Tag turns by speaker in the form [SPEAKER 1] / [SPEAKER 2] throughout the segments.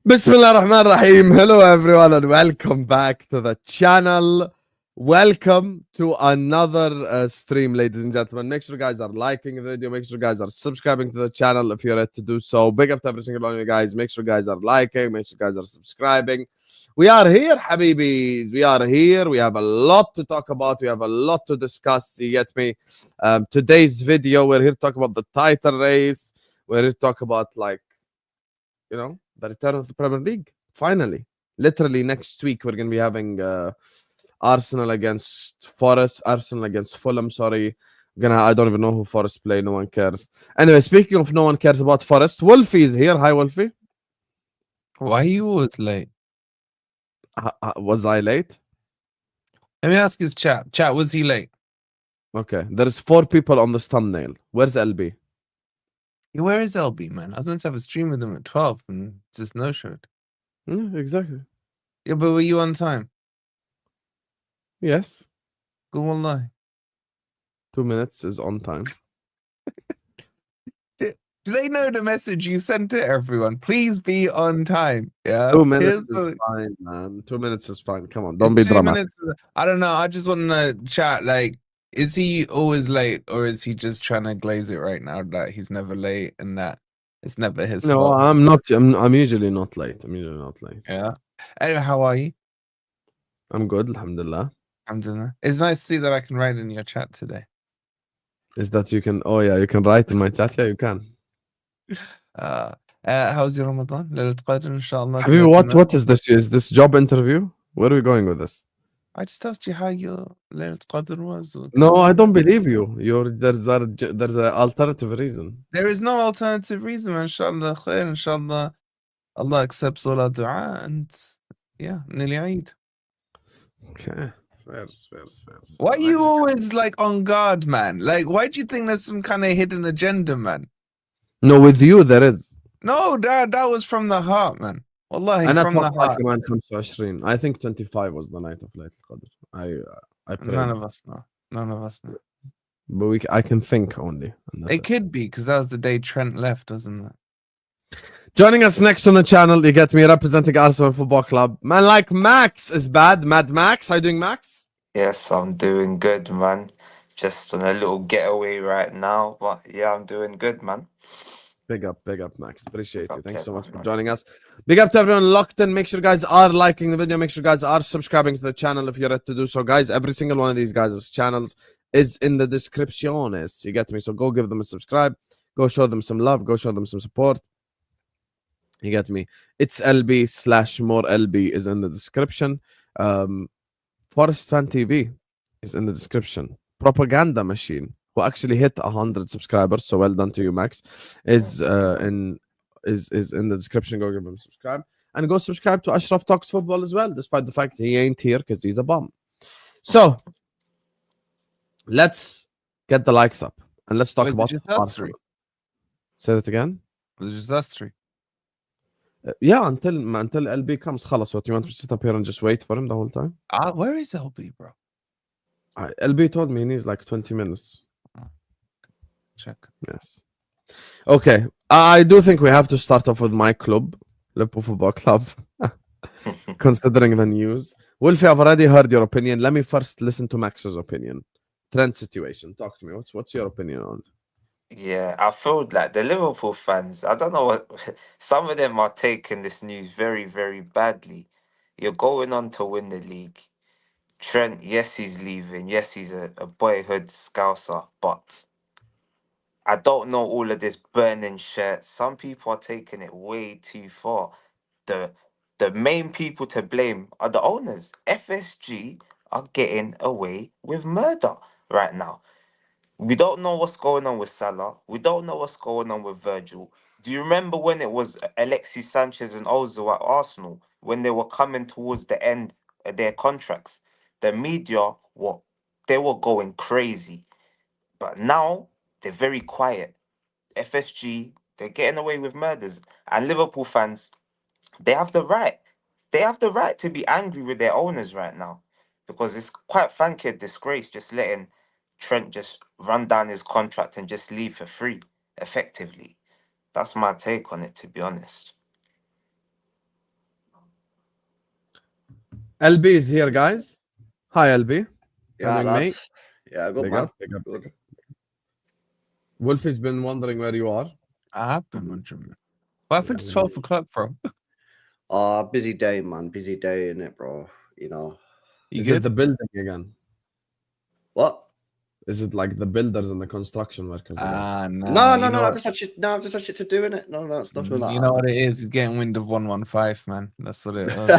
[SPEAKER 1] Bismillah ar-Rahman ar-Rahim. Hello everyone and welcome back to the channel. Welcome to another stream, ladies and gentlemen. Make sure you guys are liking the video. Make sure you guys are subscribing to the channel if you're ready to do so. Big up to every single one of you guys. Make sure you guys are liking. Make sure you guys are subscribing. We are here, Habibi. We are here. We have a lot to talk about. We have a lot to discuss. You get me? Today's video, we're here to talk about the title race. We're here to talk about, like, the return of the Premier League. Finally, literally next week, we're going to be having Arsenal against Forest, Arsenal against Fulham. Sorry, I don't even know who Forest play. No one cares. Anyway, speaking of no one cares about Forest, Wolfie is here. Hi, Wolfie.
[SPEAKER 2] Why are you always late?
[SPEAKER 1] Was I late?
[SPEAKER 2] Let me ask his chat. Chat, was he late?
[SPEAKER 1] Okay, there's 4 people on this thumbnail. Where's LB?
[SPEAKER 2] Yeah, where is LB, man? I was meant to have a stream with him at 12 and just no-showed.
[SPEAKER 1] Exactly.
[SPEAKER 2] Yeah, but were you on time?
[SPEAKER 1] Yes.
[SPEAKER 2] Go wallahi.
[SPEAKER 1] 2 minutes is on time.
[SPEAKER 2] Do they know the message you sent to everyone? Please be on time. Yeah.
[SPEAKER 1] 2 minutes is fine, man. 2 minutes is fine. Come on, don't be
[SPEAKER 2] 2
[SPEAKER 1] dramatic.
[SPEAKER 2] minutes. I don't know. I just want to chat. Like, is he always late, or is he just trying to glaze it right now that he's never late and that it's never his
[SPEAKER 1] No,
[SPEAKER 2] fault?
[SPEAKER 1] I'm not. I'm usually not late.
[SPEAKER 2] Yeah. Anyway, how are you?
[SPEAKER 1] I'm good, alhamdulillah.
[SPEAKER 2] Alhamdulillah. It's nice to see that I can write in your chat today.
[SPEAKER 1] Is that you can? Oh yeah, you can write in my chat. Yeah, you can.
[SPEAKER 2] How's your Ramadan? ليلة قدر إن شاء الله.
[SPEAKER 1] Habibi, what is this? Is this job interview? Where are we going with this?
[SPEAKER 2] I just asked you how your ليلة قدر was.
[SPEAKER 1] No, I don't believe you. There's a alternative reason.
[SPEAKER 2] There is no alternative reason. Inshallah khair. Inshallah Allah accepts all our dua and yeah, nearly Eid.
[SPEAKER 1] Okay. Fair.
[SPEAKER 2] Why are you always like on guard, man? Like, why do you think there's some kind of hidden agenda, man?
[SPEAKER 1] No, with you there is.
[SPEAKER 2] No, that was from the heart, man. Wallahi, from the heart.
[SPEAKER 1] كمان 25. I think 25 was the night of Laylatul Qadr. I prayed.
[SPEAKER 2] None of us know.
[SPEAKER 1] But I can think only.
[SPEAKER 2] It could be because that was the day Trent left, wasn't it?
[SPEAKER 1] Joining us next on the channel, you get me representing Arsenal Football Club. Man like Max is bad. Mad Max. How you doing, Max?
[SPEAKER 3] Yes, I'm doing good, man. Just on a little getaway right now, but yeah, I'm doing good, man.
[SPEAKER 1] Big up, Max. Appreciate you. Thanks so much for
[SPEAKER 3] man.
[SPEAKER 1] joining us. Big up to everyone locked in. Make sure you guys are liking the video. Make sure you guys are subscribing to the channel if you're ready to do so, guys. Every single one of these guys' channels is in the description. You get me? So go give them a subscribe. Go show them some love. Go show them some support. You get me? It's LB/more LB is in the description. Forest Fan TV is in the description. Propaganda Machine, who actually hit 100 subscribers, so well done to you, Max, is in the description. Go give him a subscribe. And go subscribe to Ashraf Talks Football as well, despite the fact he ain't here because he's a bum. So, let's get the likes up. And let's talk about Arsenal. Say that again?
[SPEAKER 2] Just us three.
[SPEAKER 1] Yeah, until LB comes. خلاص, what, you want to sit up here and just wait for him the whole time?
[SPEAKER 2] Where is LB, bro?
[SPEAKER 1] LB told me he needs like 20 minutes.
[SPEAKER 2] Check.
[SPEAKER 1] Yes. Okay. I do think we have to start off with my club, Liverpool Football Club, considering the news. Wolfie, I've already heard your opinion. Let me first listen to Max's opinion. Trent situation. Talk to me. What's your opinion on it?
[SPEAKER 3] Yeah, I feel like the Liverpool fans, I don't know what, some of them are taking this news very, very badly. You're going on to win the league. Trent, yes, he's leaving. Yes, he's a boyhood scouser, but I don't know all of this burning shirts. Some people are taking it way too far. The the main people to blame are the owners. FSG are getting away with murder right now. We don't know what's going on with Salah. We don't know what's going on with Virgil. Do you remember when it was Alexis Sanchez and Ozil at Arsenal when they were coming towards the end of their contracts? The media they were going crazy, but now they're very quiet. FSG, they're getting away with murders, and Liverpool fans, they have the right. They have the right to be angry with their owners right now, because it's quite frankly a disgrace just letting Trent just run down his contract and just leave for free, effectively. That's my take on it, to be honest.
[SPEAKER 1] LB is here, guys. Hi, LB.
[SPEAKER 4] Yeah,
[SPEAKER 1] Coming, mate.
[SPEAKER 4] Yeah, good
[SPEAKER 1] Big
[SPEAKER 4] man.
[SPEAKER 1] up, big up.
[SPEAKER 4] Good.
[SPEAKER 1] Wolfie's been wondering where you are.
[SPEAKER 2] I have been wondering. Well, I think it's 12 o'clock, bro.
[SPEAKER 4] Busy day, man. Busy day, innit, bro? You know.
[SPEAKER 2] You
[SPEAKER 1] Is
[SPEAKER 2] good?
[SPEAKER 1] it the building again?
[SPEAKER 4] What?
[SPEAKER 1] Is it like the builders and the construction workers again?
[SPEAKER 4] No,
[SPEAKER 2] you know
[SPEAKER 4] I've
[SPEAKER 2] what-
[SPEAKER 4] just had shit. No, I've just had shit to do in it. No, it's not like
[SPEAKER 2] You know what it is? He's getting wind of 115, man. That's what it was.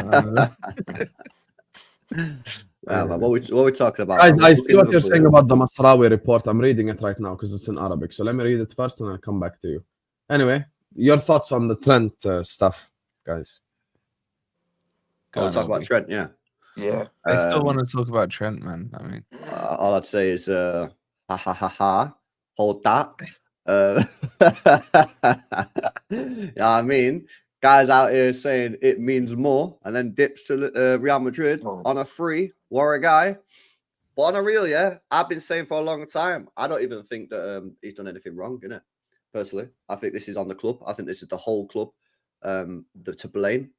[SPEAKER 4] Yeah, man, what we talking about?
[SPEAKER 1] Guys,
[SPEAKER 4] man?
[SPEAKER 1] I
[SPEAKER 4] We're
[SPEAKER 1] see
[SPEAKER 4] talking
[SPEAKER 1] what you're
[SPEAKER 4] Liverpool,
[SPEAKER 1] saying
[SPEAKER 4] yeah.
[SPEAKER 1] about the Masraoui report. I'm reading it right now because it's in Arabic. So let me read it first and I'll come back to you. Anyway, your thoughts on the Trent stuff, guys?
[SPEAKER 2] Go on,
[SPEAKER 4] Talk about
[SPEAKER 2] Albie.
[SPEAKER 4] Trent, yeah.
[SPEAKER 3] Yeah.
[SPEAKER 2] I still want to talk about Trent, man. I mean,
[SPEAKER 4] All I'd say is, ha ha ha ha, hold that. Yeah, I mean, guys out here saying it means more, and then dips to Real Madrid on a free. What a guy! But on a real, yeah, I've been saying for a long time. I don't even think that he's done anything wrong, innit? Personally, I think this is on the club. I think this is the whole club to blame.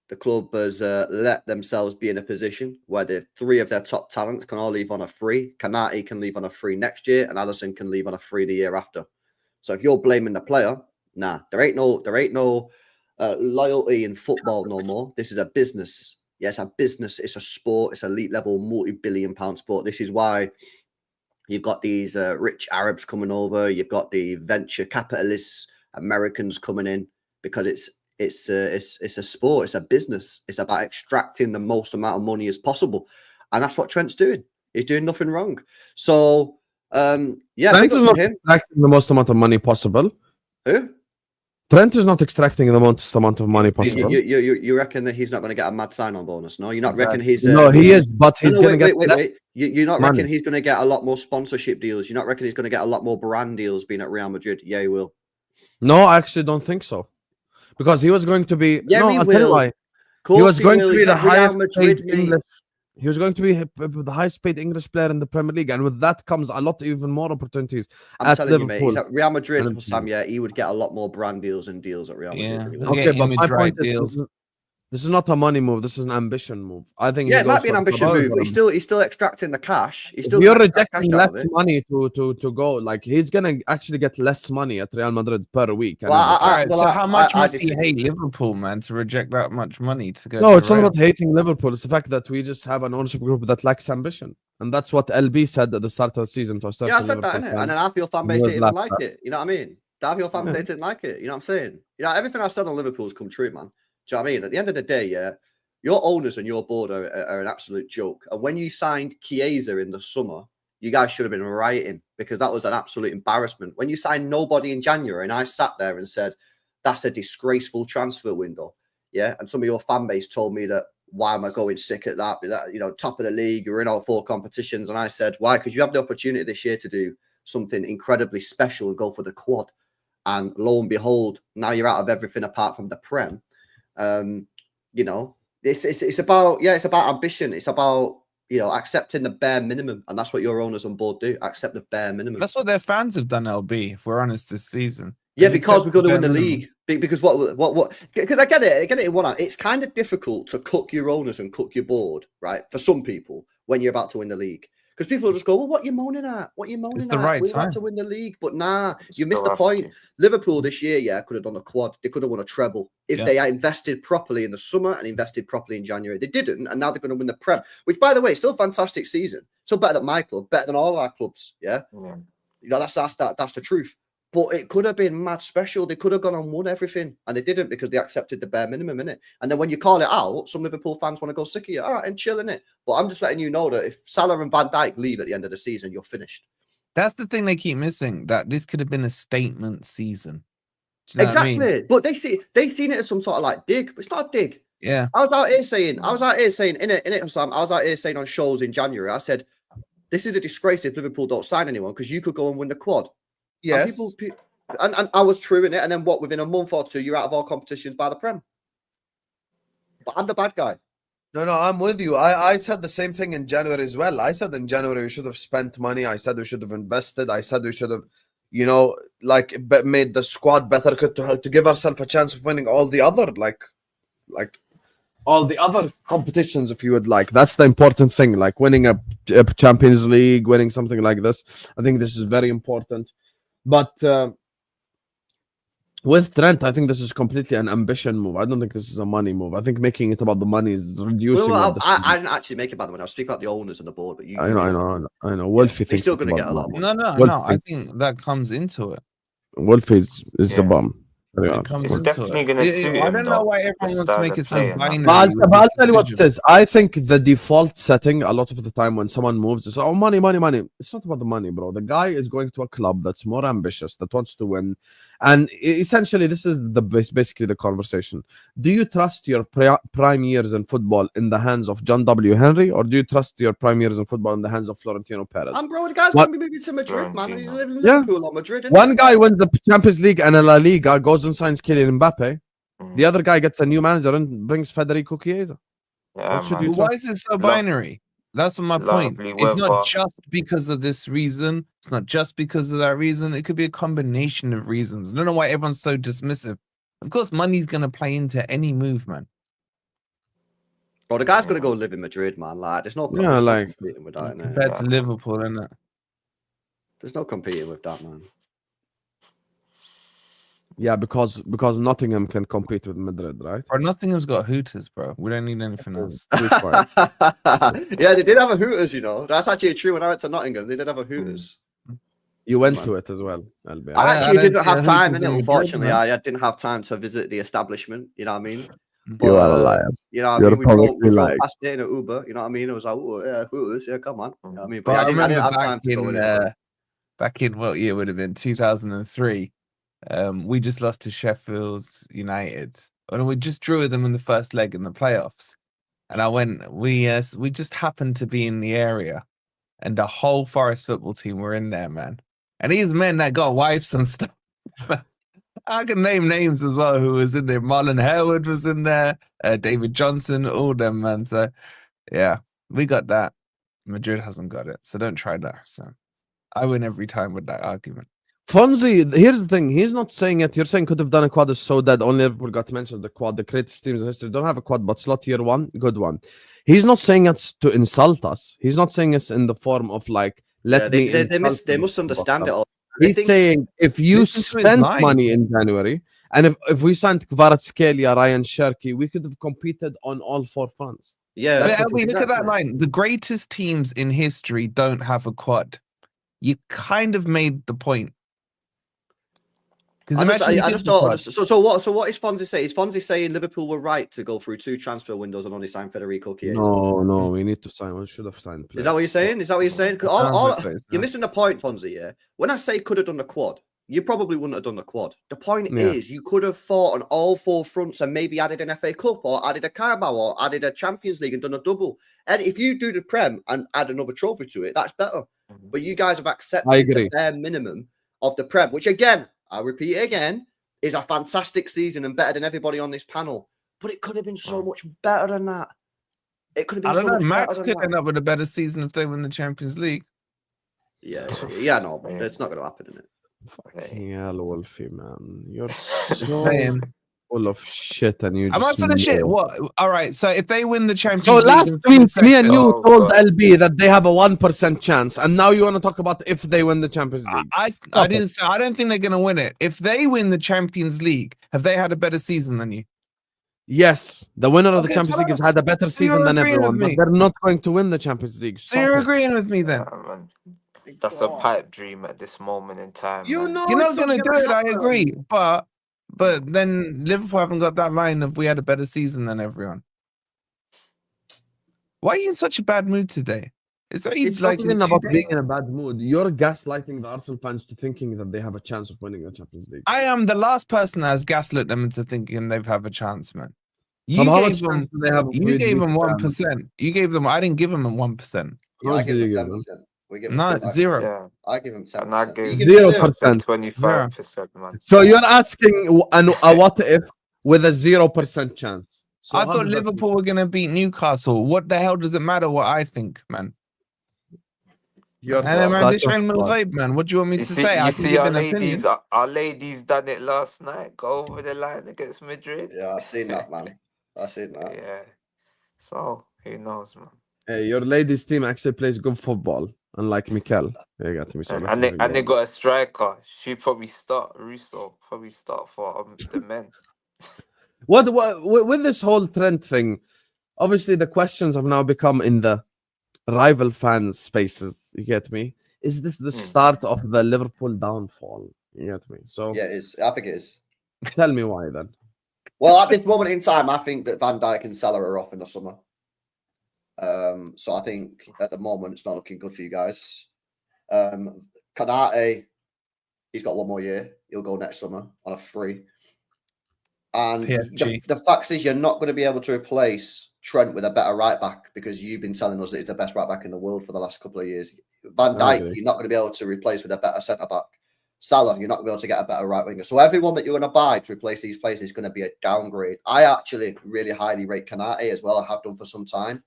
[SPEAKER 4] The club has let themselves be in a position where the three of their top talents can all leave on a free. Kanate can leave on a free next year, and Allison can leave on a free the year after. So if you're blaming the player, nah, there ain't no loyalty in football no more. This is a business. Yes, a business. It's a sport. It's elite level, multi-billion-pound sport. This is why you've got these rich Arabs coming over. You've got the venture capitalists, Americans coming in, because it's a sport. It's a business. It's about extracting the most amount of money as possible, and that's what Trent's doing. He's doing nothing wrong. So, yeah,
[SPEAKER 1] Trent
[SPEAKER 4] big
[SPEAKER 1] is
[SPEAKER 4] up
[SPEAKER 1] not
[SPEAKER 4] to him.
[SPEAKER 1] extracting the most amount of money possible.
[SPEAKER 4] Who?
[SPEAKER 1] Trent is not extracting the most amount of money possible.
[SPEAKER 4] You reckon that he's not going to get a mad sign-on bonus? No, you're not reckon he's
[SPEAKER 1] no, he is, but he's going to get.
[SPEAKER 4] Wait. You're not
[SPEAKER 1] money.
[SPEAKER 4] reckon he's going to get a lot more sponsorship deals? You're not reckon he's going to get a lot more brand deals being at Real Madrid? Yeah, he will.
[SPEAKER 1] No, I actually don't think so, because he was going to be.
[SPEAKER 4] Yeah,
[SPEAKER 1] no,
[SPEAKER 4] he
[SPEAKER 1] I'll tell you
[SPEAKER 4] will.
[SPEAKER 1] why.
[SPEAKER 4] Course
[SPEAKER 1] He was going
[SPEAKER 4] will.
[SPEAKER 1] to be
[SPEAKER 4] He's
[SPEAKER 1] the
[SPEAKER 4] at Real
[SPEAKER 1] highest
[SPEAKER 4] Madrid,
[SPEAKER 1] paid
[SPEAKER 4] mate.
[SPEAKER 1] English. He was going to be the highest paid English player in the Premier League, and with that comes a lot, even more opportunities.
[SPEAKER 4] I'm
[SPEAKER 1] at
[SPEAKER 4] telling you, mate.
[SPEAKER 1] Liverpool.
[SPEAKER 4] He's at Real Madrid,
[SPEAKER 1] And-
[SPEAKER 4] Sam. Yeah, he would get a lot more brand deals and deals at Real Madrid.
[SPEAKER 2] Yeah,
[SPEAKER 4] than he
[SPEAKER 2] they'll
[SPEAKER 4] would.
[SPEAKER 2] get
[SPEAKER 1] Okay, but
[SPEAKER 2] image
[SPEAKER 1] my
[SPEAKER 2] right
[SPEAKER 1] point is,
[SPEAKER 2] deals.
[SPEAKER 1] this is not a money move. This is an ambition move. I think.
[SPEAKER 4] Yeah,
[SPEAKER 1] he
[SPEAKER 4] it might
[SPEAKER 1] goes
[SPEAKER 4] be an
[SPEAKER 1] for
[SPEAKER 4] ambition
[SPEAKER 1] double.
[SPEAKER 4] move, but he's still extracting the cash. He's
[SPEAKER 1] If
[SPEAKER 4] still
[SPEAKER 1] you're
[SPEAKER 4] gonna extract cash
[SPEAKER 1] rejecting
[SPEAKER 4] out
[SPEAKER 1] less
[SPEAKER 4] of it.
[SPEAKER 1] money to go, like he's gonna actually get less money at Real Madrid per week. and
[SPEAKER 4] Well,
[SPEAKER 1] everything.
[SPEAKER 2] Alright,
[SPEAKER 4] well,
[SPEAKER 2] so how much
[SPEAKER 4] I
[SPEAKER 2] must he
[SPEAKER 4] disagree.
[SPEAKER 2] hate Liverpool, man, to reject that much money to go?
[SPEAKER 1] No,
[SPEAKER 2] to
[SPEAKER 1] it's not
[SPEAKER 2] Real?
[SPEAKER 1] about hating Liverpool. It's the fact that we just have an ownership group that lacks ambition, and that's what LB said at the start of the season to a certain
[SPEAKER 4] Yeah, I said that,
[SPEAKER 1] Liverpool
[SPEAKER 4] innit?
[SPEAKER 1] fan.
[SPEAKER 4] And then half your fan
[SPEAKER 1] He
[SPEAKER 4] base
[SPEAKER 1] was
[SPEAKER 4] didn't even
[SPEAKER 1] laughed
[SPEAKER 4] like
[SPEAKER 1] at.
[SPEAKER 4] it. You know what I mean? Half your fan
[SPEAKER 1] Yeah.
[SPEAKER 4] base didn't like it. You know what I'm saying? You know, everything I said on Liverpool's come true, man. Do you know what I mean? At the end of the day, yeah, your owners and your board are an absolute joke. And when you signed Chiesa in the summer, you guys should have been rioting because that was an absolute embarrassment. When you signed nobody in January, and I sat there and said, that's a disgraceful transfer window. Yeah. And some of your fan base told me that, why am I going sick at that? You know, top of the league, you're in all 4 competitions. And I said, why? Because you have the opportunity this year to do something incredibly special and go for the quad. And lo and behold, now you're out of everything apart from the Prem. You know, it's about ambition. It's about, you know, accepting the bare minimum. And that's what your owners on board do. Accept the bare minimum.
[SPEAKER 2] That's what their fans have done, LB, if we're honest, this season.
[SPEAKER 4] Yeah,
[SPEAKER 2] They've
[SPEAKER 4] because we're going to win the
[SPEAKER 2] accepted their
[SPEAKER 4] league. Because because I get it in one hand. It's kind of difficult to cook your owners and cook your board, right? For some people, when you're about to win the league. Because people will just go, well, what are you moaning at? What are you moaning
[SPEAKER 2] It's
[SPEAKER 4] at?
[SPEAKER 2] the right
[SPEAKER 4] We're about
[SPEAKER 2] time.
[SPEAKER 4] to win the league. But nah, you
[SPEAKER 3] Still
[SPEAKER 4] missed the
[SPEAKER 3] have
[SPEAKER 4] point.
[SPEAKER 3] to.
[SPEAKER 4] Liverpool this year, yeah, could have done a quad. They could have won a treble if
[SPEAKER 2] Yeah.
[SPEAKER 4] they had invested properly in the summer and invested properly in January. They didn't, and now they're going to win the Prem, which, by the way, is still a fantastic season. Still better than my club, better than all our clubs. Yeah,
[SPEAKER 3] Yeah.
[SPEAKER 4] you know, that's the truth. But it could have been mad special. They could have gone and won everything, and they didn't because they accepted the bare minimum, innit? And then when you call it out, some Liverpool fans want to go sick of you. All right, and chill, innit? But I'm just letting you know that if Salah and Van Dijk leave at the end of the season, you're finished.
[SPEAKER 2] That's the thing they keep missing, that this could have been a statement season. Do you know what I
[SPEAKER 4] Exactly.
[SPEAKER 2] mean?
[SPEAKER 4] But they seen it as some sort of like dig, but it's not a dig.
[SPEAKER 2] Yeah.
[SPEAKER 4] I was out here saying, in it, Sam. I was out here saying on shows in January, I said, this is a disgrace if Liverpool don't sign anyone because you could go and win the quad.
[SPEAKER 2] Yes.
[SPEAKER 4] And I was true in it. And then what? Within a month or two, you're out of all competitions by the Prem. But I'm the bad guy.
[SPEAKER 1] No, I'm with you. I said the same thing in January as well. I said in January we should have spent money. I said we should have invested. I said we should have, you know, like made the squad better to give ourselves a chance of winning all the other like all the other competitions, if you would like. That's the important thing, like winning a Champions League, winning something like this. I think this is very important. But with Trent, I think this is completely an ambition move. I don't think this is a money move. I think making it about the money is reducing.
[SPEAKER 4] Well, I didn't actually make it about the money. I was speaking about the owners and the board, but you.
[SPEAKER 1] I know. Wolfie
[SPEAKER 4] They're
[SPEAKER 1] thinks
[SPEAKER 4] still
[SPEAKER 1] it's
[SPEAKER 4] going to
[SPEAKER 1] about
[SPEAKER 4] get a lot of
[SPEAKER 1] money.
[SPEAKER 4] money.
[SPEAKER 2] No. I think that comes into it.
[SPEAKER 1] Wolfie is
[SPEAKER 3] Yeah.
[SPEAKER 1] a bum.
[SPEAKER 2] It comes
[SPEAKER 3] It's
[SPEAKER 2] into
[SPEAKER 3] definitely
[SPEAKER 2] it.
[SPEAKER 3] going to suit
[SPEAKER 2] I
[SPEAKER 3] him,
[SPEAKER 2] don't know
[SPEAKER 3] though,
[SPEAKER 2] why
[SPEAKER 3] the
[SPEAKER 2] everyone wants to
[SPEAKER 3] style
[SPEAKER 2] make
[SPEAKER 3] of
[SPEAKER 2] it so
[SPEAKER 3] play and that.
[SPEAKER 2] binary.
[SPEAKER 1] But
[SPEAKER 2] with
[SPEAKER 1] I'll
[SPEAKER 2] this
[SPEAKER 1] tell you what it
[SPEAKER 2] division.
[SPEAKER 1] is. I think the default setting a lot of the time when someone moves is money. It's not about the money, bro. The guy is going to a club that's more ambitious, that wants to win, and essentially this is basically the conversation. Do you trust your prime years in football in the hands of John W. Henry, or do you trust your prime years in football in the hands of Florentino Perez?
[SPEAKER 4] And bro, the guy's going to be moving to Madrid, man. And he's
[SPEAKER 3] Florentino.
[SPEAKER 4] living in
[SPEAKER 1] Yeah.
[SPEAKER 4] Liverpool or Madrid.
[SPEAKER 1] One guy wins the Champions League and a La Liga, goes and signs Kylian Mbappe. The other guy gets a new manager and brings Federico Chiesa.
[SPEAKER 3] Yeah,
[SPEAKER 1] What should
[SPEAKER 3] man.
[SPEAKER 1] you
[SPEAKER 2] But why is it so binary? That's my point.
[SPEAKER 3] Lovely
[SPEAKER 2] It's not
[SPEAKER 3] weather.
[SPEAKER 2] just because of this reason. It's not just because of that reason. It could be a combination of reasons. I don't know why everyone's so dismissive. Of course, money's going to play into any move, man.
[SPEAKER 4] Bro, the guy's going to go live in Madrid, man. Like, there's no
[SPEAKER 1] Yeah, like
[SPEAKER 4] competing with that.
[SPEAKER 2] Compared to Liverpool, isn't it?
[SPEAKER 4] There's no competing with that, man.
[SPEAKER 1] yeah, because Nottingham can compete with Madrid, right?
[SPEAKER 2] Bro, Nottingham's got Hooters, bro. We don't need anything else.
[SPEAKER 4] Yeah, they did have a Hooters, you know. That's actually true. When I went to Nottingham, they did have a Hooters.
[SPEAKER 1] You went to it as well, Albi.
[SPEAKER 4] I actually
[SPEAKER 2] don't
[SPEAKER 4] didn't
[SPEAKER 2] see
[SPEAKER 4] have
[SPEAKER 2] a
[SPEAKER 4] time,
[SPEAKER 2] Hooters
[SPEAKER 4] innit?
[SPEAKER 2] in Madrid,
[SPEAKER 4] Unfortunately,
[SPEAKER 2] man.
[SPEAKER 4] I didn't have time to visit the establishment. You know what I mean?
[SPEAKER 1] You are a liar.
[SPEAKER 4] You know what I
[SPEAKER 1] You're
[SPEAKER 4] mean? We drove
[SPEAKER 1] probably lying.
[SPEAKER 4] past it in an Uber. You know what I mean? It was like, oh, yeah, Hooters. Yeah, come on. You know what I mean? But
[SPEAKER 2] But
[SPEAKER 4] yeah,
[SPEAKER 2] I
[SPEAKER 4] I didn't
[SPEAKER 2] remember
[SPEAKER 4] have time to go in.
[SPEAKER 2] back in what year would have been 2003. We just lost to Sheffield United, and we just drew with them in the first leg in the playoffs. And I went. We just happened to be in the area, and the whole Forest football team were in there, man. And these men that got wives and stuff. I can name names as well who was in there. Marlon Harewood was in there. David Johnson, all them, man. So yeah, we got that. Madrid hasn't got it, so don't try that. So I win every time with that argument.
[SPEAKER 1] Fonzie, here's the thing. He's not saying it. You're saying could have done a quad is so that only Liverpool got mentioned the quad. The greatest teams in history don't have a quad, but slot year one, good one. He's not saying it's to insult us. He's not saying it's in the form of like,
[SPEAKER 4] They must understand it all.
[SPEAKER 1] He's saying if you
[SPEAKER 2] Listen to his
[SPEAKER 1] spent
[SPEAKER 2] line.
[SPEAKER 1] money in January, and if we signed Kvaratskhelia, Ryan Cherky, we could have competed on all four fronts.
[SPEAKER 4] Yeah,
[SPEAKER 2] But
[SPEAKER 4] that's
[SPEAKER 2] Elby, look at that
[SPEAKER 4] exactly.
[SPEAKER 2] line. The greatest teams in history don't have a quad. You kind of made the point. Because
[SPEAKER 4] I just thought. So what is Fonzie saying? Is Fonzie saying Liverpool were right to go through 2 transfer windows and only sign Federico Chiesa?
[SPEAKER 1] No, we need to sign. We should have signed.
[SPEAKER 4] Is that what you're saying? Is that what you're saying? 'Cause you're missing the point, Fonzie. Yeah. When I say could have done the quad, you probably wouldn't have done the quad. The point is, you could have fought on all 4 fronts and maybe added an FA Cup or added a Carabao or added a Champions League and done a double. And if you do the Prem and add another trophy to it, that's better. But you guys have accepted the bare minimum of the Prem, which again, I repeat it again, is a fantastic season and better than everybody on this panel. But it could have been so much better than that. It could have been.
[SPEAKER 2] I don't
[SPEAKER 4] so
[SPEAKER 2] know.
[SPEAKER 4] much
[SPEAKER 2] Max
[SPEAKER 4] better than
[SPEAKER 2] could end
[SPEAKER 4] that.
[SPEAKER 2] up with a better season if they win the Champions League.
[SPEAKER 4] Yeah, no, but it's not going to happen, is it?
[SPEAKER 1] Fucking hell, Wolfie, man. You're
[SPEAKER 2] Just
[SPEAKER 1] so
[SPEAKER 2] saying.
[SPEAKER 1] full of shit and you
[SPEAKER 2] Am I
[SPEAKER 1] just
[SPEAKER 2] full of shit?
[SPEAKER 1] know.
[SPEAKER 2] What? All right. So if they win the Champions
[SPEAKER 1] So
[SPEAKER 2] League,
[SPEAKER 1] last
[SPEAKER 2] in
[SPEAKER 1] week, me and
[SPEAKER 2] second-
[SPEAKER 1] you
[SPEAKER 3] Oh,
[SPEAKER 1] told
[SPEAKER 3] God.
[SPEAKER 1] LB that they have a 1% chance, and now you want to talk about if they win the Champions League.
[SPEAKER 2] I didn't say. I don't think they're going to win it. If they win the Champions League, have they had a better season than you?
[SPEAKER 1] Yes, the winner of the
[SPEAKER 2] Okay,
[SPEAKER 1] Champions
[SPEAKER 2] so
[SPEAKER 1] League has had a better
[SPEAKER 2] so you're
[SPEAKER 1] season than
[SPEAKER 2] agreeing with
[SPEAKER 1] everyone, but
[SPEAKER 2] me.
[SPEAKER 1] they're not going to win the Champions League.
[SPEAKER 2] So you're
[SPEAKER 1] Stop it.
[SPEAKER 2] agreeing with me then?
[SPEAKER 3] Yeah, man. That's a pipe dream at this moment in time.
[SPEAKER 1] You
[SPEAKER 3] man.
[SPEAKER 1] know
[SPEAKER 2] You're not
[SPEAKER 1] it's
[SPEAKER 2] going to do
[SPEAKER 1] gonna
[SPEAKER 2] it. I
[SPEAKER 1] happen.
[SPEAKER 2] agree, but then Liverpool haven't got that line of we had a better season than everyone. Why are you in such a bad mood today? It's
[SPEAKER 1] not even about being in a bad mood. You're gaslighting the Arsenal fans to thinking that they have a chance of winning the Champions League.
[SPEAKER 2] I am the last person that has gaslit them into thinking they've have a chance, man. You
[SPEAKER 1] How much
[SPEAKER 2] gave them.
[SPEAKER 1] chance do they have?
[SPEAKER 2] You gave them 1%. You gave them. I didn't give them a 1%.
[SPEAKER 4] Yeah,
[SPEAKER 1] How
[SPEAKER 4] I
[SPEAKER 1] much
[SPEAKER 4] give
[SPEAKER 1] did you
[SPEAKER 4] them
[SPEAKER 1] give
[SPEAKER 4] 10%.
[SPEAKER 1] them?
[SPEAKER 4] We give them
[SPEAKER 2] No,
[SPEAKER 4] 10%.
[SPEAKER 2] zero.
[SPEAKER 3] Yeah.
[SPEAKER 4] I give them 10%.
[SPEAKER 3] And I give
[SPEAKER 4] You give them
[SPEAKER 1] 0%.
[SPEAKER 3] 25%, man.
[SPEAKER 1] So you're asking a what if with a 0% chance. So
[SPEAKER 2] I
[SPEAKER 1] how
[SPEAKER 2] thought
[SPEAKER 1] does that-
[SPEAKER 2] Liverpool were going to beat Newcastle. What the hell does it matter what I think, man?
[SPEAKER 1] You're
[SPEAKER 2] And then, man,
[SPEAKER 1] such
[SPEAKER 2] this
[SPEAKER 1] a
[SPEAKER 2] ain't
[SPEAKER 1] fraud.
[SPEAKER 2] Milvabe, man. What do you want me
[SPEAKER 3] You
[SPEAKER 2] to
[SPEAKER 3] see,
[SPEAKER 2] say? I
[SPEAKER 3] you
[SPEAKER 2] can
[SPEAKER 3] see
[SPEAKER 2] give
[SPEAKER 3] our
[SPEAKER 2] an opinion.
[SPEAKER 3] ladies done it last night. Go over the line against Madrid.
[SPEAKER 4] Yeah, I've seen that, man. I've seen that.
[SPEAKER 3] Yeah. So who knows, man?
[SPEAKER 1] Hey, your ladies' team actually plays good football, unlike Mikel. You got me. So
[SPEAKER 3] And they got a striker. She probably start Russo. Probably start for the men.
[SPEAKER 1] what with this whole Trent thing? Obviously, the questions have now become in the rival fans' spaces. You get me? Is this the start of the Liverpool downfall? You get me? So
[SPEAKER 4] Yeah, it is. I think it is.
[SPEAKER 1] tell me why then.
[SPEAKER 4] Well, at this moment in time, I think that Van Dijk and Salah are off in the summer. So I think at the moment it's not looking good for you guys. Kanate, he's got 1 more year. He'll go next summer on a free. And the fact is, you're not going to be able to replace Trent with a better right back because you've been telling us that he's the best right back in the world for the last couple of years. Van Dijk, you're not going to be able to replace with a better centre back. Salah, you're not going to be able to get a better right winger. So everyone that you're going to buy to replace these players is going to be a downgrade. I actually really highly rate Kanate as well. I have done for some time.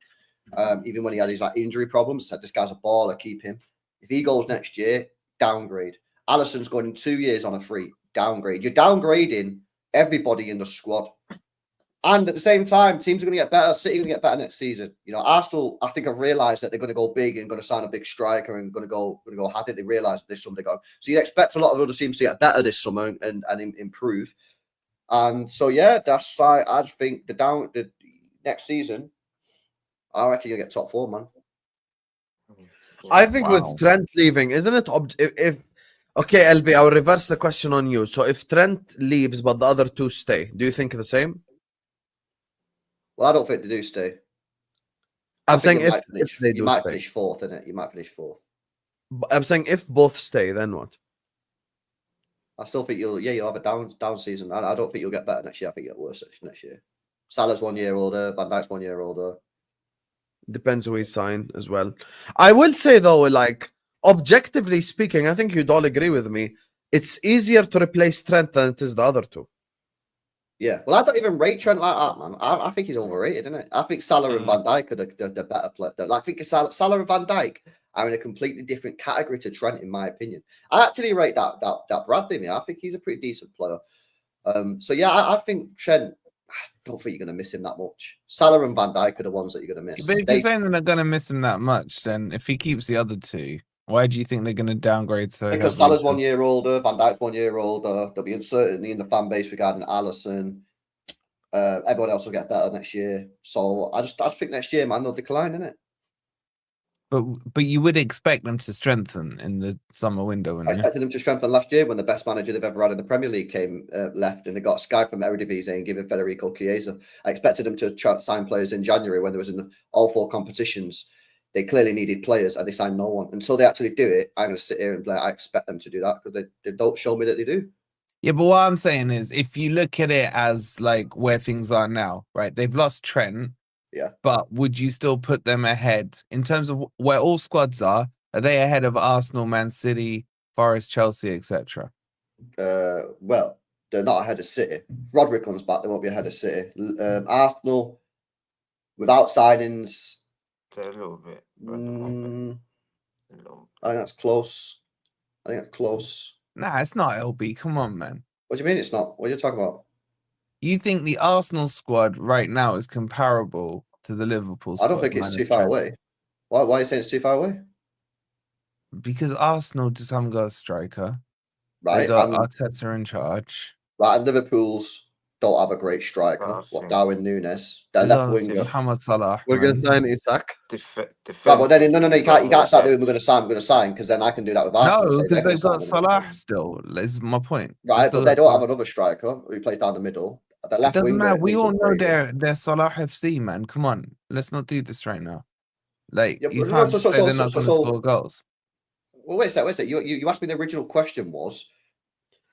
[SPEAKER 4] Even when he had his injury problems, I said this guy's a baller, keep him. If he goes next year, downgrade. Alisson's going in 2 years on a free, downgrade. You're downgrading everybody in the squad. And at the same time, teams are going to get better. City are going to get better next season. You know, Arsenal, I think, have realised that they're going to go big and going to sign a big striker and going to go. I think they realise that this summer they got. So you expect a lot of other teams to get better this summer and improve. And so yeah, that's why I just think the next season, I reckon you'll get top 4, man.
[SPEAKER 1] I think with Trent leaving, isn't it? If okay, LB, I'll reverse the question on you. So if Trent leaves but the other 2 stay, do you think the same?
[SPEAKER 4] Well, I don't think they do stay.
[SPEAKER 1] I'm saying if they do,
[SPEAKER 4] you might finish 4th, innit? You might finish 4th.
[SPEAKER 1] I'm saying if both stay, then what?
[SPEAKER 4] I still think you'll have a down season. I don't think you'll get better next year. I think you'll get worse next year. Salah's 1 year older. Van Dijk's 1 year older.
[SPEAKER 1] Depends who we sign as well. I will say though, like objectively speaking, I think you'd all agree with me. It's easier to replace Trent than it is the other 2.
[SPEAKER 4] Yeah, well, I don't even rate Trent like that, man. I think he's overrated, isn't it? I think Salah and Van Dijk are the better player. I think Salah and Van Dijk are in a completely different category to Trent, in my opinion. I actually rate that Bradley. I think he's a pretty decent player. So yeah, I think Trent. I don't think you're going to miss him that much. Salah and Van Dijk are the ones that you're going to miss.
[SPEAKER 2] But if you're saying they're not going to miss him that much, then if he keeps the other 2, why do you think they're going to downgrade so
[SPEAKER 4] Because Salah's 1 year older, Van Dijk's 1 year older. There'll be uncertainty in the fan base regarding Alisson. Everyone else will get better next year. So I just think next year, man, they'll decline, innit?
[SPEAKER 2] But you would expect them to strengthen in the summer window, wouldn't
[SPEAKER 4] I
[SPEAKER 2] you?
[SPEAKER 4] expected them to strengthen last year when the best manager they've ever had in the Premier League left and they got Sky from Eredivisie and given Federico Chiesa. I expected them to sign players in January when there was in all 4 competitions. They clearly needed players and they signed no one. Until they actually do it, I'm going to sit here and I expect them to do that because they don't show me that they do.
[SPEAKER 2] Yeah, but what I'm saying is if you look at it as like where things are now, right? They've lost Trent.
[SPEAKER 4] Yeah.
[SPEAKER 2] But would you still put them ahead in terms of where all squads are? Are they ahead of Arsenal, Man City, Forest, Chelsea, etc.?
[SPEAKER 4] Well, they're not ahead of City. Roderick comes back, they won't be ahead of City. Arsenal, without signings,
[SPEAKER 3] they're a little bit.
[SPEAKER 4] I think that's close.
[SPEAKER 2] Nah, it's not LB. Come on, man.
[SPEAKER 4] What do you mean it's not? What are you talking about?
[SPEAKER 2] You think the Arsenal squad right now is comparable to the Liverpool squad?
[SPEAKER 4] I don't think it's too far away. Why are you saying it's too far away?
[SPEAKER 2] Because Arsenal just haven't got a striker.
[SPEAKER 4] Right.
[SPEAKER 2] They got Arteta in charge.
[SPEAKER 4] Right, and Liverpool's don't have a great striker. Darwin Núñez. Their left winger.
[SPEAKER 2] Mohamed Salah.
[SPEAKER 1] We're going to sign Isak.
[SPEAKER 4] Right, but then no, you can't start doing we're going to sign because then I can do that with Arsenal.
[SPEAKER 2] No, because they've got Salah still. Is my point.
[SPEAKER 4] Right, but they don't have another striker who plays down the middle.
[SPEAKER 2] It doesn't matter. We all know they're Salah FC, man. Come on, let's not do this right now. Like you can't just say they're not going to score goals.
[SPEAKER 4] Well, wait a sec. You asked me the original question was,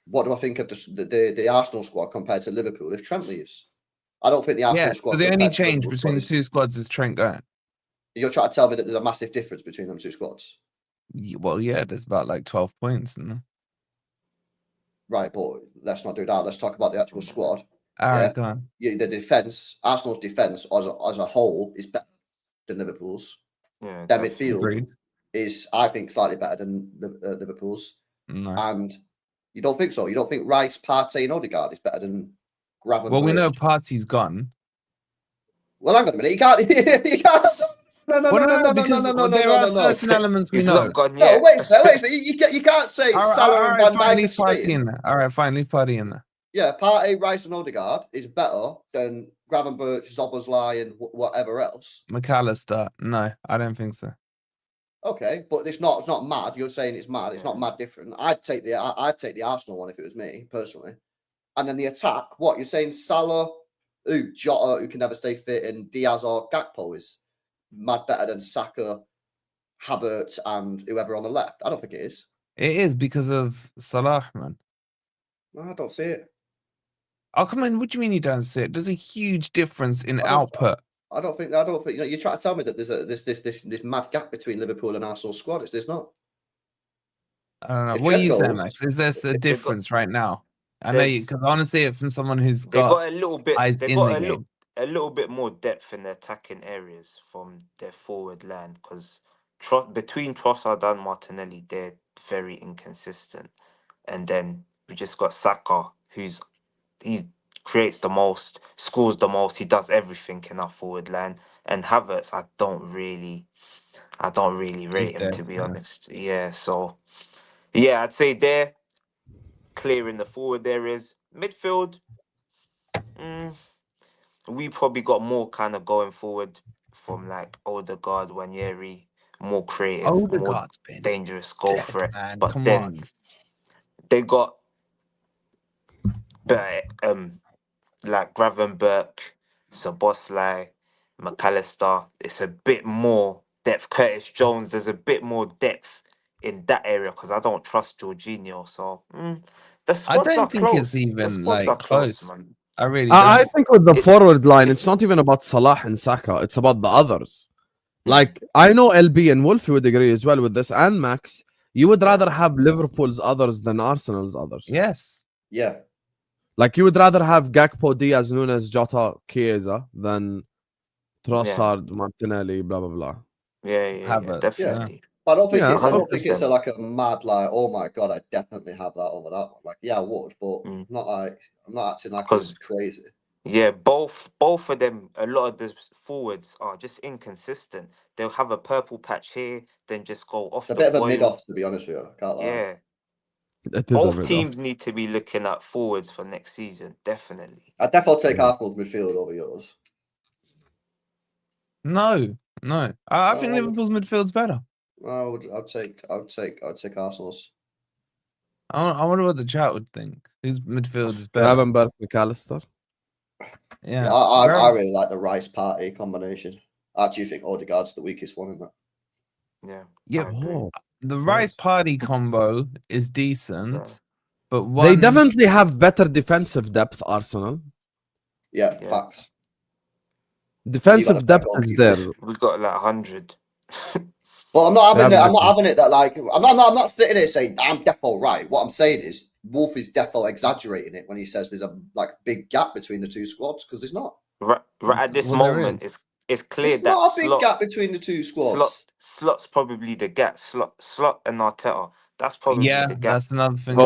[SPEAKER 4] what do I think of the Arsenal squad compared to Liverpool if Trent leaves? I don't think the Arsenal squad.
[SPEAKER 2] So the only change between the 2 squads is Trent going.
[SPEAKER 4] You're trying to tell me that there's a massive difference between them 2 squads?
[SPEAKER 2] Well, yeah, there's about like 12 points in there.
[SPEAKER 4] Right, but let's not do that. Let's talk about the actual squad.
[SPEAKER 2] All right, go on.
[SPEAKER 4] Yeah, the defense, Arsenal's defense as a whole is better than Liverpool's.
[SPEAKER 3] Yeah,
[SPEAKER 4] their midfield is, I think, slightly better than Liverpool's.
[SPEAKER 2] No.
[SPEAKER 4] And you don't think so? You don't think Rice, Partey, and Odegaard is better than Gravenberch?
[SPEAKER 2] Well, we know Partey's gone.
[SPEAKER 4] Well, hang on a minute. You can't. You can't. No,
[SPEAKER 2] because there are certain elements we
[SPEAKER 3] He's
[SPEAKER 2] know.
[SPEAKER 3] not gone
[SPEAKER 4] No,
[SPEAKER 3] yet.
[SPEAKER 4] wait a second. You can't say
[SPEAKER 2] All right,
[SPEAKER 4] Salah
[SPEAKER 2] all
[SPEAKER 4] and
[SPEAKER 2] right,
[SPEAKER 4] Van
[SPEAKER 2] fine,
[SPEAKER 4] Dijk are
[SPEAKER 2] leave Partey
[SPEAKER 4] staying.
[SPEAKER 2] in there. All right, fine, leave Partey in there.
[SPEAKER 4] Yeah, Partey, Rice, and Odegaard is better than Gravenberch, Szoboszlai, and whatever else.
[SPEAKER 2] McAllister, no, I don't think so.
[SPEAKER 4] Okay, but it's not mad. You're saying it's mad. It's not mad different. I'd take the Arsenal one if it was me personally. And then the attack. What you're saying? Salah, Jota, who can never stay fit, and Diaz or Gakpo is mad better than Saka, Havertz, and whoever on the left. I don't think it is.
[SPEAKER 2] It is because of Salah, man.
[SPEAKER 4] No, I don't see it.
[SPEAKER 2] Oh, come on, what do you mean you don't see it? There's a huge difference in
[SPEAKER 4] I don't-
[SPEAKER 2] output.
[SPEAKER 4] I don't think. You know, you're trying to tell me that there's this mad gap between Liverpool and Arsenal's squad. There's not.
[SPEAKER 2] I don't know.
[SPEAKER 4] If
[SPEAKER 2] What are
[SPEAKER 4] Trent
[SPEAKER 2] you saying,
[SPEAKER 4] goes-
[SPEAKER 2] Max? Is there a
[SPEAKER 3] if they got-
[SPEAKER 2] difference right now? I know you, because I want to see it from someone who's
[SPEAKER 3] They
[SPEAKER 2] got
[SPEAKER 3] got a little bit.
[SPEAKER 2] eyes
[SPEAKER 3] They
[SPEAKER 2] in
[SPEAKER 3] got
[SPEAKER 2] the
[SPEAKER 3] a
[SPEAKER 2] game.
[SPEAKER 3] little bit more depth in the attacking areas from their forward line because between Trossard and Martinelli, they're very inconsistent. And then we just got Saka, he creates the most, scores the most, he does everything in our forward line. And Havertz, I don't really rate him,
[SPEAKER 2] dead,
[SPEAKER 3] to be
[SPEAKER 2] yeah.
[SPEAKER 3] honest. Yeah, so yeah, I'd say they're clearing the forward areas. Midfield, we probably got more kind of going forward from like Odegaard, Wanyeri, more creative, more
[SPEAKER 2] Odegaard's been
[SPEAKER 3] dangerous goal
[SPEAKER 2] dead,
[SPEAKER 3] threat.
[SPEAKER 2] man.
[SPEAKER 3] But
[SPEAKER 2] Come
[SPEAKER 3] then
[SPEAKER 2] on.
[SPEAKER 3] they got like Gravenberch, Szoboszlai, McAllister. It's a bit more depth. Curtis Jones, there's a bit more depth in that area because I don't trust Jorginho. So the
[SPEAKER 2] I
[SPEAKER 3] squads are
[SPEAKER 2] don't think
[SPEAKER 3] close.
[SPEAKER 2] it's
[SPEAKER 3] The
[SPEAKER 2] even
[SPEAKER 3] squads are
[SPEAKER 2] like close.
[SPEAKER 3] man.
[SPEAKER 2] I really
[SPEAKER 1] I
[SPEAKER 2] don't.
[SPEAKER 1] think with the
[SPEAKER 3] It-
[SPEAKER 1] forward line, it's not even about Salah and Saka. It's about the others. Like, I know LB and Wolfie would agree as well with this, and Max. You would rather have Liverpool's others than Arsenal's others.
[SPEAKER 2] Yes.
[SPEAKER 4] Yeah.
[SPEAKER 1] Like, you would rather have Gakpo, Diaz, Nunes, Jota, Chiesa than Trossard, Martinelli, blah, blah, blah.
[SPEAKER 3] Yeah,
[SPEAKER 2] Havertz,
[SPEAKER 3] definitely.
[SPEAKER 4] But I don't think
[SPEAKER 1] Yeah,
[SPEAKER 4] it's. I don't think it's
[SPEAKER 3] 100%.
[SPEAKER 4] like a mad like. Oh my god, I definitely have that over that one. Like, yeah, I would, but not like I'm not acting like it's crazy.
[SPEAKER 3] Yeah, both of them. A lot of the forwards are just inconsistent. They'll have a purple patch here, then just go off
[SPEAKER 4] It's a
[SPEAKER 3] the
[SPEAKER 4] bit of a
[SPEAKER 3] boil.
[SPEAKER 4] mid off, to be honest with you. I can't lie.
[SPEAKER 3] Yeah,
[SPEAKER 1] It is a
[SPEAKER 3] both
[SPEAKER 1] bit
[SPEAKER 3] teams need to be looking at forwards for next season. Definitely.
[SPEAKER 4] I'd definitely take Arsenal's midfield over yours.
[SPEAKER 2] No. I think
[SPEAKER 4] Oh.
[SPEAKER 2] Liverpool's midfield's better.
[SPEAKER 4] I'd take Arsenal's.
[SPEAKER 2] I wonder what the chat would think. Whose midfield is better?
[SPEAKER 1] Gravenberch, McAllister.
[SPEAKER 2] Yeah.
[SPEAKER 4] I really like the Rice Party combination. I actually think Odegaard's the weakest one in that.
[SPEAKER 3] Yeah.
[SPEAKER 2] Yeah.
[SPEAKER 3] I agree.
[SPEAKER 2] The Rice Party combo is decent, but
[SPEAKER 1] They definitely have better defensive depth, Arsenal.
[SPEAKER 4] Yeah,
[SPEAKER 3] Yeah.
[SPEAKER 4] facts.
[SPEAKER 1] Defensive depth is there.
[SPEAKER 3] We got like 100.
[SPEAKER 4] But I'm not having
[SPEAKER 1] Yeah,
[SPEAKER 4] it. I'm not having it that like I'm not sitting here saying I'm defo right. What I'm saying is Wolf is defo exaggerating it when he says there's a like big gap between the two squads because there's not.
[SPEAKER 3] Right at this
[SPEAKER 2] Well, there
[SPEAKER 3] moment,
[SPEAKER 2] is.
[SPEAKER 3] it's clear
[SPEAKER 4] There's
[SPEAKER 3] that
[SPEAKER 4] not a big
[SPEAKER 3] Slot,
[SPEAKER 4] gap between the two squads.
[SPEAKER 3] Slot's probably the gap. Slot and Arteta. That's probably
[SPEAKER 2] Yeah,
[SPEAKER 3] the gap.
[SPEAKER 2] that's another thing.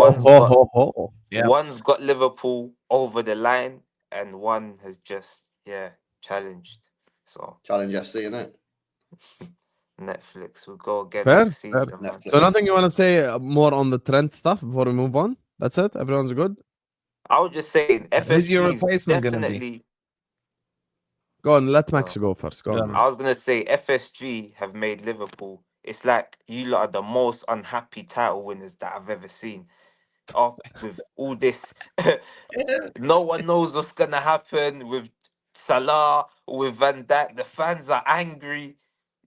[SPEAKER 1] Yeah.
[SPEAKER 3] One's got Liverpool over the line, and one has just challenged. So
[SPEAKER 4] Challenge FC, innit?
[SPEAKER 3] Netflix will go again
[SPEAKER 1] Fair,
[SPEAKER 3] next
[SPEAKER 1] fair.
[SPEAKER 3] season, man.
[SPEAKER 1] So nothing you want to say more on the Trent stuff before we move on? That's it? Everyone's good?
[SPEAKER 3] I was just saying,
[SPEAKER 2] Who's your
[SPEAKER 3] FSG is
[SPEAKER 2] replacement gonna be?
[SPEAKER 3] definitely.
[SPEAKER 1] Go on, let Max go first. Go on,
[SPEAKER 2] Yeah.
[SPEAKER 3] I was
[SPEAKER 1] Max.
[SPEAKER 3] gonna say FSG have made Liverpool. It's like you lot are the most unhappy title winners that I've ever seen. With all this, no one knows what's gonna happen with Salah, with Van Dijk. The fans are angry.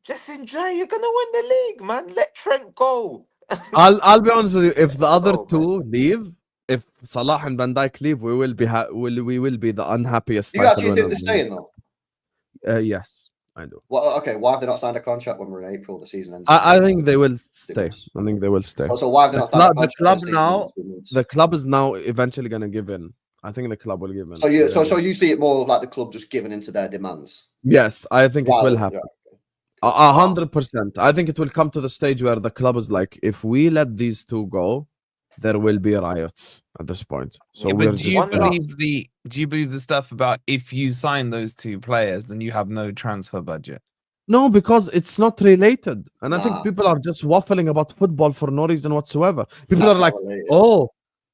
[SPEAKER 3] Just enjoy. You're gonna win the league, man. Let Trent go.
[SPEAKER 1] I'll be honest with you. If the other
[SPEAKER 3] Go,
[SPEAKER 1] two leave, if Salah and Van Dijk leave, we will be we will be the unhappiest.
[SPEAKER 4] Do you
[SPEAKER 1] title
[SPEAKER 4] actually think
[SPEAKER 1] winners.
[SPEAKER 4] they're staying though?
[SPEAKER 1] Yes, I do.
[SPEAKER 4] Well, okay. Why have they not signed a contract when we're in April? The season ends.
[SPEAKER 1] I think they will stay. I think they will stay.
[SPEAKER 4] So why have they
[SPEAKER 1] The
[SPEAKER 4] not signed a
[SPEAKER 1] club, the
[SPEAKER 4] contract?
[SPEAKER 1] club
[SPEAKER 4] when the season
[SPEAKER 1] now,
[SPEAKER 4] ends in 2 months?
[SPEAKER 1] the club is now eventually gonna give in. I think the club will give in.
[SPEAKER 4] So you see it more like the club just giving into their demands.
[SPEAKER 1] Yes, I think it will happen.
[SPEAKER 4] Yeah.
[SPEAKER 1] 100%. I think it will come to the stage where the club is like, if we let these two go, there will be riots at this point. So
[SPEAKER 2] Yeah,
[SPEAKER 1] we're
[SPEAKER 2] but do
[SPEAKER 1] just
[SPEAKER 2] you
[SPEAKER 3] One last-
[SPEAKER 2] believe the stuff about if you sign those two players, then you have no transfer budget?
[SPEAKER 1] no, because it's not related, and I think
[SPEAKER 4] Nah.
[SPEAKER 1] people are just waffling about football for no reason whatsoever. People
[SPEAKER 4] That's
[SPEAKER 1] are like,
[SPEAKER 4] not related.
[SPEAKER 1] "Oh,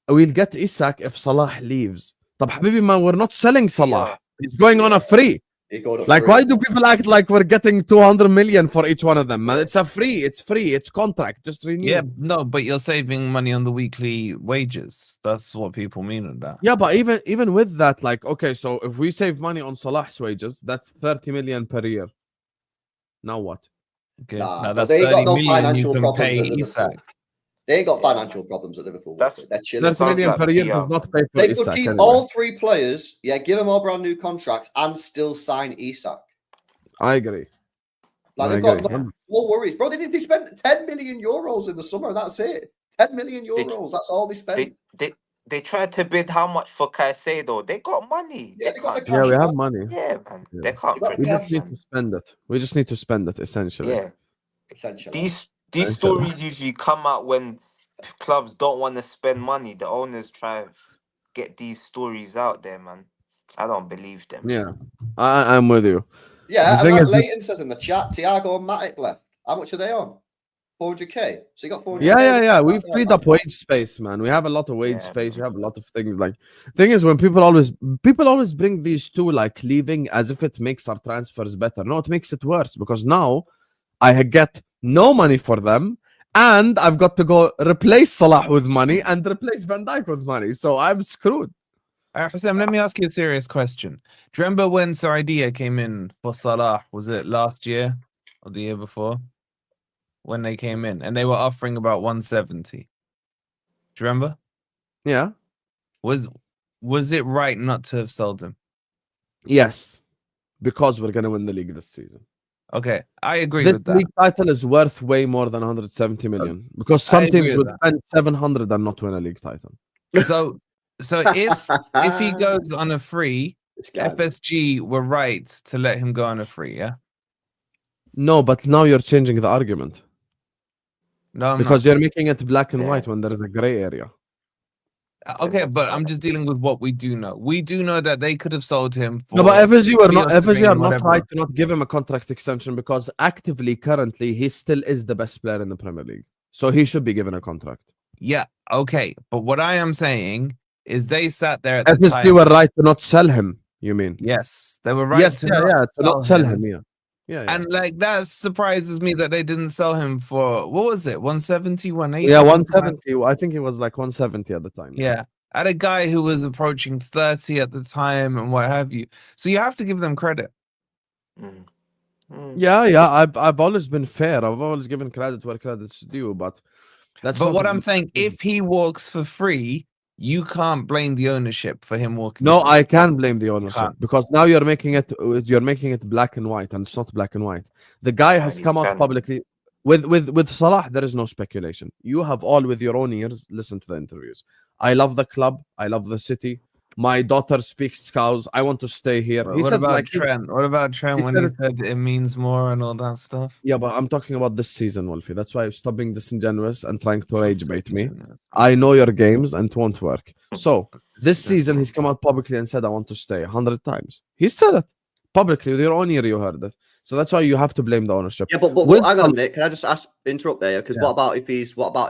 [SPEAKER 1] we'll get Isak if Salah leaves." طب حبيبي, man, we're not selling Salah.
[SPEAKER 3] Yeah.
[SPEAKER 1] He's going on a free.
[SPEAKER 4] He got a
[SPEAKER 1] Like,
[SPEAKER 4] free.
[SPEAKER 1] why do people act like we're getting 200 million for each one of them, man? It's a free. It's free. It's contract. Just renew.
[SPEAKER 2] Yeah, no, but you're saving money on the weekly wages. That's what people mean with that.
[SPEAKER 1] Yeah, but even with that, like, okay, so if we save money on Salah's wages, that's 30 million per year. Now what?
[SPEAKER 2] Okay,
[SPEAKER 4] Nah,
[SPEAKER 2] now
[SPEAKER 4] but
[SPEAKER 2] that's
[SPEAKER 4] they ain't got
[SPEAKER 2] 30
[SPEAKER 4] no
[SPEAKER 2] million you
[SPEAKER 4] financial
[SPEAKER 2] can
[SPEAKER 4] problems
[SPEAKER 2] pay
[SPEAKER 4] at Liverpool.
[SPEAKER 2] Isak.
[SPEAKER 4] They ain't got
[SPEAKER 3] Yeah.
[SPEAKER 4] financial problems at Liverpool.
[SPEAKER 3] That's-
[SPEAKER 4] They're chilling.
[SPEAKER 1] 30 million
[SPEAKER 3] like
[SPEAKER 1] per year
[SPEAKER 3] PR,
[SPEAKER 1] does not
[SPEAKER 3] man.
[SPEAKER 1] pay for
[SPEAKER 4] They could
[SPEAKER 1] Isak
[SPEAKER 4] keep
[SPEAKER 1] anyway.
[SPEAKER 4] all three players, yeah, give them all brand new contracts, and still sign Isak.
[SPEAKER 1] I agree.
[SPEAKER 4] Like
[SPEAKER 1] I
[SPEAKER 4] they've got
[SPEAKER 1] agree.
[SPEAKER 4] no worries, bro. They spent 10 million euros in the summer. That's it. 10 million euros. That's all they spent.
[SPEAKER 3] They tried to bid how much for Caicedo? They got money.
[SPEAKER 4] Yeah,
[SPEAKER 3] They
[SPEAKER 4] they got the
[SPEAKER 3] can't.
[SPEAKER 1] Yeah, we
[SPEAKER 4] cash,
[SPEAKER 1] have
[SPEAKER 4] man.
[SPEAKER 1] money.
[SPEAKER 3] Yeah, man.
[SPEAKER 1] Yeah.
[SPEAKER 3] They can't
[SPEAKER 4] They got
[SPEAKER 1] We
[SPEAKER 3] protect.
[SPEAKER 1] just need
[SPEAKER 3] Man.
[SPEAKER 1] to spend it. We just need to spend it, essentially.
[SPEAKER 3] Yeah.
[SPEAKER 4] Essentially.
[SPEAKER 3] These
[SPEAKER 1] Essentially.
[SPEAKER 3] stories usually come out when clubs don't want to spend money. The owners try and get these stories out there, man. I don't believe them.
[SPEAKER 1] Yeah, I'm with you.
[SPEAKER 4] Yeah,
[SPEAKER 1] The
[SPEAKER 4] and
[SPEAKER 1] thing
[SPEAKER 4] like
[SPEAKER 1] is-
[SPEAKER 4] Leighton says in the chat, Thiago and Matic left. How much are they on? 400k. So you got 400k.
[SPEAKER 1] Yeah. We've freed up wage space, man. We have a lot of wage
[SPEAKER 3] Yeah,
[SPEAKER 1] space. We
[SPEAKER 3] man.
[SPEAKER 1] have a lot of things. Like, thing is, when people always bring these two, like, leaving as if it makes our transfers better. No, it makes it worse, because now I get no money for them, and I've got to go replace Salah with money and replace Van Dijk with money. So I'm screwed.
[SPEAKER 2] Sam, let me ask you a serious question. Do you remember when Saraidia came in for Salah? Was it last year or the year before? When they came in and they were offering about 170. Do you remember?
[SPEAKER 1] Yeah.
[SPEAKER 2] Was it right not to have sold him?
[SPEAKER 1] Yes, because we're gonna win the league this season.
[SPEAKER 2] Okay, I agree
[SPEAKER 1] This
[SPEAKER 2] with that.
[SPEAKER 1] league title is worth way more than 170 million, because some
[SPEAKER 2] I agree
[SPEAKER 1] teams
[SPEAKER 2] with
[SPEAKER 1] would spend 700 and not win a league title.
[SPEAKER 2] So if he goes on a free,
[SPEAKER 4] This guy, man.
[SPEAKER 2] FSG were right to let him go on a free, yeah?
[SPEAKER 1] No, but now you're changing the argument,
[SPEAKER 2] No, I'm
[SPEAKER 1] because you're making it black and
[SPEAKER 3] Yeah.
[SPEAKER 1] white when there is a gray area.
[SPEAKER 2] not. Okay, but I'm just dealing with what we do know. We do know that they could have sold him for
[SPEAKER 1] No, but FSG were not.
[SPEAKER 2] Three or
[SPEAKER 1] FSG
[SPEAKER 2] three,
[SPEAKER 1] are not
[SPEAKER 2] whatever.
[SPEAKER 1] right to not give him a contract extension, because actively, currently, he still is the best player in the Premier League, so he should be given a contract.
[SPEAKER 2] Yeah, okay. But what I am saying is they sat there at the
[SPEAKER 1] FSG
[SPEAKER 2] time.
[SPEAKER 1] were right to not sell him. You mean?
[SPEAKER 2] Yes, they were right
[SPEAKER 1] Yes,
[SPEAKER 2] to
[SPEAKER 1] yeah, to not sell him.
[SPEAKER 2] him.
[SPEAKER 1] Yeah, yeah.
[SPEAKER 2] And like that surprises me that they didn't sell him for what was it? 170, 180?
[SPEAKER 1] Yeah,
[SPEAKER 2] something like-
[SPEAKER 1] 170. I think it was like 170 at the time.
[SPEAKER 2] Yeah. At a guy who was approaching 30 at the time and what have you. So you have to give them credit.
[SPEAKER 3] Mm. Mm.
[SPEAKER 1] Yeah. I've always been fair. I've always given credit where credit's due, but that's
[SPEAKER 2] But
[SPEAKER 1] not
[SPEAKER 2] what
[SPEAKER 1] a-
[SPEAKER 2] I'm saying, if he walks for free, you can't blame the ownership for him walking.
[SPEAKER 1] No,
[SPEAKER 2] free.
[SPEAKER 1] I can blame the ownership,
[SPEAKER 2] can't.
[SPEAKER 1] because now you're making it black and white, and it's not black and white. The guy has
[SPEAKER 3] you
[SPEAKER 1] come out
[SPEAKER 3] can.
[SPEAKER 1] publicly with Salah. There is no speculation. You have all with your own ears listened to the interviews. I love the club. I love the city. My daughter speaks Scouse. I want to stay here. He
[SPEAKER 2] What
[SPEAKER 1] said
[SPEAKER 2] about
[SPEAKER 1] like he's-
[SPEAKER 2] Trent? What about Trent
[SPEAKER 1] he
[SPEAKER 2] when
[SPEAKER 1] said
[SPEAKER 2] he
[SPEAKER 1] it-
[SPEAKER 2] said it means more and all that stuff?
[SPEAKER 1] yeah, but I'm talking about this season, Wolfie. That's why stop being disingenuous and trying to rage bait me. I know your games and it won't work. So this season he's come out publicly and said I want to stay 100 times. He said it publicly with your own ear. You heard it. So that's why you have to blame the ownership.
[SPEAKER 4] Yeah, but
[SPEAKER 1] With
[SPEAKER 4] hang on a
[SPEAKER 1] Salah-
[SPEAKER 4] minute. Can I just interrupt there? Because
[SPEAKER 1] Yeah.
[SPEAKER 4] what about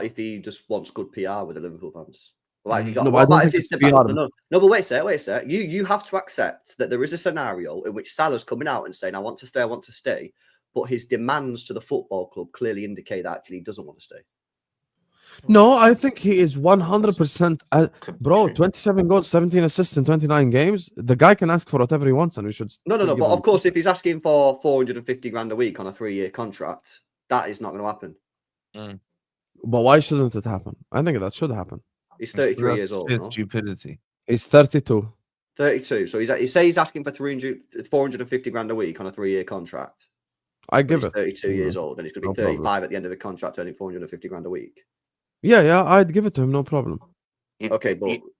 [SPEAKER 4] if he just wants good PR with the Liverpool fans? What, if he got,
[SPEAKER 1] No, but
[SPEAKER 4] what
[SPEAKER 1] I don't
[SPEAKER 4] about if
[SPEAKER 1] think
[SPEAKER 4] it's
[SPEAKER 1] it's
[SPEAKER 4] the
[SPEAKER 1] PR.
[SPEAKER 4] no, but wait a sec. You have to accept that there is a scenario in which Salah's coming out and saying, I want to stay, but his demands to the football club clearly indicate that actually he doesn't want to stay.
[SPEAKER 1] No, I think he is 100%.
[SPEAKER 3] Could be
[SPEAKER 1] Bro,
[SPEAKER 3] true.
[SPEAKER 1] 27 goals, 17 assists in 29 games. The guy can ask for whatever he wants, and we should.
[SPEAKER 4] No,
[SPEAKER 1] give
[SPEAKER 4] but
[SPEAKER 1] him-
[SPEAKER 4] of course, if he's asking for 450 grand a week on a 3-year contract, that is not going to happen.
[SPEAKER 1] But why shouldn't it happen? I think that should happen.
[SPEAKER 4] He's 33 years old.
[SPEAKER 2] It's
[SPEAKER 4] No?
[SPEAKER 2] stupidity.
[SPEAKER 1] He's 32.
[SPEAKER 4] 32. So he's asking for 450 grand a week on a 3-year contract.
[SPEAKER 1] I
[SPEAKER 4] But
[SPEAKER 1] give
[SPEAKER 4] he's
[SPEAKER 1] it.
[SPEAKER 4] 32 years old, and he's going to
[SPEAKER 1] No
[SPEAKER 4] be
[SPEAKER 1] problem.
[SPEAKER 4] 35 at the end of the contract, earning 450 grand a week.
[SPEAKER 1] Yeah, I'd give it to him, no problem.
[SPEAKER 3] You-
[SPEAKER 4] Okay, but
[SPEAKER 3] you-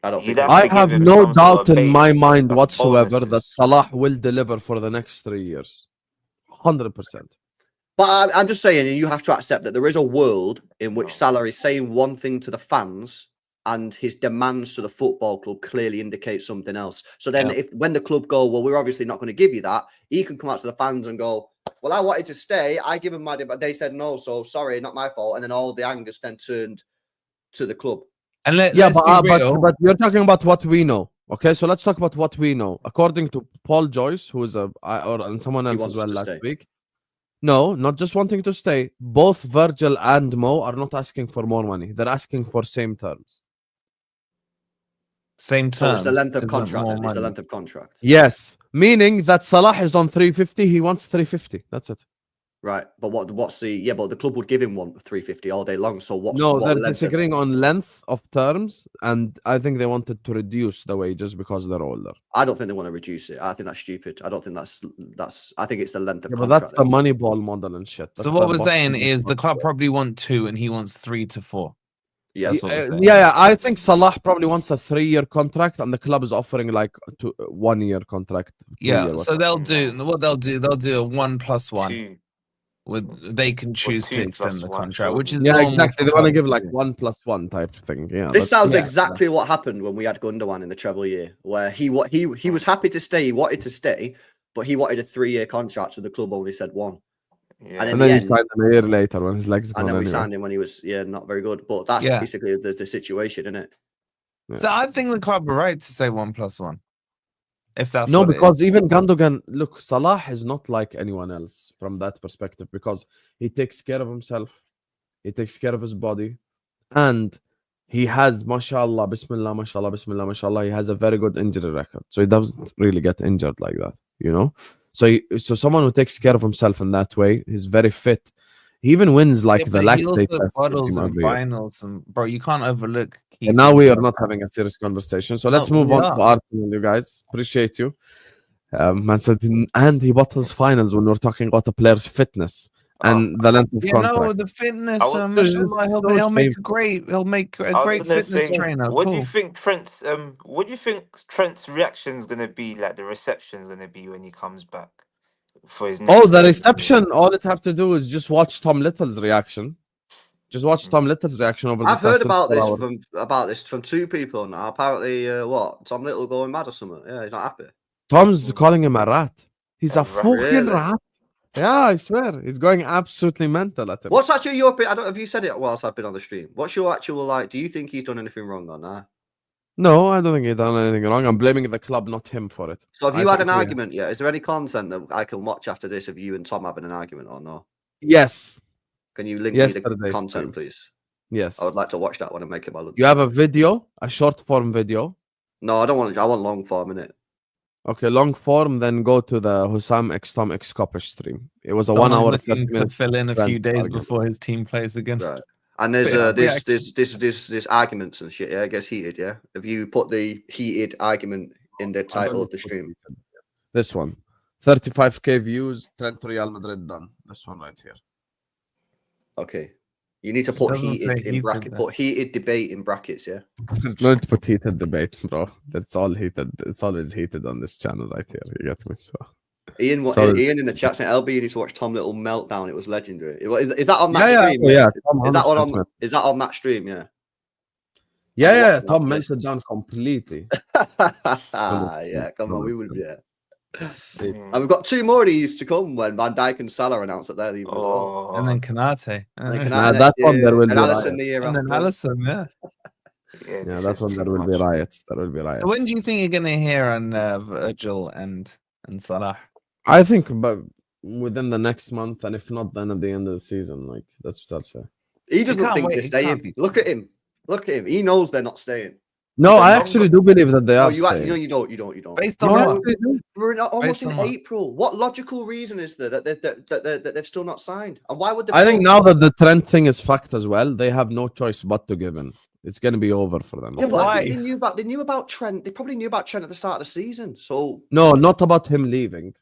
[SPEAKER 4] I don't
[SPEAKER 3] you'd
[SPEAKER 4] think
[SPEAKER 3] have
[SPEAKER 1] I
[SPEAKER 3] to give
[SPEAKER 1] have
[SPEAKER 3] him
[SPEAKER 1] no
[SPEAKER 3] some sort
[SPEAKER 1] doubt
[SPEAKER 3] of
[SPEAKER 1] in my
[SPEAKER 3] base
[SPEAKER 1] mind
[SPEAKER 3] of
[SPEAKER 1] whatsoever that
[SPEAKER 3] bonuses.
[SPEAKER 1] Salah will deliver for the next 3 years. 100%.
[SPEAKER 4] But I'm just saying, you have to accept that there is a world in which
[SPEAKER 3] No.
[SPEAKER 4] Salah is saying one thing to the fans, and his demands to the football club clearly indicate something else. So then,
[SPEAKER 2] Yeah.
[SPEAKER 4] when the club go, well, we're obviously not going to give you that, he can come out to the fans and go, well, I wanted to stay. I give him my, but they said no. So sorry, not my fault. And then all the anger's then turned to the club.
[SPEAKER 2] And
[SPEAKER 1] Yeah,
[SPEAKER 2] let's be real.
[SPEAKER 1] but you're talking about what we know. Okay, so let's talk about what we know. According to Paul Joyce, who is and someone
[SPEAKER 4] He
[SPEAKER 1] else
[SPEAKER 4] wants
[SPEAKER 1] as well
[SPEAKER 4] to
[SPEAKER 1] last
[SPEAKER 4] stay.
[SPEAKER 1] week. No, not just wanting to stay. Both Virgil and Mo are not asking for more money. They're asking for same terms.
[SPEAKER 2] Same
[SPEAKER 4] So
[SPEAKER 2] terms.
[SPEAKER 4] it's the length of
[SPEAKER 2] isn't
[SPEAKER 4] contract.
[SPEAKER 2] more
[SPEAKER 4] Then. It's the
[SPEAKER 2] money.
[SPEAKER 4] length of contract.
[SPEAKER 1] Yes, meaning that Salah is on 350. He wants 350. That's it.
[SPEAKER 4] Right. But what's the but the club would give him 350 all day long. So what's
[SPEAKER 1] No,
[SPEAKER 4] what
[SPEAKER 1] they're
[SPEAKER 4] length of-
[SPEAKER 1] disagreeing on length of terms, and I think they wanted to reduce the wages because they're older.
[SPEAKER 4] I don't think they want to reduce it. I think that's stupid. I don't think that's. I think it's the length of
[SPEAKER 1] Yeah, but
[SPEAKER 4] contract.
[SPEAKER 1] that's the money ball model and shit.
[SPEAKER 2] So
[SPEAKER 1] That's
[SPEAKER 2] what
[SPEAKER 1] the
[SPEAKER 2] we're saying
[SPEAKER 1] Boston
[SPEAKER 2] is the
[SPEAKER 1] stuff.
[SPEAKER 2] club probably want 2 and he wants 3 to 4.
[SPEAKER 4] Yeah.
[SPEAKER 2] That's what we're saying.
[SPEAKER 1] Yeah, I think Salah probably wants a 3-year contract, and the club is offering like 1-year contract. 2-year,
[SPEAKER 2] Yeah, so
[SPEAKER 1] whatever.
[SPEAKER 2] they'll do a 1 + 1
[SPEAKER 3] 2.
[SPEAKER 2] with they can choose to
[SPEAKER 3] 2
[SPEAKER 2] extend
[SPEAKER 3] +
[SPEAKER 2] the
[SPEAKER 3] 1,
[SPEAKER 2] contract,
[SPEAKER 3] so-
[SPEAKER 2] which is
[SPEAKER 1] Yeah,
[SPEAKER 2] normal
[SPEAKER 1] exactly.
[SPEAKER 2] for
[SPEAKER 1] They want to
[SPEAKER 2] clubs
[SPEAKER 1] give
[SPEAKER 2] to
[SPEAKER 1] like
[SPEAKER 2] do.
[SPEAKER 1] 1+1 type thing. Yeah,
[SPEAKER 4] This sounds
[SPEAKER 2] yeah.
[SPEAKER 4] exactly what happened when we had Gundogan in the treble year, where he was happy to stay. He wanted to stay, but he wanted a 3-year contract, so the club only said 1.
[SPEAKER 3] Yeah.
[SPEAKER 4] And
[SPEAKER 1] and
[SPEAKER 4] in
[SPEAKER 1] then
[SPEAKER 4] the
[SPEAKER 1] you
[SPEAKER 4] end,
[SPEAKER 1] signed him a year later when his legs
[SPEAKER 4] and
[SPEAKER 1] gone
[SPEAKER 4] then we
[SPEAKER 1] anyway.
[SPEAKER 4] signed him when he was not very good. But that's
[SPEAKER 2] Yeah.
[SPEAKER 4] basically the situation, isn't it?
[SPEAKER 2] So I think the club are right to say 1 + 1. If that's
[SPEAKER 1] No,
[SPEAKER 2] what it
[SPEAKER 1] because
[SPEAKER 2] is.
[SPEAKER 1] even Gundogan, look, Salah is not like anyone else from that perspective because he takes care of himself, he takes care of his body, and he has, mashallah, bismillah, mashallah, bismillah, mashallah, he has a very good injury record. So he doesn't really get injured like that, you know? So someone who takes care of himself in that way, he's very fit. He even wins like
[SPEAKER 2] Yeah,
[SPEAKER 1] the
[SPEAKER 2] but he
[SPEAKER 1] lactate
[SPEAKER 2] also
[SPEAKER 1] test. with the
[SPEAKER 2] bottles
[SPEAKER 1] team
[SPEAKER 2] and
[SPEAKER 1] every year.
[SPEAKER 2] finals and bro, you can't overlook.
[SPEAKER 1] And now we are not having a serious conversation. So let's
[SPEAKER 2] No,
[SPEAKER 1] move
[SPEAKER 2] we
[SPEAKER 1] on
[SPEAKER 2] are.
[SPEAKER 1] to Arsenal, you guys. Appreciate you. Man said, and he bottles finals when we're talking about the player's fitness and the length of
[SPEAKER 2] Yeah,
[SPEAKER 1] contract.
[SPEAKER 2] no, the fitness.
[SPEAKER 3] I was-
[SPEAKER 2] Mashallah,
[SPEAKER 1] so
[SPEAKER 2] he'll make
[SPEAKER 1] shameful.
[SPEAKER 2] he'll make a
[SPEAKER 3] I was
[SPEAKER 2] great
[SPEAKER 3] gonna
[SPEAKER 2] fitness
[SPEAKER 3] say,
[SPEAKER 2] trainer.
[SPEAKER 3] what do you
[SPEAKER 2] Cool.
[SPEAKER 3] think Trent's reaction is gonna be, like the reception is gonna be when he comes back for his next
[SPEAKER 1] Oh, the
[SPEAKER 3] game?
[SPEAKER 1] reception. All it have to do is just watch Tom Little's reaction. Just watch Tom Little's reaction over the
[SPEAKER 4] I've heard
[SPEAKER 1] last
[SPEAKER 4] about
[SPEAKER 1] 24
[SPEAKER 4] this
[SPEAKER 1] hours.
[SPEAKER 4] from 2 people now. Apparently, Tom Little going mad or something. Yeah, he's not happy.
[SPEAKER 1] Tom's calling him a rat. He's a
[SPEAKER 3] A rat,
[SPEAKER 1] fucking
[SPEAKER 4] really?
[SPEAKER 1] rat. Yeah, I swear. He's going absolutely mental at him.
[SPEAKER 4] What's actually your opinion? I don't have you said it whilst I've been on the stream. What's your actual like? Do you think he's done anything wrong or nah?
[SPEAKER 1] No, I don't think he's done anything wrong. I'm blaming the club, not him, for it.
[SPEAKER 4] So have
[SPEAKER 1] I
[SPEAKER 4] you had
[SPEAKER 1] think
[SPEAKER 4] an
[SPEAKER 1] we-
[SPEAKER 4] argument yet? Is there any content that I can watch after this of you and Tom having an argument or no?
[SPEAKER 1] Yes.
[SPEAKER 4] Can you link me
[SPEAKER 1] Yesterday,
[SPEAKER 4] the content,
[SPEAKER 1] stream.
[SPEAKER 4] please?
[SPEAKER 1] Yes.
[SPEAKER 4] I would like to watch that when I make it my lunch.
[SPEAKER 1] You have a video, a short form video.
[SPEAKER 4] No, I don't want. I want long form in it.
[SPEAKER 1] Okay, long form, then go to the Hussam X Tom X Kopish stream. It was a
[SPEAKER 2] Someone
[SPEAKER 1] 1 hour,
[SPEAKER 2] looking
[SPEAKER 1] 30
[SPEAKER 2] to
[SPEAKER 1] minutes.
[SPEAKER 2] fill in a
[SPEAKER 1] Trent
[SPEAKER 2] few days
[SPEAKER 1] argument.
[SPEAKER 2] before his team plays again.
[SPEAKER 4] Right. And there's
[SPEAKER 2] Yeah,
[SPEAKER 4] this arguments and shit. Yeah, it gets heated. Yeah. Have you put the heated argument in the title of the stream?
[SPEAKER 1] This one. 35k views, Trent to Real Madrid done. This one right here.
[SPEAKER 4] Okay. You need to
[SPEAKER 2] It
[SPEAKER 4] put
[SPEAKER 2] doesn't
[SPEAKER 4] heated
[SPEAKER 2] say
[SPEAKER 4] in
[SPEAKER 2] heated
[SPEAKER 4] bracket.
[SPEAKER 2] there.
[SPEAKER 4] Put heated debate in brackets. Yeah.
[SPEAKER 1] There's no need to put heated debate, bro. That's all heated. It's always heated on this channel right here. You get me? So
[SPEAKER 4] Ian in the chat saying LB, you need to watch Tom Little meltdown. It was legendary. Is that on that
[SPEAKER 1] yeah,
[SPEAKER 4] stream?
[SPEAKER 1] yeah.
[SPEAKER 4] Is that
[SPEAKER 1] 100%, man.
[SPEAKER 4] is that on that stream? Yeah.
[SPEAKER 1] Yeah.
[SPEAKER 4] watching
[SPEAKER 1] Tom
[SPEAKER 4] that
[SPEAKER 1] melted
[SPEAKER 4] list.
[SPEAKER 1] down completely.
[SPEAKER 4] Yeah, come on, we would.
[SPEAKER 1] 100%.
[SPEAKER 4] Yeah. And we've got 2 more of these to come when Van Dijk and Salah announced that they're leaving. as well.
[SPEAKER 2] And then Kanate.
[SPEAKER 4] And then
[SPEAKER 1] Nah,
[SPEAKER 4] Canate
[SPEAKER 1] that one
[SPEAKER 4] next
[SPEAKER 1] there
[SPEAKER 4] year,
[SPEAKER 1] will
[SPEAKER 4] and
[SPEAKER 1] be
[SPEAKER 4] Alisson
[SPEAKER 1] riots.
[SPEAKER 4] the year
[SPEAKER 2] And then
[SPEAKER 4] after.
[SPEAKER 2] Allison, yeah.
[SPEAKER 1] Yeah,
[SPEAKER 3] this
[SPEAKER 1] that
[SPEAKER 3] is
[SPEAKER 1] one there
[SPEAKER 3] too
[SPEAKER 1] will be
[SPEAKER 3] much.
[SPEAKER 1] riots. There will be riots.
[SPEAKER 2] So when do you think you're gonna hear on Virgil and Salah?
[SPEAKER 1] I think, but within the next month, and if not, then at the end of the season. Like that's what I'll say.
[SPEAKER 4] He doesn't
[SPEAKER 2] can't
[SPEAKER 4] think
[SPEAKER 2] wait,
[SPEAKER 4] they're
[SPEAKER 2] he can't
[SPEAKER 4] staying.
[SPEAKER 2] be-
[SPEAKER 4] Look at him. Look at him. He knows they're not staying.
[SPEAKER 1] No,
[SPEAKER 4] They're
[SPEAKER 1] I
[SPEAKER 4] not
[SPEAKER 1] actually
[SPEAKER 4] go-
[SPEAKER 1] do believe that they
[SPEAKER 4] No,
[SPEAKER 1] are
[SPEAKER 4] you
[SPEAKER 1] staying.
[SPEAKER 4] you don't.
[SPEAKER 2] Based
[SPEAKER 1] No,
[SPEAKER 2] on
[SPEAKER 1] I
[SPEAKER 2] what?
[SPEAKER 1] actually do.
[SPEAKER 4] We're almost
[SPEAKER 2] Based
[SPEAKER 4] in
[SPEAKER 2] on what?
[SPEAKER 4] April. What logical reason is there that they've still not signed? And why would the
[SPEAKER 1] I think
[SPEAKER 4] club-
[SPEAKER 1] now that the Trent thing is fucked as well, they have no choice but to give in. It's gonna be over for them.
[SPEAKER 4] Yeah, but I think
[SPEAKER 2] Why?
[SPEAKER 4] they knew about Trent. They probably knew about Trent at the start of the season. So
[SPEAKER 1] No, not about him leaving.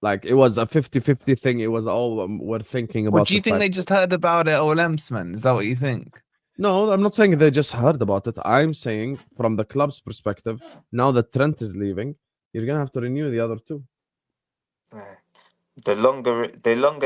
[SPEAKER 1] Like it was a 50-50 thing. It was all we're thinking about.
[SPEAKER 2] What do you
[SPEAKER 1] the
[SPEAKER 2] think
[SPEAKER 1] fact-
[SPEAKER 2] they just heard about it all man? Is that what you think?
[SPEAKER 1] No, I'm not saying they just heard about it. I'm saying from the club's perspective, now that Trent is leaving, you're gonna have to renew the other 2.
[SPEAKER 3] Right. The longer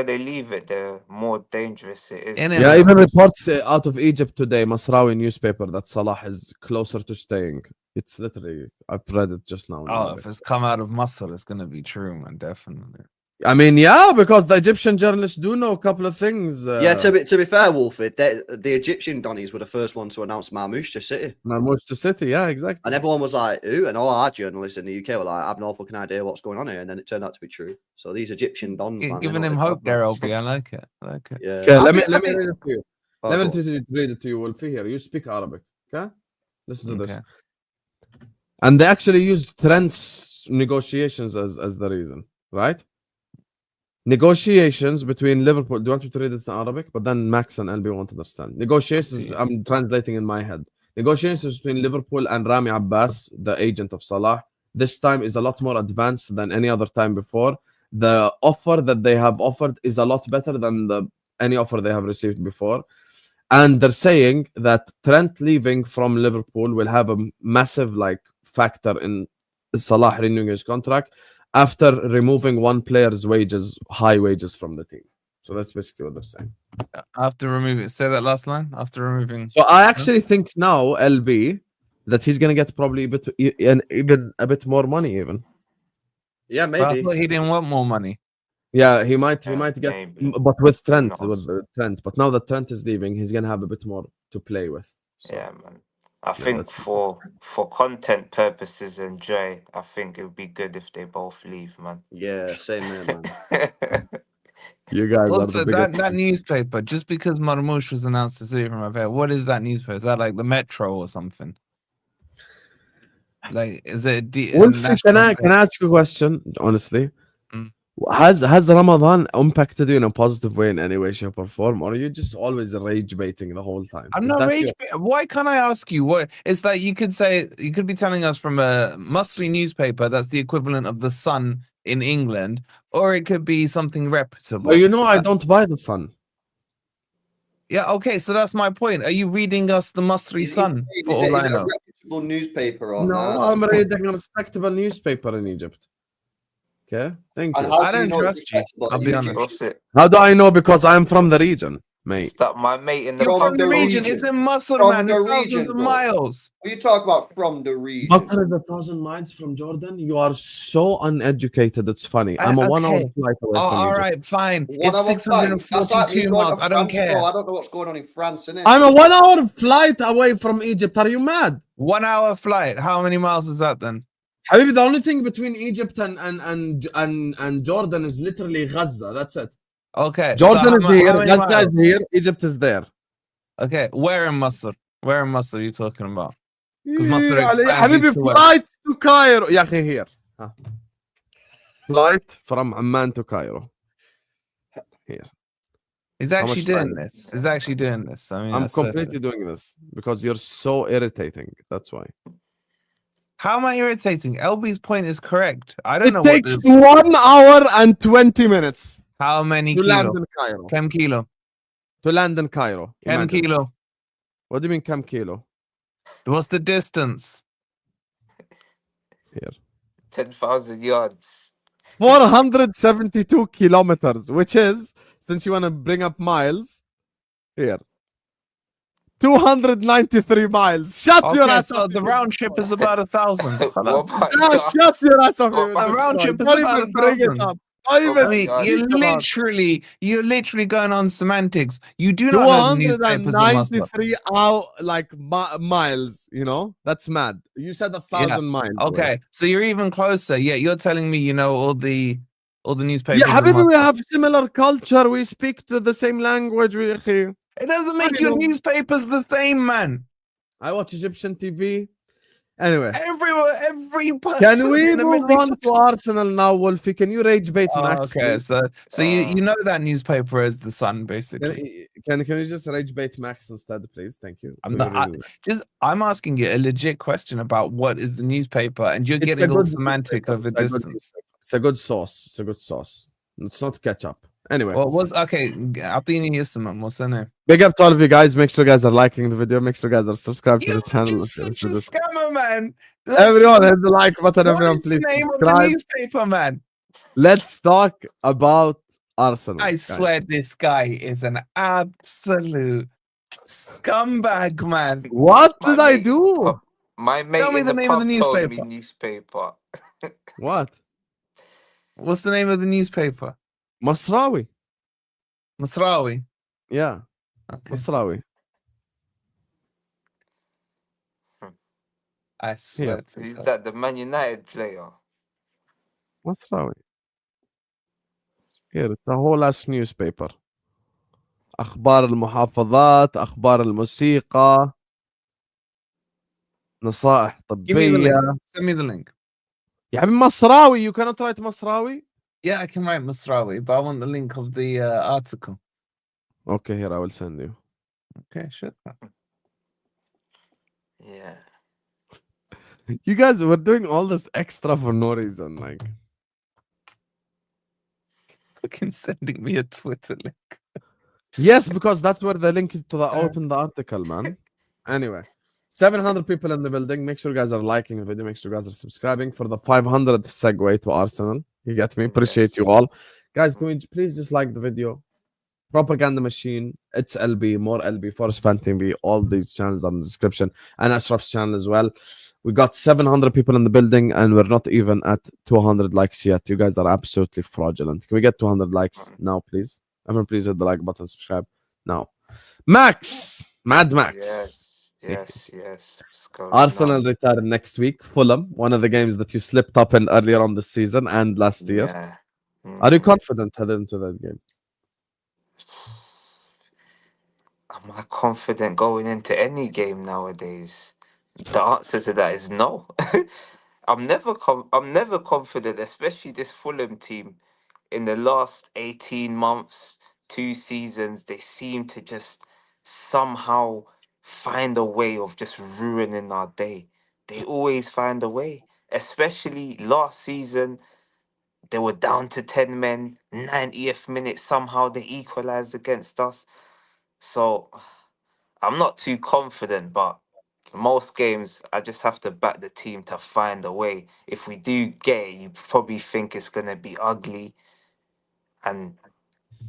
[SPEAKER 3] they leave it, the more dangerous it is.
[SPEAKER 2] Innit,
[SPEAKER 1] Yeah,
[SPEAKER 2] man?
[SPEAKER 1] even reports out of Egypt today, Masrawi newspaper, that Salah is closer to staying. It's literally, I've read it just now. in
[SPEAKER 2] Oh,
[SPEAKER 1] Arabic.
[SPEAKER 2] if it's come out of muscle, it's gonna be true, man. Definitely.
[SPEAKER 1] I mean, yeah, because the Egyptian journalists do know a couple of things.
[SPEAKER 4] Yeah, to be fair, Wolfie, the Egyptian Donnies were the first one to announce Marmoush to City.
[SPEAKER 1] Marmoush to City, yeah, exactly.
[SPEAKER 4] And everyone was like, ooh, and all our journalists in the UK were like, I have no fucking idea what's going on here. And then it turned out to be true. So these Egyptian Dons, man, they
[SPEAKER 2] Giving
[SPEAKER 4] know
[SPEAKER 2] him
[SPEAKER 4] what they're
[SPEAKER 2] hope there,
[SPEAKER 4] talking
[SPEAKER 2] LB. I like it. I like it.
[SPEAKER 4] about. Yeah.
[SPEAKER 1] Okay, let me
[SPEAKER 4] I think-
[SPEAKER 1] read it to you.
[SPEAKER 4] Oh,
[SPEAKER 1] Let
[SPEAKER 4] go on.
[SPEAKER 1] me read it to you, Wolfie. Here, you speak Arabic, okay? Listen to this.
[SPEAKER 2] Okay.
[SPEAKER 1] And they actually used Trent's negotiations as the reason, right? Negotiations between Liverpool. Do you want me to read it in Arabic? But then Max and LB won't understand. Negotiations, I'm translating in my head. Negotiations between Liverpool and Rami Abbas, the agent of Salah, this time is a lot more advanced than any other time before. The offer that they have offered is a lot better than any offer they have received before. And they're saying that Trent leaving from Liverpool will have a massive factor in Salah renewing his contract after removing one player's high wages from the team. So that's basically what they're saying.
[SPEAKER 2] After removing, say that last line. After removing.
[SPEAKER 1] So I actually think now, LB, that he's gonna get probably even a bit more money even.
[SPEAKER 4] Yeah,
[SPEAKER 2] But I
[SPEAKER 4] maybe.
[SPEAKER 2] thought he didn't want more money.
[SPEAKER 1] Yeah, he might
[SPEAKER 3] Yeah,
[SPEAKER 1] get,
[SPEAKER 3] maybe.
[SPEAKER 1] but with
[SPEAKER 3] Who
[SPEAKER 1] Trent,
[SPEAKER 3] knows?
[SPEAKER 1] But now that Trent is leaving, he's gonna have a bit more to play with. So,
[SPEAKER 3] Yeah, man. I think
[SPEAKER 1] that's-
[SPEAKER 3] for content purposes and joy, I think it would be good if they both leave, man.
[SPEAKER 4] Yeah, same here, man.
[SPEAKER 1] you guys are
[SPEAKER 2] Also,
[SPEAKER 1] the biggest.
[SPEAKER 2] that newspaper, just because Marmoush was announced to City from affair, what is that newspaper? Is that like the Metro or something? Like, is it a
[SPEAKER 1] Wolfie,
[SPEAKER 2] national
[SPEAKER 1] can I ask you a question? Honestly,
[SPEAKER 2] Mm.
[SPEAKER 1] has Ramadan impacted you in a positive way in any way, shape, or form, or are you just always rage baiting the whole time?
[SPEAKER 2] I'm
[SPEAKER 1] Is
[SPEAKER 2] not
[SPEAKER 1] that
[SPEAKER 2] rage.
[SPEAKER 1] your-
[SPEAKER 2] Why can't I ask you what? It's like you could say you could be telling us from a Muslim newspaper that's the equivalent of the Sun in England, or it could be something reputable.
[SPEAKER 1] Well, you know, I don't buy the Sun.
[SPEAKER 2] Yeah, okay, so that's my point. Are you reading us the Musri Sun for all I
[SPEAKER 4] Is it a
[SPEAKER 2] know?
[SPEAKER 4] reputable newspaper or
[SPEAKER 1] No,
[SPEAKER 4] not?
[SPEAKER 1] I'm reading a respectable newspaper in Egypt. Okay, thank
[SPEAKER 4] And
[SPEAKER 1] you.
[SPEAKER 4] how
[SPEAKER 2] I
[SPEAKER 4] do you
[SPEAKER 2] don't
[SPEAKER 4] know it's
[SPEAKER 2] trust you,
[SPEAKER 4] respectable?
[SPEAKER 2] I'll
[SPEAKER 4] Are
[SPEAKER 2] be
[SPEAKER 4] you
[SPEAKER 2] honest.
[SPEAKER 4] Egyptian?
[SPEAKER 3] What's it?
[SPEAKER 1] How do I know? Because I'm from the region, mate.
[SPEAKER 3] Stop, my mate in the
[SPEAKER 2] You're
[SPEAKER 4] From
[SPEAKER 2] from
[SPEAKER 4] the
[SPEAKER 2] the region.
[SPEAKER 4] region.
[SPEAKER 2] It's in Muscle,
[SPEAKER 4] From
[SPEAKER 2] man.
[SPEAKER 4] the
[SPEAKER 2] It's thousands
[SPEAKER 4] region,
[SPEAKER 2] of
[SPEAKER 4] bro.
[SPEAKER 2] miles.
[SPEAKER 4] What you talk about from the region?
[SPEAKER 1] Masr is 1,000 miles from Jordan. You are so uneducated. It's funny. I'm a
[SPEAKER 2] Okay.
[SPEAKER 1] 1 hour flight away
[SPEAKER 2] Oh,
[SPEAKER 1] from
[SPEAKER 2] all
[SPEAKER 1] Egypt.
[SPEAKER 2] right, fine.
[SPEAKER 4] 1
[SPEAKER 2] It's
[SPEAKER 4] hour flight. That's like me
[SPEAKER 2] 642
[SPEAKER 4] going
[SPEAKER 2] miles.
[SPEAKER 4] to
[SPEAKER 2] I don't
[SPEAKER 4] France,
[SPEAKER 2] care.
[SPEAKER 4] bro. I don't know what's going on in France, innit?
[SPEAKER 1] I'm a 1 hour flight away from Egypt. Are you mad?
[SPEAKER 2] 1 hour flight. How many miles is that then?
[SPEAKER 1] Habibi, the only thing between Egypt and Jordan is literally Gaza. That's it.
[SPEAKER 2] Okay.
[SPEAKER 1] Jordan
[SPEAKER 2] so
[SPEAKER 1] is
[SPEAKER 2] how
[SPEAKER 1] here,
[SPEAKER 2] many
[SPEAKER 1] Gaza
[SPEAKER 2] miles?
[SPEAKER 1] is here, Egypt is there.
[SPEAKER 2] Okay, where in Muscle? Where in Muscle are you talking about? 'Cause Masr
[SPEAKER 1] Yeah,
[SPEAKER 2] expanded
[SPEAKER 1] Habibi,
[SPEAKER 2] east to west.
[SPEAKER 1] flight to Cairo. Yeah, here. Huh. Flight from Amman to Cairo. Here.
[SPEAKER 2] He's
[SPEAKER 1] How
[SPEAKER 2] actually
[SPEAKER 1] much
[SPEAKER 2] doing
[SPEAKER 1] time?
[SPEAKER 2] this. He's actually doing this. I mean,
[SPEAKER 1] I'm
[SPEAKER 2] that's certain.
[SPEAKER 1] completely doing this because you're so irritating. That's why.
[SPEAKER 2] How am I irritating? LB's point is correct. I don't
[SPEAKER 1] It
[SPEAKER 2] know
[SPEAKER 1] takes
[SPEAKER 2] what the,
[SPEAKER 1] 1 hour and 20 minutes
[SPEAKER 2] how many
[SPEAKER 1] to land
[SPEAKER 2] kilo.
[SPEAKER 1] in Cairo.
[SPEAKER 2] Kem kilo.
[SPEAKER 1] To land in Cairo.
[SPEAKER 2] Kem
[SPEAKER 1] Imagine.
[SPEAKER 2] kilo.
[SPEAKER 1] What do you mean, Kam kilo?
[SPEAKER 2] What's the distance?
[SPEAKER 1] Here.
[SPEAKER 3] 10,000 yards.
[SPEAKER 1] 472 kilometers, which is, since you want to bring up miles, here. 293 miles. Shut your
[SPEAKER 2] Okay,
[SPEAKER 1] ass
[SPEAKER 2] so
[SPEAKER 1] up.
[SPEAKER 2] the round trip is about 1,000.
[SPEAKER 3] What about
[SPEAKER 1] No,
[SPEAKER 3] yards?
[SPEAKER 1] shut your ass up.
[SPEAKER 3] What
[SPEAKER 1] with
[SPEAKER 3] about
[SPEAKER 1] this
[SPEAKER 2] round
[SPEAKER 1] story.
[SPEAKER 2] trip is
[SPEAKER 1] Don't
[SPEAKER 2] about
[SPEAKER 1] even bring it
[SPEAKER 2] 1,000.
[SPEAKER 1] up. Don't
[SPEAKER 3] What
[SPEAKER 1] even
[SPEAKER 3] about
[SPEAKER 2] I mean,
[SPEAKER 3] yards?
[SPEAKER 2] you're literally going on semantics. You do not know the newspapers in Muslim.
[SPEAKER 1] 293 miles, you know? That's mad. You said 1,000 miles. bro.
[SPEAKER 2] Okay, so you're even closer. Yeah, you're telling me you know all the newspapers.
[SPEAKER 1] Yeah,
[SPEAKER 2] in
[SPEAKER 1] Habibi, we
[SPEAKER 2] Muslim.
[SPEAKER 1] have similar culture. We speak to the same language.
[SPEAKER 2] It doesn't make
[SPEAKER 1] I
[SPEAKER 2] your
[SPEAKER 1] know.
[SPEAKER 2] newspapers the same, man.
[SPEAKER 1] I watch Egyptian TV. Anyway,
[SPEAKER 2] Every person.
[SPEAKER 1] can we
[SPEAKER 2] in the
[SPEAKER 1] move
[SPEAKER 2] Middle
[SPEAKER 1] on
[SPEAKER 2] East-
[SPEAKER 1] to Arsenal now, Wolfie? Can you rage bait
[SPEAKER 2] Oh,
[SPEAKER 1] Max?
[SPEAKER 2] okay,
[SPEAKER 1] please?
[SPEAKER 2] so you know that newspaper is the Sun, basically.
[SPEAKER 1] Can you just rage bait Max instead, please? Thank you.
[SPEAKER 2] I'm
[SPEAKER 1] We
[SPEAKER 2] not-
[SPEAKER 1] really like-
[SPEAKER 2] I'm asking you a legit question about what is the newspaper, and you're
[SPEAKER 1] It's a
[SPEAKER 2] getting all
[SPEAKER 1] good
[SPEAKER 2] semantic
[SPEAKER 1] newspaper.
[SPEAKER 2] over
[SPEAKER 1] It's a good
[SPEAKER 2] distance.
[SPEAKER 1] newspaper. It's a good sauce. It's a good sauce. It's not ketchup. Anyway,
[SPEAKER 2] Well, what's okay? Athini Isman, what's her name?
[SPEAKER 1] big up to all of you guys. Make sure you guys are liking the video. Make sure you guys are subscribed to
[SPEAKER 2] You're
[SPEAKER 1] the channel.
[SPEAKER 2] just such a scammer, man. Like,
[SPEAKER 1] Everyone hit the like button.
[SPEAKER 2] what
[SPEAKER 1] Everyone,
[SPEAKER 2] is the
[SPEAKER 1] please
[SPEAKER 2] name of the
[SPEAKER 1] subscribe.
[SPEAKER 2] newspaper, man?
[SPEAKER 1] Let's talk about Arsenal.
[SPEAKER 2] I
[SPEAKER 1] guys.
[SPEAKER 2] swear this guy is an absolute scumbag, man.
[SPEAKER 1] What
[SPEAKER 3] My
[SPEAKER 1] did I
[SPEAKER 3] mate
[SPEAKER 1] do?
[SPEAKER 3] My mate
[SPEAKER 2] me
[SPEAKER 3] in
[SPEAKER 2] the
[SPEAKER 3] the
[SPEAKER 2] name of the
[SPEAKER 3] pub told me
[SPEAKER 2] newspaper.
[SPEAKER 3] newspaper.
[SPEAKER 1] What?
[SPEAKER 2] What's the name of the newspaper?
[SPEAKER 1] Masrawi.
[SPEAKER 2] Masrawi.
[SPEAKER 1] Yeah,
[SPEAKER 2] Okay.
[SPEAKER 1] Masrawi.
[SPEAKER 2] I swear to
[SPEAKER 3] Who's
[SPEAKER 2] God.
[SPEAKER 3] that? The Man United player.
[SPEAKER 1] Masrawi. Here, it's a whole ass newspaper. أخبار المحافظات، أخبار الموسيقى، نصائح
[SPEAKER 2] Give me the
[SPEAKER 1] طبية.
[SPEAKER 2] link. Send me the link.
[SPEAKER 1] يا حبيبي مصراوي. You cannot write Masrawi?
[SPEAKER 2] Yeah, I can write Masrawi, but I want the link of the article.
[SPEAKER 1] Okay, here I will send you.
[SPEAKER 2] Okay, sure.
[SPEAKER 3] Yeah.
[SPEAKER 1] You guys were doing all this extra for no reason. Like,
[SPEAKER 2] Fucking sending me a Twitter link.
[SPEAKER 1] yes, because that's where the link is to the open the article, man. Anyway, 700 people in the building. Make sure you guys are liking the video. Make sure you guys are subscribing for the 500th segue to Arsenal. You get me? Appreciate you all. Guys, can we please just like the video? Propaganda Machine, it's LB, more LB, Forest Fan TV. All these channels are in the description, and Ashraf's channel as well. We got 700 people in the building, and we're not even at 200 likes yet. You guys are absolutely fraudulent. Can we get 200 likes now, please? Everyone, please hit the like button, subscribe now. Max, Mad Max.
[SPEAKER 3] Yes. What's going
[SPEAKER 1] Arsenal
[SPEAKER 3] on?
[SPEAKER 1] return next week. Fulham, one of the games that you slipped up in earlier on this season and last year.
[SPEAKER 3] Yeah.
[SPEAKER 1] Are you confident heading into that game?
[SPEAKER 3] Am I confident going into any game nowadays? The answer to that is no. I'm never confident, especially this Fulham team. In the last 18 months, 2 seasons, they seem to just somehow find a way of just ruining our day. They always find a way. Especially last season, they were down to 10 men, 90th minute, somehow they equalized against us. So I'm not too confident, but most games I just have to back the team to find a way. If we do get it, you probably think it's gonna be ugly. And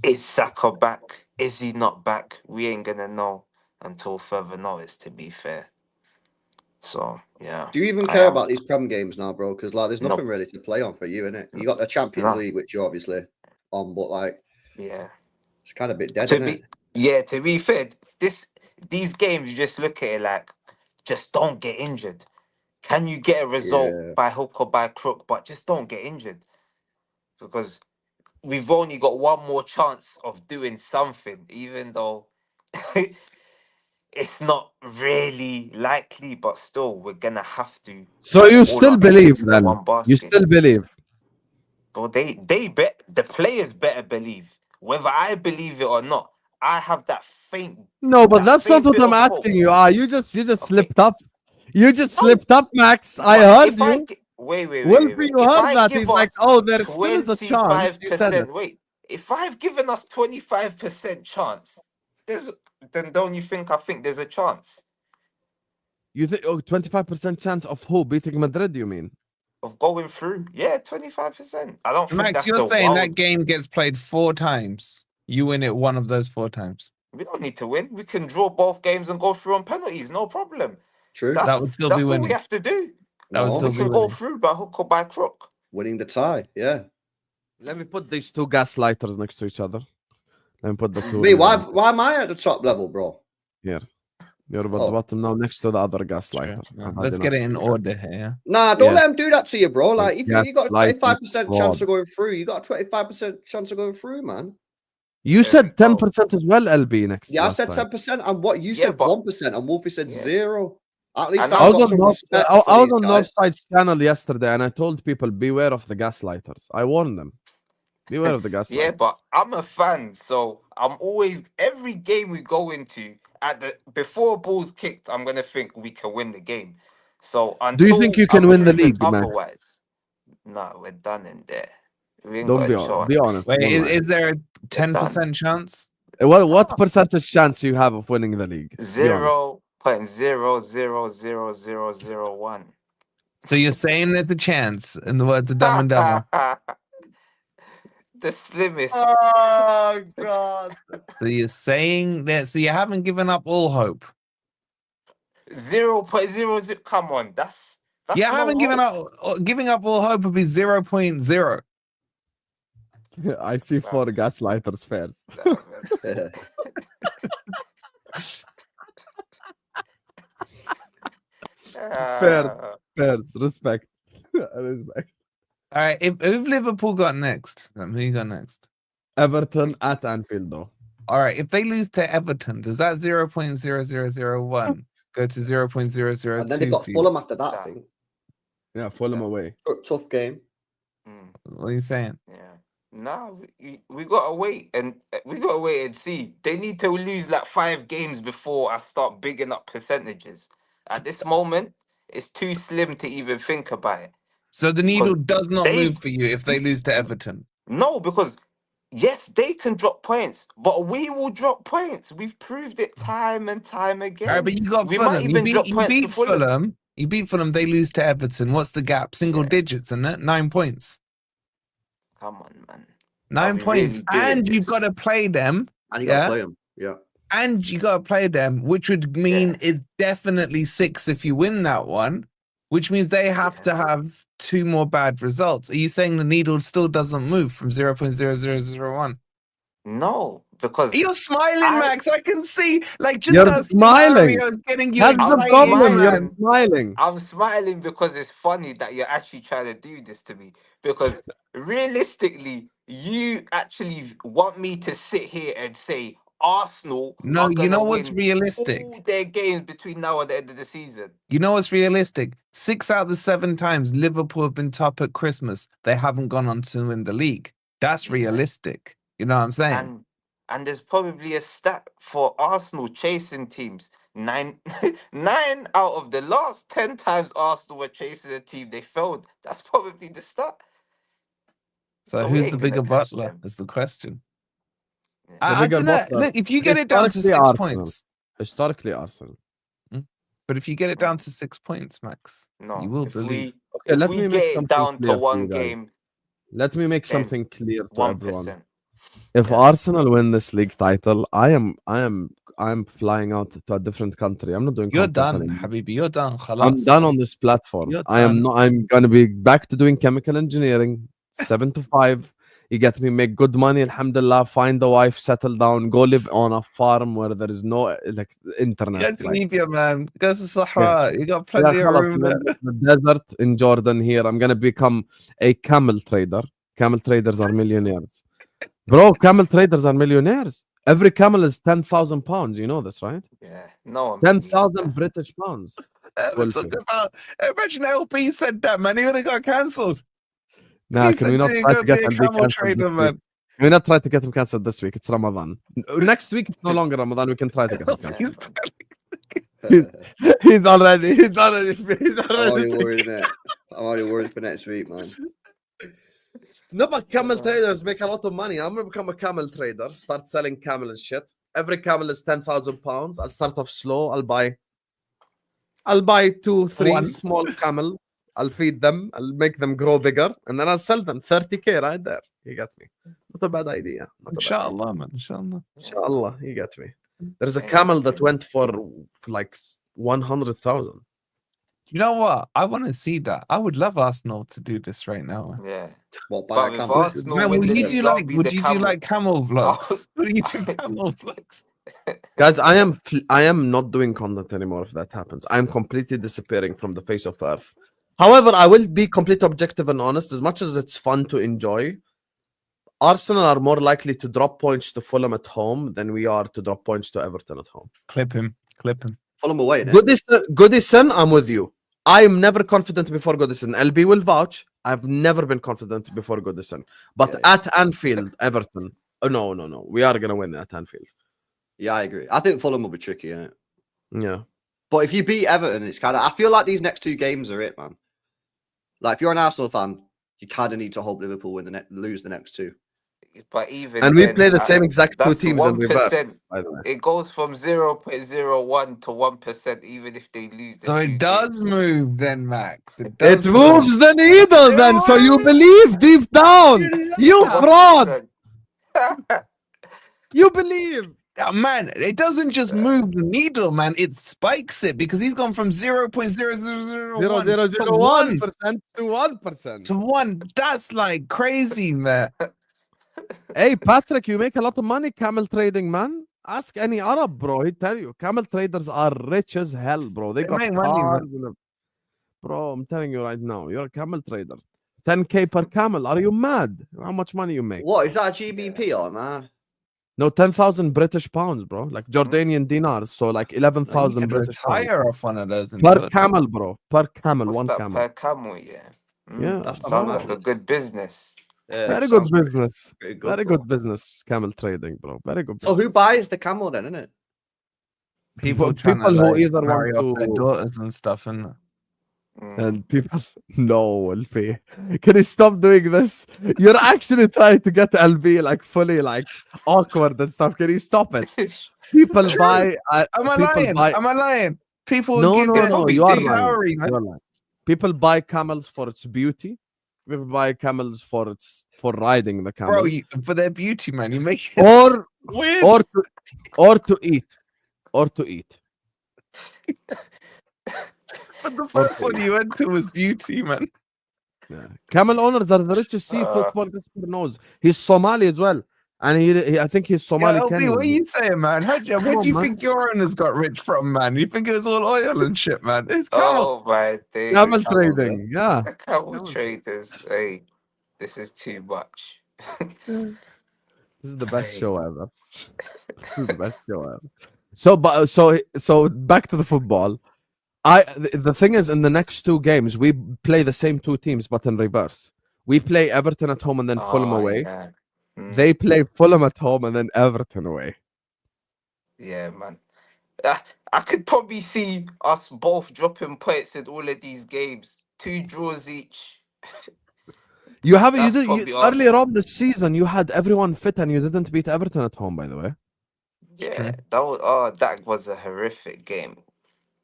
[SPEAKER 3] is Saka back? Is he not back? We ain't gonna know until further notice, to be fair. So yeah.
[SPEAKER 4] Do you even
[SPEAKER 3] I
[SPEAKER 4] care
[SPEAKER 3] am.
[SPEAKER 4] about these Prem games now, bro? Because like, there's
[SPEAKER 3] No.
[SPEAKER 4] nothing really to play on for you, innit? You got the Champions
[SPEAKER 3] No.
[SPEAKER 4] League, which you're obviously on, but like,
[SPEAKER 3] Yeah.
[SPEAKER 4] it's kind of a bit dead,
[SPEAKER 3] To
[SPEAKER 4] isn't
[SPEAKER 3] to be fair, these games you just look at it like, just don't get injured. Can you get a result
[SPEAKER 4] Yeah.
[SPEAKER 3] by hook or by crook, but just don't get injured? Because we've only got one more chance of doing something, even though it's not really likely, but still we're gonna have to.
[SPEAKER 1] So you
[SPEAKER 3] all
[SPEAKER 1] still
[SPEAKER 3] our
[SPEAKER 1] believe
[SPEAKER 3] eggs in
[SPEAKER 1] then?
[SPEAKER 3] one
[SPEAKER 1] You
[SPEAKER 3] basket.
[SPEAKER 1] still believe?
[SPEAKER 3] Well, they bet the players better believe. Whether I believe it or not, I have that faint.
[SPEAKER 1] No, but
[SPEAKER 3] that
[SPEAKER 1] that's not
[SPEAKER 3] faint
[SPEAKER 1] what
[SPEAKER 3] bit
[SPEAKER 1] I'm
[SPEAKER 3] of hope.
[SPEAKER 1] asking you. You just
[SPEAKER 3] Okay.
[SPEAKER 1] slipped up. You just
[SPEAKER 3] No,
[SPEAKER 1] slipped up, Max. I
[SPEAKER 3] but
[SPEAKER 1] heard
[SPEAKER 3] if I
[SPEAKER 1] you.
[SPEAKER 3] wait.
[SPEAKER 1] Wolfie, you
[SPEAKER 3] If
[SPEAKER 1] heard
[SPEAKER 3] I
[SPEAKER 1] that.
[SPEAKER 3] give
[SPEAKER 1] He's like,
[SPEAKER 3] us
[SPEAKER 1] oh, there still is a chance. You said it.
[SPEAKER 3] 25%, wait, if I've given us 25% chance, then don't you think I think there's a chance
[SPEAKER 1] You think 25% chance of who beating Madrid? You mean?
[SPEAKER 3] of going through? Yeah, 25%. I don't think
[SPEAKER 2] Max,
[SPEAKER 3] that's
[SPEAKER 2] you're
[SPEAKER 3] a
[SPEAKER 2] saying that
[SPEAKER 3] wild.
[SPEAKER 2] game gets played 4 times. You win it one of those 4 times.
[SPEAKER 3] We don't need to win. We can draw both games and go through on penalties. No problem.
[SPEAKER 4] True.
[SPEAKER 2] That would still be
[SPEAKER 3] That's all we
[SPEAKER 2] winning.
[SPEAKER 3] have to do.
[SPEAKER 2] That would
[SPEAKER 4] No,
[SPEAKER 2] still
[SPEAKER 3] We
[SPEAKER 2] be
[SPEAKER 3] can go
[SPEAKER 2] winning.
[SPEAKER 3] through by hook or by crook.
[SPEAKER 4] winning the tie. Yeah.
[SPEAKER 1] Let me put these two gaslighters next to each other. Let me put the two.
[SPEAKER 4] Me, why am I at the top level, bro?
[SPEAKER 1] Here. You're at the
[SPEAKER 4] Oh.
[SPEAKER 1] bottom now, next to the other
[SPEAKER 2] Sure.
[SPEAKER 1] gaslighter.
[SPEAKER 2] Yeah. Let's get it in order here.
[SPEAKER 4] Nah, don't
[SPEAKER 1] Yeah.
[SPEAKER 4] let him do that to you, bro. Like, if you got a
[SPEAKER 1] Gaslighting
[SPEAKER 4] 25% chance
[SPEAKER 1] fraud.
[SPEAKER 4] of going through, you got a 25% chance of going through, man.
[SPEAKER 1] You
[SPEAKER 3] There we
[SPEAKER 1] said
[SPEAKER 3] go.
[SPEAKER 1] 10% as well, LB, next
[SPEAKER 4] Yeah, I
[SPEAKER 1] last
[SPEAKER 4] said
[SPEAKER 1] time.
[SPEAKER 4] 10%, and what you
[SPEAKER 3] Yeah,
[SPEAKER 4] said
[SPEAKER 3] but
[SPEAKER 4] 1%, and Wolfie said
[SPEAKER 3] Yeah.
[SPEAKER 4] 0. At least
[SPEAKER 3] I
[SPEAKER 4] I've
[SPEAKER 1] I was
[SPEAKER 4] got
[SPEAKER 1] on
[SPEAKER 4] some
[SPEAKER 1] North,
[SPEAKER 4] respect
[SPEAKER 1] I
[SPEAKER 4] for
[SPEAKER 1] was
[SPEAKER 4] these
[SPEAKER 1] on
[SPEAKER 4] guys.
[SPEAKER 1] Northside's channel yesterday, and I told people beware of the gaslighters. I warned them. Beware of the gaslighters.
[SPEAKER 3] Yeah, but I'm a fan, so I'm always every game we go into before ball's kicked, I'm gonna think we can win the game. So
[SPEAKER 1] Do you think
[SPEAKER 3] until
[SPEAKER 1] you can
[SPEAKER 3] I'm
[SPEAKER 1] win the
[SPEAKER 3] proven
[SPEAKER 1] league, Max?
[SPEAKER 3] otherwise, no, we're done in there. We ain't
[SPEAKER 1] Don't
[SPEAKER 3] got
[SPEAKER 1] be
[SPEAKER 3] a
[SPEAKER 1] honest.
[SPEAKER 3] chance.
[SPEAKER 1] Be honest.
[SPEAKER 2] Wait,
[SPEAKER 1] don't lie.
[SPEAKER 2] is there a
[SPEAKER 3] done.
[SPEAKER 2] 10% chance?
[SPEAKER 1] What percentage chance you have of winning the league? Be honest.
[SPEAKER 3] 0.00001.
[SPEAKER 2] So you're saying there's a chance, in the words of Dumb and Dumber.
[SPEAKER 3] The slimmest.
[SPEAKER 4] Oh God.
[SPEAKER 2] So you're saying that? So you haven't given up all hope.
[SPEAKER 3] 0.00. Come on, that's
[SPEAKER 2] You
[SPEAKER 3] no
[SPEAKER 2] haven't given
[SPEAKER 3] hope.
[SPEAKER 2] up. Giving up all hope would be 0.0.
[SPEAKER 1] I see 4 gaslighters first.
[SPEAKER 3] Nah, man.
[SPEAKER 1] Fair,
[SPEAKER 3] Ah,
[SPEAKER 1] fair. Respect. Respect.
[SPEAKER 2] All right. If Liverpool got next, then who you got next?
[SPEAKER 1] Everton at Anfield, though.
[SPEAKER 2] All right. If they lose to Everton, does that 0.0001 go to 0.002?
[SPEAKER 4] And then they've got
[SPEAKER 2] for you?
[SPEAKER 4] Fulham after that, I
[SPEAKER 3] Yeah.
[SPEAKER 4] think.
[SPEAKER 1] Yeah, Fulham
[SPEAKER 3] Yeah.
[SPEAKER 1] away.
[SPEAKER 4] Tough game.
[SPEAKER 3] mm,
[SPEAKER 2] What are you saying?
[SPEAKER 3] yeah. No, we gotta wait and see. They need to lose like 5 games before I start bigging up percentages. At this moment, it's too slim to even think about it.
[SPEAKER 2] So the
[SPEAKER 3] Because
[SPEAKER 2] needle does not
[SPEAKER 3] they
[SPEAKER 2] move for you if they lose to Everton.
[SPEAKER 3] no, because yes, they can drop points, but we will drop points. We've proved it time and time
[SPEAKER 2] All right,
[SPEAKER 3] again.
[SPEAKER 2] but you got
[SPEAKER 3] We might
[SPEAKER 2] Fulham. You
[SPEAKER 3] even
[SPEAKER 2] beat
[SPEAKER 3] drop
[SPEAKER 2] you
[SPEAKER 3] points to
[SPEAKER 2] beat Fulham. You beat Fulham. They lose to Everton. What's the gap? Single
[SPEAKER 3] Yeah.
[SPEAKER 2] digits, isn't it? 9 points.
[SPEAKER 3] Come on, man.
[SPEAKER 2] 9
[SPEAKER 3] we
[SPEAKER 2] points,
[SPEAKER 3] really doing
[SPEAKER 2] and you've
[SPEAKER 3] this?
[SPEAKER 2] got to play them.
[SPEAKER 4] And you got to play them. Yeah.
[SPEAKER 2] And you got to play them, which would mean it's definitely 6 if you win that one, which means they have to have 2 more bad results. Are you saying the needle still doesn't move from 0.0001?
[SPEAKER 3] No, because
[SPEAKER 2] You're smiling,
[SPEAKER 3] I-
[SPEAKER 2] Max. I can see, like, just
[SPEAKER 1] You're
[SPEAKER 2] that
[SPEAKER 1] smiling.
[SPEAKER 2] scenario is getting you
[SPEAKER 1] That's
[SPEAKER 2] excited,
[SPEAKER 1] the problem.
[SPEAKER 2] man.
[SPEAKER 1] You're smiling.
[SPEAKER 3] I'm smiling because it's funny that you're actually trying to do this to me. Because realistically, you actually want me to sit here and say Arsenal
[SPEAKER 2] No,
[SPEAKER 3] are
[SPEAKER 2] you
[SPEAKER 3] gonna
[SPEAKER 2] know what's
[SPEAKER 3] win
[SPEAKER 2] realistic?
[SPEAKER 3] all their games between now and the end of the season.
[SPEAKER 2] You know what's realistic? 6 out of the 7 times Liverpool have been top at Christmas, they haven't gone on to win the league. That's
[SPEAKER 3] Yeah.
[SPEAKER 2] realistic. You know what I'm saying?
[SPEAKER 3] And there's probably a stat for Arsenal chasing teams. 9 out of the last 10 times Arsenal were chasing a team, they failed. That's probably the stat.
[SPEAKER 2] So
[SPEAKER 3] we
[SPEAKER 2] who's
[SPEAKER 3] ain't
[SPEAKER 2] the
[SPEAKER 3] gonna
[SPEAKER 2] bigger
[SPEAKER 3] catch
[SPEAKER 2] butler?
[SPEAKER 3] them.
[SPEAKER 2] Is the question.
[SPEAKER 3] Yeah.
[SPEAKER 1] The
[SPEAKER 2] I
[SPEAKER 1] bigger
[SPEAKER 2] don't know.
[SPEAKER 1] butler.
[SPEAKER 2] Look, if you get it down to
[SPEAKER 1] Historically,
[SPEAKER 2] 6
[SPEAKER 1] Arsenal.
[SPEAKER 2] points,
[SPEAKER 1] Historically, Arsenal.
[SPEAKER 2] but if you get it down to 6 points, Max,
[SPEAKER 3] No,
[SPEAKER 2] you will
[SPEAKER 3] if
[SPEAKER 2] believe.
[SPEAKER 1] Okay,
[SPEAKER 3] if
[SPEAKER 1] let
[SPEAKER 3] we
[SPEAKER 1] me
[SPEAKER 3] get
[SPEAKER 1] make
[SPEAKER 3] it
[SPEAKER 1] something
[SPEAKER 3] down
[SPEAKER 1] clear
[SPEAKER 3] to
[SPEAKER 1] for you
[SPEAKER 3] one
[SPEAKER 1] guys.
[SPEAKER 3] game,
[SPEAKER 1] Let me make
[SPEAKER 3] then
[SPEAKER 1] something clear to everyone.
[SPEAKER 3] 1%.
[SPEAKER 1] If
[SPEAKER 3] Yeah.
[SPEAKER 1] Arsenal win this league title, I'm flying out to a different country. I'm not doing
[SPEAKER 2] You're
[SPEAKER 1] content
[SPEAKER 2] done,
[SPEAKER 1] anymore.
[SPEAKER 2] Habibi. You're done.
[SPEAKER 1] I'm
[SPEAKER 2] Khalas.
[SPEAKER 1] done on this platform.
[SPEAKER 2] You're
[SPEAKER 1] I am
[SPEAKER 2] done.
[SPEAKER 1] not. I'm gonna be back to doing chemical engineering, 7 to 5. You get me, make good money, alhamdulillah, find a wife, settle down, go live on a farm where there is no like
[SPEAKER 2] You
[SPEAKER 1] internet.
[SPEAKER 2] got to
[SPEAKER 1] Like,
[SPEAKER 2] Libya, man. Go to Sahara. You got
[SPEAKER 1] yeah,
[SPEAKER 2] plenty of
[SPEAKER 1] khalas,
[SPEAKER 2] room
[SPEAKER 1] man,
[SPEAKER 2] there.
[SPEAKER 1] the desert in Jordan here. I'm gonna become a camel trader. Camel traders are millionaires. Bro, camel traders are millionaires. Every camel is 10,000 pounds. You know this, right?
[SPEAKER 3] Yeah. No one believes
[SPEAKER 1] 10,000
[SPEAKER 3] that.
[SPEAKER 1] British pounds.
[SPEAKER 2] We're
[SPEAKER 1] Wolfie.
[SPEAKER 2] talking about. Imagine LP said that, man. He would have got cancelled.
[SPEAKER 1] Nah,
[SPEAKER 2] He
[SPEAKER 1] can
[SPEAKER 2] said,
[SPEAKER 1] we not
[SPEAKER 2] "Dude,
[SPEAKER 1] try
[SPEAKER 2] go
[SPEAKER 1] to get
[SPEAKER 2] be a
[SPEAKER 1] him be
[SPEAKER 2] camel
[SPEAKER 1] cancelled
[SPEAKER 2] trader,
[SPEAKER 1] this week?
[SPEAKER 2] man."
[SPEAKER 1] Can we not try to get him cancelled this week? It's Ramadan. Next week, it's no longer Ramadan. We can try to get him
[SPEAKER 2] He's
[SPEAKER 1] cancelled.
[SPEAKER 2] panicking.
[SPEAKER 1] He's already
[SPEAKER 4] I'm already worried, innit? I'm already worried for next week, man.
[SPEAKER 1] No, but camel traders make a lot of money. I'm gonna become a camel trader, start selling camel and shit. Every camel is 10,000 pounds. I'll start off slow. I'll buy 2, 3
[SPEAKER 2] One.
[SPEAKER 1] small camels. I'll feed them. I'll make them grow bigger, and then I'll sell them 30K right there. You got me? Not a bad idea. Not a bad idea.
[SPEAKER 2] Inshallah, man. Inshallah.
[SPEAKER 1] Inshallah, you get me. There's a
[SPEAKER 3] Yeah,
[SPEAKER 1] camel that
[SPEAKER 3] yeah.
[SPEAKER 1] went for like 100,000.
[SPEAKER 2] You know what? I want to see that. I would love Arsenal to do this right now. Man.
[SPEAKER 3] Yeah.
[SPEAKER 4] What,
[SPEAKER 3] But
[SPEAKER 4] buy a
[SPEAKER 3] if
[SPEAKER 4] camel?
[SPEAKER 3] Arsenal
[SPEAKER 2] Man,
[SPEAKER 3] win
[SPEAKER 2] would
[SPEAKER 3] the
[SPEAKER 2] you
[SPEAKER 3] league,
[SPEAKER 2] do
[SPEAKER 3] I'll
[SPEAKER 2] like?
[SPEAKER 3] be
[SPEAKER 2] Would
[SPEAKER 3] the
[SPEAKER 2] you do like camel vlogs? Would you do camel vlogs?
[SPEAKER 1] Guys, I am not doing content anymore if that happens. I'm completely disappearing from the face of earth. However, I will be completely objective and honest. As much as it's fun to enjoy, Arsenal are more likely to drop points to Fulham at home than we are to drop points to Everton at home.
[SPEAKER 2] Clip him. Clip him.
[SPEAKER 4] Fulham away, innit?
[SPEAKER 1] Goodison, I'm with you. I'm never confident before Goodison. LB will vouch. I've never been confident before Goodison. But
[SPEAKER 4] Yeah, yeah.
[SPEAKER 1] at Anfield, Everton. Oh, no. We are going to win at Anfield.
[SPEAKER 4] Yeah, I agree. I think Fulham will be tricky, innit?
[SPEAKER 1] Yeah.
[SPEAKER 4] But if you beat Everton, it's kind of. I feel like these next 2 games are it, man. Like if you're an Arsenal fan, you kind of need to hope Liverpool lose the next 2.
[SPEAKER 3] But even
[SPEAKER 1] And we
[SPEAKER 3] then,
[SPEAKER 1] play the same exact two
[SPEAKER 3] that's
[SPEAKER 1] teams in
[SPEAKER 3] 1%.
[SPEAKER 1] reverse, by the way.
[SPEAKER 3] It goes from 0.01 to 1%, even if they lose the
[SPEAKER 2] So
[SPEAKER 3] two
[SPEAKER 2] it does
[SPEAKER 3] games.
[SPEAKER 2] move then, Max. It
[SPEAKER 1] It
[SPEAKER 2] does move.
[SPEAKER 1] moves the needle then, so you believe deep down. You fraud.
[SPEAKER 3] 1%.
[SPEAKER 1] You believe.
[SPEAKER 2] Oh, man, it doesn't just move the needle, man. It spikes it because he's gone from 0.0001 to
[SPEAKER 1] 0.001% to 1%.
[SPEAKER 2] to 1. That's like crazy, man.
[SPEAKER 1] Hey, Patrick, you make a lot of money camel trading, man. Ask any Arab, bro. He'd tell you. Camel traders are rich as hell, bro. They
[SPEAKER 2] They
[SPEAKER 1] got
[SPEAKER 2] make money, man.
[SPEAKER 1] cars. Bro, I'm telling you right now, you're a camel trader. 10K per camel. Are you mad? How much money you make?
[SPEAKER 4] What is that GBP on?
[SPEAKER 1] No, 10,000 British pounds, bro. Like Jordanian dinars. So like 11,000
[SPEAKER 2] You could
[SPEAKER 1] British pounds.
[SPEAKER 2] retire off one of those.
[SPEAKER 1] Per camel, bro. Per camel,
[SPEAKER 3] What's
[SPEAKER 1] one
[SPEAKER 3] that
[SPEAKER 1] camel.
[SPEAKER 3] per camel? Yeah.
[SPEAKER 1] Yeah,
[SPEAKER 4] That's not
[SPEAKER 3] Sounds
[SPEAKER 4] bad.
[SPEAKER 3] like a good business.
[SPEAKER 1] Very good business.
[SPEAKER 4] Pretty good,
[SPEAKER 1] Very
[SPEAKER 4] bro.
[SPEAKER 1] good business, camel trading, bro. Very good
[SPEAKER 4] So
[SPEAKER 1] business.
[SPEAKER 4] who buys the camel then, innit?
[SPEAKER 2] People
[SPEAKER 1] People
[SPEAKER 2] trying to
[SPEAKER 1] who
[SPEAKER 2] like,
[SPEAKER 1] either
[SPEAKER 2] marry
[SPEAKER 1] want
[SPEAKER 2] off their
[SPEAKER 1] to-
[SPEAKER 2] daughters and stuff, and
[SPEAKER 1] And people, no, Wolfie, can you stop doing this? You're actually trying to get LB like fully like awkward and stuff. Can you stop it? People
[SPEAKER 2] It's true.
[SPEAKER 1] buy.
[SPEAKER 2] Am I
[SPEAKER 1] people
[SPEAKER 2] lying?
[SPEAKER 1] buy.
[SPEAKER 2] Am I lying? People
[SPEAKER 1] No,
[SPEAKER 2] give
[SPEAKER 1] no,
[SPEAKER 2] it
[SPEAKER 1] no.
[SPEAKER 3] probably
[SPEAKER 1] You are
[SPEAKER 3] do.
[SPEAKER 1] lying.
[SPEAKER 2] dowry, man.
[SPEAKER 1] You are lying. People buy camels for its beauty. People buy camels for riding the camel,
[SPEAKER 2] Bro, for their beauty, man. You make it
[SPEAKER 1] or
[SPEAKER 2] weird.
[SPEAKER 1] or to eat, or to eat.
[SPEAKER 2] But the first one you went to was beauty, man.
[SPEAKER 1] Yeah. Camel owners are the richest. See, football knows. He's Somali as well, and he I think he's Somali.
[SPEAKER 2] Yo, LB,
[SPEAKER 1] Kenyan.
[SPEAKER 2] what are you saying, man? Where do
[SPEAKER 1] on,
[SPEAKER 2] you
[SPEAKER 1] man.
[SPEAKER 2] think your owners got rich from, man? You think it was all oil and shit, man? It's camel.
[SPEAKER 3] Oh my days.
[SPEAKER 1] Camel trading, yeah.
[SPEAKER 3] Camel traders. Hey, this is too much.
[SPEAKER 1] This is the best
[SPEAKER 3] Hey.
[SPEAKER 1] show ever. This is the best show ever. So back to the football. The thing is, in the next two games, we play the same two teams, but in reverse. We play Everton at home and then Fulham away.
[SPEAKER 3] Yeah.
[SPEAKER 1] They play Fulham at home and then Everton away.
[SPEAKER 3] Yeah, man. I could probably see us both dropping points in all of these games. 2 draws each. That's probably us.
[SPEAKER 1] Earlier on this season, you had everyone fit and you didn't beat Everton at home, by the way.
[SPEAKER 3] Yeah, that was a horrific game.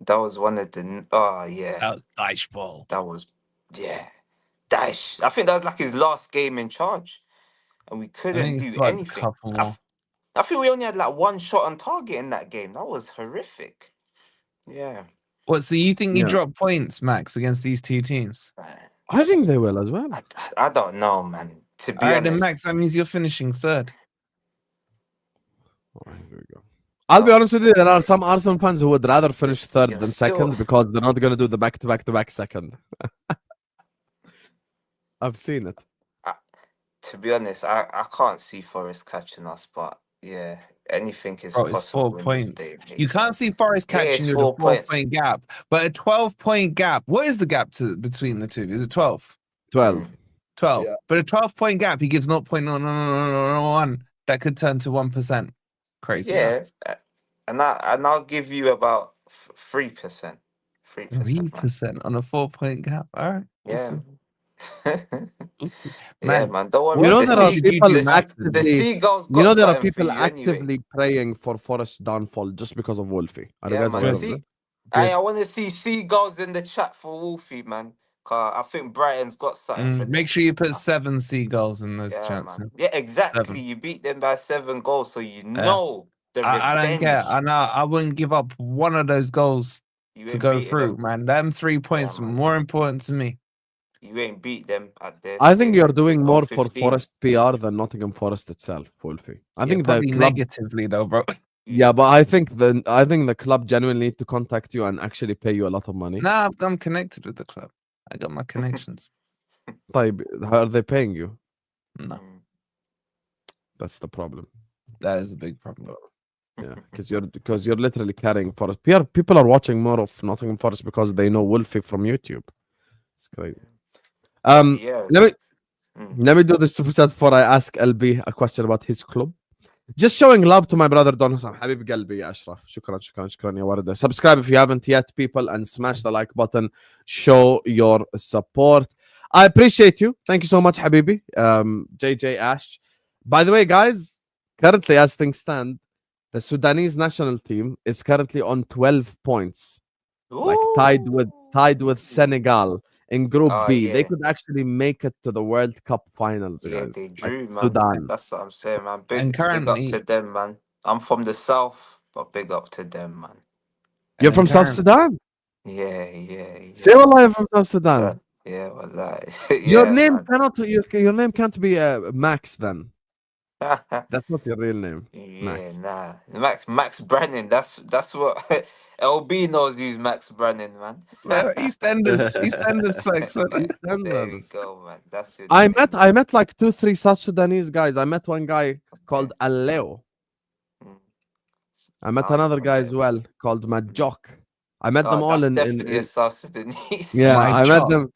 [SPEAKER 3] That was one of the
[SPEAKER 2] That was dice ball.
[SPEAKER 3] That was Daesh. I think that was like his last game in charge, and we couldn't do anything. I think we only had like one shot on target in that game. That was horrific. Yeah.
[SPEAKER 2] What? So you think you
[SPEAKER 1] Yeah.
[SPEAKER 2] drop points, Max, against these two teams?
[SPEAKER 1] I think they will as well.
[SPEAKER 3] I don't know, man. To be
[SPEAKER 2] All right,
[SPEAKER 3] honest,
[SPEAKER 2] then, Max, that means you're finishing third.
[SPEAKER 1] All right, here we go. I'll be honest with you, there are some Arsenal fans who would rather finish third
[SPEAKER 3] You're
[SPEAKER 1] than
[SPEAKER 3] still-
[SPEAKER 1] second because they're not going to do the back-to-back second. I've seen it.
[SPEAKER 3] to be honest, I can't see Forest catching us, but yeah, anything is
[SPEAKER 2] Bro, it's
[SPEAKER 3] possible.
[SPEAKER 2] 4
[SPEAKER 3] in this
[SPEAKER 2] points.
[SPEAKER 3] day and age.
[SPEAKER 2] You can't see Forest
[SPEAKER 3] Yeah,
[SPEAKER 2] catching
[SPEAKER 3] it's
[SPEAKER 2] you with a
[SPEAKER 3] 4 points.
[SPEAKER 2] 4-point gap, but a 12-point gap. What is the gap between the two? Is it 12?
[SPEAKER 1] 12.
[SPEAKER 2] 12.
[SPEAKER 1] Yeah.
[SPEAKER 2] But a 12-point gap, he gives 0.001. That could turn to 1%. Crazy.
[SPEAKER 3] Yeah,
[SPEAKER 2] nuts.
[SPEAKER 3] and I'll give you about 3%. 3%. man.
[SPEAKER 2] 3% on a 4-point gap. All right. We'll
[SPEAKER 3] Yeah.
[SPEAKER 2] see. We'll see.
[SPEAKER 3] Yeah,
[SPEAKER 2] Man,
[SPEAKER 3] man. Don't worry.
[SPEAKER 1] You know
[SPEAKER 2] What
[SPEAKER 1] there are
[SPEAKER 2] did you
[SPEAKER 1] people
[SPEAKER 2] do, Max?
[SPEAKER 3] The
[SPEAKER 1] actively.
[SPEAKER 3] Seagulls got
[SPEAKER 1] You know there are
[SPEAKER 3] something for
[SPEAKER 1] people
[SPEAKER 3] you anyway.
[SPEAKER 1] actively praying for Forest's downfall just because of Wolfie. Are you
[SPEAKER 3] Yeah,
[SPEAKER 1] guys
[SPEAKER 3] man.
[SPEAKER 1] aware of
[SPEAKER 3] See-
[SPEAKER 1] that?
[SPEAKER 3] Hey, I want to see Seagulls in the chat for Wolfie, man. 'Cause I think Brighton's got something for them.
[SPEAKER 2] Make sure you put 7 seagulls in those
[SPEAKER 3] Yeah,
[SPEAKER 2] chats.
[SPEAKER 3] man. Yeah, exactly.
[SPEAKER 2] 7.
[SPEAKER 3] You beat them by 7 goals, so you know the
[SPEAKER 2] I don't care.
[SPEAKER 3] revenge.
[SPEAKER 2] I wouldn't give up one of those goals
[SPEAKER 3] You
[SPEAKER 2] to
[SPEAKER 3] ain't
[SPEAKER 2] go
[SPEAKER 3] beating
[SPEAKER 2] through,
[SPEAKER 3] them.
[SPEAKER 2] man. Them 3 points were
[SPEAKER 3] man.
[SPEAKER 2] more important to me.
[SPEAKER 3] You ain't beat them at their
[SPEAKER 1] I think
[SPEAKER 3] stage
[SPEAKER 1] you're
[SPEAKER 3] since
[SPEAKER 1] doing more for
[SPEAKER 3] 2015.
[SPEAKER 1] Forest PR than Nottingham Forest itself, Wolfie. I
[SPEAKER 2] Yeah,
[SPEAKER 1] think the
[SPEAKER 2] probably
[SPEAKER 1] club.
[SPEAKER 2] negatively though, bro.
[SPEAKER 1] Yeah, but I think the club genuinely need to contact you and actually pay you a lot of money.
[SPEAKER 2] Nah, I'm connected with the club. I got my connections.
[SPEAKER 1] طيب, how are they paying you?
[SPEAKER 2] No,
[SPEAKER 3] Mm.
[SPEAKER 1] That's the problem.
[SPEAKER 2] that is a big problem.
[SPEAKER 1] Yeah, because you're literally carrying Forest. People are watching more of Nottingham Forest because they know Wolfie from YouTube. It's crazy.
[SPEAKER 3] Yeah.
[SPEAKER 1] Let me do this super chat before I ask LB a question about his club. Just showing love to my brother Don Hassan. حبيب قلبي يا أشرف. شكرا يا وردة. Subscribe if you haven't yet, people, and smash the like button. Show your support. I appreciate you. Thank you so much, Habibi. JJ Ash. By the way, guys, currently as things stand, the Sudanese national team is currently on 12 points, like tied with Senegal in Group
[SPEAKER 3] Oh,
[SPEAKER 1] B. They
[SPEAKER 3] yeah.
[SPEAKER 1] could actually make it to the World Cup finals,
[SPEAKER 3] Yeah,
[SPEAKER 1] guys.
[SPEAKER 3] they
[SPEAKER 1] Like
[SPEAKER 3] drew, man.
[SPEAKER 1] Sudan.
[SPEAKER 3] That's what I'm saying, man.
[SPEAKER 2] And
[SPEAKER 3] Big up
[SPEAKER 2] currently,
[SPEAKER 3] to them, man. I'm from the south, but big up to them, man.
[SPEAKER 1] You're
[SPEAKER 2] and
[SPEAKER 1] from South
[SPEAKER 2] current-
[SPEAKER 1] Sudan?
[SPEAKER 3] Yeah.
[SPEAKER 1] Say wallah, you're from South Sudan.
[SPEAKER 3] Yeah, well,
[SPEAKER 1] Your
[SPEAKER 3] yeah,
[SPEAKER 1] name
[SPEAKER 3] man.
[SPEAKER 1] cannot. Your name can't be Max. Then that's not your real name.
[SPEAKER 3] Yeah,
[SPEAKER 1] Max.
[SPEAKER 3] nah. Max Brennan. That's what LB knows. Use Max Brennan, man.
[SPEAKER 2] EastEnders flex. What?
[SPEAKER 3] There we
[SPEAKER 1] EastEnders.
[SPEAKER 3] go, man. That's your
[SPEAKER 1] I
[SPEAKER 3] name.
[SPEAKER 1] met like 2-3 South Sudanese guys. I met one guy called Aleo.
[SPEAKER 3] Mm.
[SPEAKER 1] I met
[SPEAKER 3] Sounds
[SPEAKER 1] another guy as
[SPEAKER 3] familiar.
[SPEAKER 1] well called Majok. I met them
[SPEAKER 3] Oh,
[SPEAKER 1] all
[SPEAKER 3] that's
[SPEAKER 1] in
[SPEAKER 3] definitely a South Sudanese.
[SPEAKER 1] yeah.
[SPEAKER 2] My
[SPEAKER 1] I met
[SPEAKER 2] job.
[SPEAKER 1] them.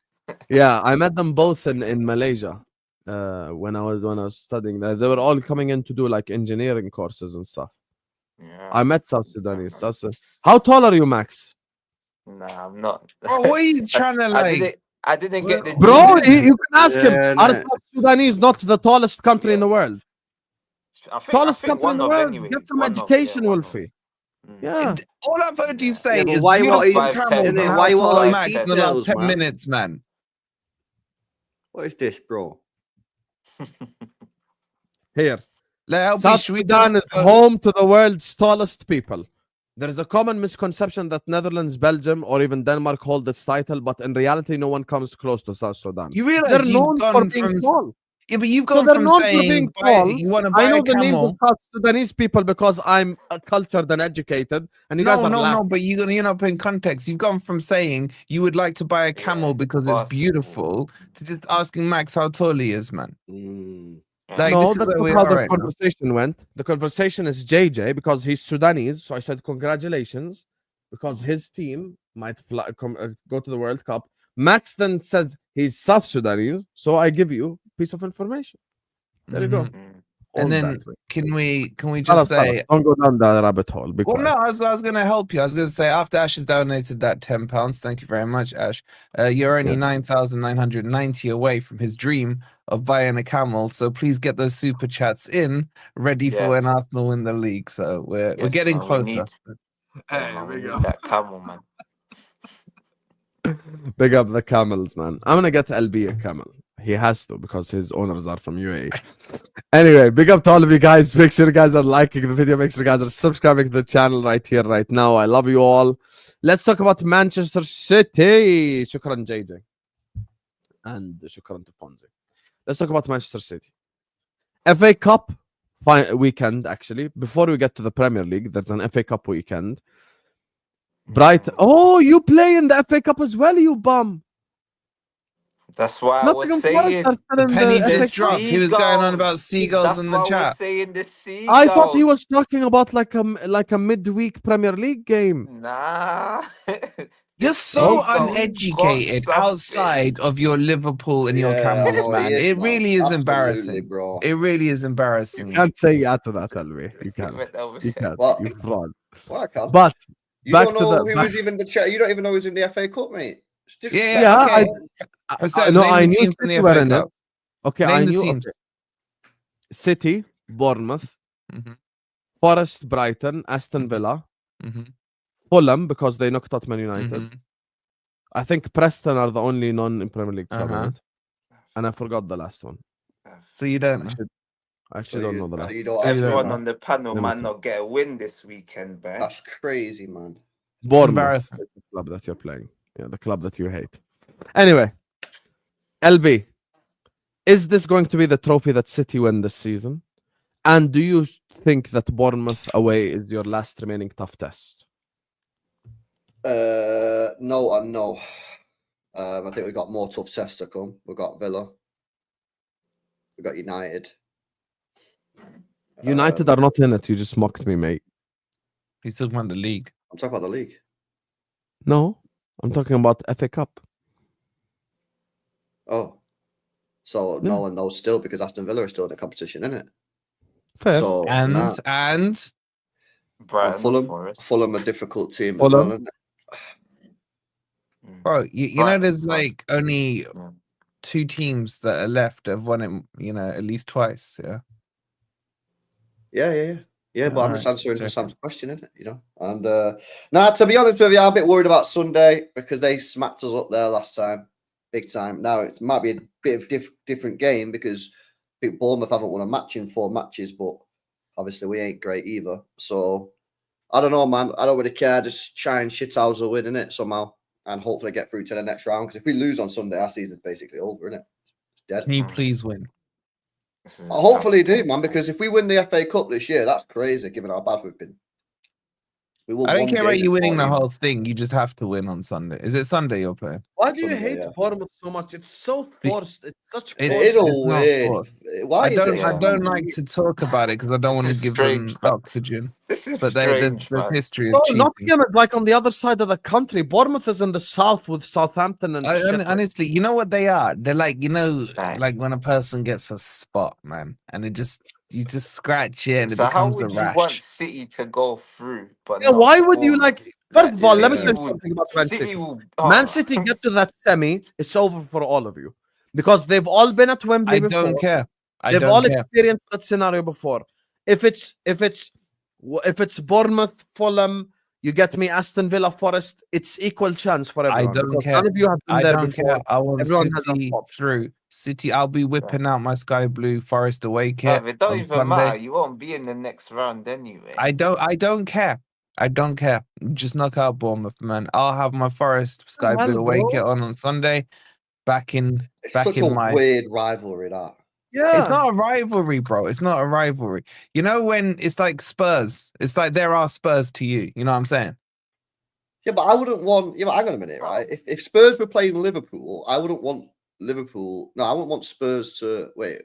[SPEAKER 1] Yeah, I met them both in Malaysia. When I was studying there, they were all coming in to do like engineering courses and stuff.
[SPEAKER 3] Yeah.
[SPEAKER 1] I met South Sudanese. How tall are you, Max?
[SPEAKER 3] Nah, I'm not.
[SPEAKER 2] Bro, what are you trying to like?
[SPEAKER 3] I didn't get the
[SPEAKER 1] Bro,
[SPEAKER 3] gene.
[SPEAKER 1] you can ask him.
[SPEAKER 4] Yeah,
[SPEAKER 1] Are
[SPEAKER 4] innit?
[SPEAKER 1] South Sudanese not the tallest country in
[SPEAKER 3] Yeah.
[SPEAKER 1] the world?
[SPEAKER 3] I
[SPEAKER 1] Tallest
[SPEAKER 3] think
[SPEAKER 1] country in
[SPEAKER 3] one
[SPEAKER 1] the
[SPEAKER 3] of
[SPEAKER 1] world.
[SPEAKER 3] anyway.
[SPEAKER 1] Get some
[SPEAKER 3] One of,
[SPEAKER 1] education,
[SPEAKER 3] yeah, one of.
[SPEAKER 1] Wolfie.
[SPEAKER 3] Mm.
[SPEAKER 1] Yeah.
[SPEAKER 2] All I've heard you say
[SPEAKER 4] Yeah, but
[SPEAKER 2] is
[SPEAKER 4] why you want
[SPEAKER 2] beautiful
[SPEAKER 3] these-
[SPEAKER 2] camels and
[SPEAKER 3] innit?
[SPEAKER 2] how
[SPEAKER 4] Why you want
[SPEAKER 2] tall
[SPEAKER 4] all these
[SPEAKER 2] Max in the
[SPEAKER 4] details,
[SPEAKER 2] last 10
[SPEAKER 4] man?
[SPEAKER 2] minutes, man.
[SPEAKER 4] What is this, bro?
[SPEAKER 1] Here.
[SPEAKER 2] Like, LB,
[SPEAKER 1] South
[SPEAKER 2] should we
[SPEAKER 1] Sudan
[SPEAKER 2] just
[SPEAKER 1] is
[SPEAKER 2] go-
[SPEAKER 1] home to the world's tallest people. There is a common misconception that Netherlands, Belgium, or even Denmark hold this title, but in reality, no one comes close to South Sudan.
[SPEAKER 2] You realize
[SPEAKER 1] They're
[SPEAKER 2] you've
[SPEAKER 1] known for
[SPEAKER 2] gone
[SPEAKER 1] being
[SPEAKER 2] from
[SPEAKER 1] tall.
[SPEAKER 2] yeah, but you've
[SPEAKER 1] So
[SPEAKER 2] gone
[SPEAKER 1] they're
[SPEAKER 2] from
[SPEAKER 1] known for
[SPEAKER 2] saying
[SPEAKER 1] being
[SPEAKER 2] buy,
[SPEAKER 1] tall.
[SPEAKER 2] you want to
[SPEAKER 1] I
[SPEAKER 2] buy
[SPEAKER 1] know
[SPEAKER 2] a
[SPEAKER 1] the names of
[SPEAKER 2] camel.
[SPEAKER 1] South Sudanese people because I'm cultured and educated, and you guys are
[SPEAKER 2] No,
[SPEAKER 1] laughing.
[SPEAKER 2] but you're not putting context. You've gone from saying you would like to buy a camel
[SPEAKER 3] Yeah,
[SPEAKER 2] because it's
[SPEAKER 3] basketball.
[SPEAKER 2] beautiful to just asking Max how tall he is, man.
[SPEAKER 4] Mm.
[SPEAKER 2] Like,
[SPEAKER 1] No,
[SPEAKER 2] this is
[SPEAKER 1] that's
[SPEAKER 2] where
[SPEAKER 1] not
[SPEAKER 2] we
[SPEAKER 1] how
[SPEAKER 2] are
[SPEAKER 1] the
[SPEAKER 2] right now.
[SPEAKER 1] conversation went. The conversation is JJ because he's Sudanese. So I said, congratulations, because his team might go to the World Cup. Max then says he's South Sudanese. So I give you a piece of information. There you go.
[SPEAKER 2] Mhm.
[SPEAKER 3] Mm.
[SPEAKER 1] All
[SPEAKER 2] And then
[SPEAKER 1] that way.
[SPEAKER 2] can we
[SPEAKER 1] Khalas,
[SPEAKER 2] just say
[SPEAKER 1] don't go down that rabbit hole. Be
[SPEAKER 2] well,
[SPEAKER 1] quiet.
[SPEAKER 2] no, I was going to help you. I was going to say after Ash has donated that £10, thank you very much, Ash. You're only 9,990 away from his dream of buying a camel. So please get those super chats in, ready for when
[SPEAKER 3] Yes.
[SPEAKER 2] Arsenal win the league. So we're
[SPEAKER 3] Yes,
[SPEAKER 2] getting
[SPEAKER 3] man, we
[SPEAKER 2] closer.
[SPEAKER 3] Yeah, man, we need that camel, man.
[SPEAKER 1] Big up the camels, man. I'm gonna get LB a camel. He has to because his owners are from UAE. Anyway, big up to all of you guys. Make sure you guys are liking the video. Make sure you guys are subscribing to the channel right here, right now. I love you all. Let's talk about Manchester City. Shukran, JJ. And shukran to Fonzie. Let's talk about Manchester City. FA Cup weekend, actually. Before we get to the Premier League, there's an FA Cup weekend. Brighton. Oh, you play in the FA Cup as well, you bum.
[SPEAKER 3] That's why I
[SPEAKER 1] Nottingham
[SPEAKER 3] was
[SPEAKER 1] Forest
[SPEAKER 3] saying.
[SPEAKER 1] are still in
[SPEAKER 2] Penny
[SPEAKER 1] the FA
[SPEAKER 2] just
[SPEAKER 1] Cup.
[SPEAKER 2] dropped. He was going on about
[SPEAKER 3] Seagulls.
[SPEAKER 2] seagulls
[SPEAKER 3] That's
[SPEAKER 2] in the
[SPEAKER 3] what I was
[SPEAKER 2] chat.
[SPEAKER 3] saying. The seagulls.
[SPEAKER 1] I thought he was talking about like a midweek Premier League game.
[SPEAKER 3] Nah.
[SPEAKER 2] You're so
[SPEAKER 3] Seagulls
[SPEAKER 2] uneducated
[SPEAKER 3] got
[SPEAKER 2] outside of your Liverpool and your
[SPEAKER 4] Yeah, I
[SPEAKER 2] Camels,
[SPEAKER 4] know he
[SPEAKER 2] man.
[SPEAKER 4] is,
[SPEAKER 2] It
[SPEAKER 4] man.
[SPEAKER 2] really is
[SPEAKER 4] Absolutely,
[SPEAKER 2] embarrassing.
[SPEAKER 4] bro.
[SPEAKER 2] It really is embarrassing.
[SPEAKER 1] You can't say yeah to that, Alvi. You can't.
[SPEAKER 3] something.
[SPEAKER 1] You can't.
[SPEAKER 4] What?
[SPEAKER 1] You fraud.
[SPEAKER 4] Well, I can.
[SPEAKER 1] But
[SPEAKER 4] You
[SPEAKER 1] back
[SPEAKER 4] don't
[SPEAKER 1] to
[SPEAKER 4] know
[SPEAKER 1] the
[SPEAKER 4] who
[SPEAKER 1] back-
[SPEAKER 4] was even the chat. You don't even know who's in the FA Cup, mate. It's disrespectful,
[SPEAKER 2] Yeah,
[SPEAKER 1] yeah,
[SPEAKER 2] okay.
[SPEAKER 1] I know.
[SPEAKER 2] name
[SPEAKER 1] I
[SPEAKER 2] the
[SPEAKER 1] knew
[SPEAKER 2] teams in the
[SPEAKER 1] City were
[SPEAKER 2] FA
[SPEAKER 1] in it.
[SPEAKER 2] Cup.
[SPEAKER 1] Okay,
[SPEAKER 2] Name
[SPEAKER 1] I
[SPEAKER 2] the
[SPEAKER 1] knew
[SPEAKER 2] teams.
[SPEAKER 1] okay. City, Bournemouth,
[SPEAKER 2] Mhm,
[SPEAKER 1] Forest, Brighton, Aston
[SPEAKER 2] Mhm.
[SPEAKER 1] Villa,
[SPEAKER 2] mhm,
[SPEAKER 1] Fulham because they knocked out Man United.
[SPEAKER 2] mhm.
[SPEAKER 1] I think Preston are the only non-Premier League club in
[SPEAKER 2] Uh-huh.
[SPEAKER 1] it, and I forgot the last one.
[SPEAKER 2] So you don't know.
[SPEAKER 1] I actually don't know the last.
[SPEAKER 4] So you don't
[SPEAKER 2] So you
[SPEAKER 4] actually
[SPEAKER 2] don't
[SPEAKER 3] Everyone
[SPEAKER 4] know.
[SPEAKER 3] on the panel
[SPEAKER 1] Let me
[SPEAKER 3] might
[SPEAKER 1] think.
[SPEAKER 3] not get a win this weekend, man.
[SPEAKER 4] That's crazy, man.
[SPEAKER 1] Bournemouth
[SPEAKER 2] embarrassing.
[SPEAKER 1] is the club that you're playing. Yeah, the club that you hate. Anyway, LB, is this going to be the trophy that City win this season? And do you think that Bournemouth away is your last remaining tough test?
[SPEAKER 4] No and no. I think we've got more tough tests to come. We've got Villa. We've got United.
[SPEAKER 1] United are not in it. You just mocked me, mate.
[SPEAKER 2] He's talking about the league.
[SPEAKER 4] I'm talking about the league.
[SPEAKER 1] No, I'm talking about FA Cup.
[SPEAKER 4] Oh. So no and no still because Aston Villa are still in the competition, isn't it?
[SPEAKER 1] Fair.
[SPEAKER 4] So
[SPEAKER 2] And
[SPEAKER 4] nah.
[SPEAKER 2] and
[SPEAKER 3] Brighton,
[SPEAKER 4] Fulham.
[SPEAKER 3] Forest.
[SPEAKER 4] Fulham a difficult team as
[SPEAKER 1] Fulham.
[SPEAKER 4] well, isn't it?
[SPEAKER 2] bro, you know
[SPEAKER 3] Brighton,
[SPEAKER 2] there's
[SPEAKER 3] so-
[SPEAKER 2] like only
[SPEAKER 3] Yeah.
[SPEAKER 2] 2 teams that are left that have won it, at least twice. Yeah.
[SPEAKER 4] Yeah, but I'm just
[SPEAKER 2] Alright,
[SPEAKER 4] answering
[SPEAKER 2] check
[SPEAKER 4] Sam's question, isn't it? You know, and now to be honest with you, I'm a bit worried about Sunday because they smacked us up there last time, big time. Now it might be a bit of different game because I think Bournemouth haven't won a match in 4 matches, but obviously we ain't great either. So I don't know, man. I don't really care. Just try and shithouse a win in it somehow, and hopefully get through to the next round. Because if we lose on Sunday, our season's basically over, isn't it? It's dead.
[SPEAKER 2] Can you please win?
[SPEAKER 4] Hopefully do, man, because if we win the FA Cup this year, that's crazy given how bad we've been. We won
[SPEAKER 2] I don't
[SPEAKER 4] one
[SPEAKER 2] care about
[SPEAKER 4] game
[SPEAKER 2] you
[SPEAKER 4] in
[SPEAKER 2] winning the
[SPEAKER 4] 14.
[SPEAKER 2] whole thing. You just have to win on Sunday. Is it Sunday you're playing?
[SPEAKER 1] Why do you
[SPEAKER 4] Sunday,
[SPEAKER 1] hate
[SPEAKER 4] yeah.
[SPEAKER 1] Bournemouth so much? It's so forced. It's such
[SPEAKER 2] It's-
[SPEAKER 1] forced.
[SPEAKER 4] It's
[SPEAKER 2] not
[SPEAKER 4] weird.
[SPEAKER 2] forced.
[SPEAKER 4] Why
[SPEAKER 2] I
[SPEAKER 4] is
[SPEAKER 2] don't.
[SPEAKER 4] it?
[SPEAKER 2] I
[SPEAKER 3] Yeah.
[SPEAKER 2] don't like to talk about it because I don't want to
[SPEAKER 3] is
[SPEAKER 2] give
[SPEAKER 3] strange,
[SPEAKER 2] them
[SPEAKER 3] man.
[SPEAKER 2] oxygen.
[SPEAKER 3] This is
[SPEAKER 2] But
[SPEAKER 3] strange,
[SPEAKER 2] the
[SPEAKER 3] man.
[SPEAKER 2] history
[SPEAKER 1] Bro,
[SPEAKER 2] of cheating.
[SPEAKER 1] Nottingham is like on the other side of the country. Bournemouth is in the south with Southampton and Sheffield.
[SPEAKER 2] Honestly, you know what they are? They're like,
[SPEAKER 3] Right.
[SPEAKER 2] like when a person gets a spot, man, and you just scratch it and it
[SPEAKER 3] So how
[SPEAKER 2] becomes a
[SPEAKER 3] would you want
[SPEAKER 2] rash.
[SPEAKER 3] City to go through? But
[SPEAKER 1] Yeah,
[SPEAKER 3] not
[SPEAKER 1] why would you
[SPEAKER 3] Bournemouth?
[SPEAKER 1] like? First of all, let me
[SPEAKER 3] City
[SPEAKER 1] tell you
[SPEAKER 3] would-
[SPEAKER 1] something about Man
[SPEAKER 3] City
[SPEAKER 1] City.
[SPEAKER 3] will-
[SPEAKER 1] Man
[SPEAKER 3] oh.
[SPEAKER 1] City get to that semi, it's over for all of you because they've all been at Wembley
[SPEAKER 2] I
[SPEAKER 1] before.
[SPEAKER 2] don't care. I
[SPEAKER 1] They've
[SPEAKER 2] don't
[SPEAKER 1] all
[SPEAKER 2] care.
[SPEAKER 1] experienced that scenario before. If it's Bournemouth, Fulham, you get me, Aston Villa, Forest, it's equal chance for
[SPEAKER 2] I
[SPEAKER 1] everyone.
[SPEAKER 2] don't
[SPEAKER 1] because
[SPEAKER 2] care.
[SPEAKER 1] None of you have been
[SPEAKER 2] I
[SPEAKER 1] there
[SPEAKER 2] don't
[SPEAKER 1] before.
[SPEAKER 2] care. I want
[SPEAKER 1] Everyone has a
[SPEAKER 2] City
[SPEAKER 1] spot.
[SPEAKER 2] through. City, I'll be whipping out my sky blue Forest away kit
[SPEAKER 3] Bruv, it don't
[SPEAKER 2] on
[SPEAKER 3] even
[SPEAKER 2] Sunday.
[SPEAKER 3] matter. You won't be in the next round anyway.
[SPEAKER 2] I don't care. I don't care. Just knock out Bournemouth, man. I'll have my Forest sky
[SPEAKER 1] hell,
[SPEAKER 2] blue away
[SPEAKER 1] bro?
[SPEAKER 2] kit on Sunday. Back in
[SPEAKER 4] Such a
[SPEAKER 2] my.
[SPEAKER 4] weird rivalry, that.
[SPEAKER 1] Yeah.
[SPEAKER 2] It's not a rivalry, bro. It's not a rivalry. You know when it's like Spurs. It's like there are Spurs to you. You know what I'm saying?
[SPEAKER 4] Yeah, but I wouldn't want. Yeah, but hang on a minute, right? If Spurs were playing Liverpool, I wouldn't want Liverpool. No, I wouldn't want Spurs to wait.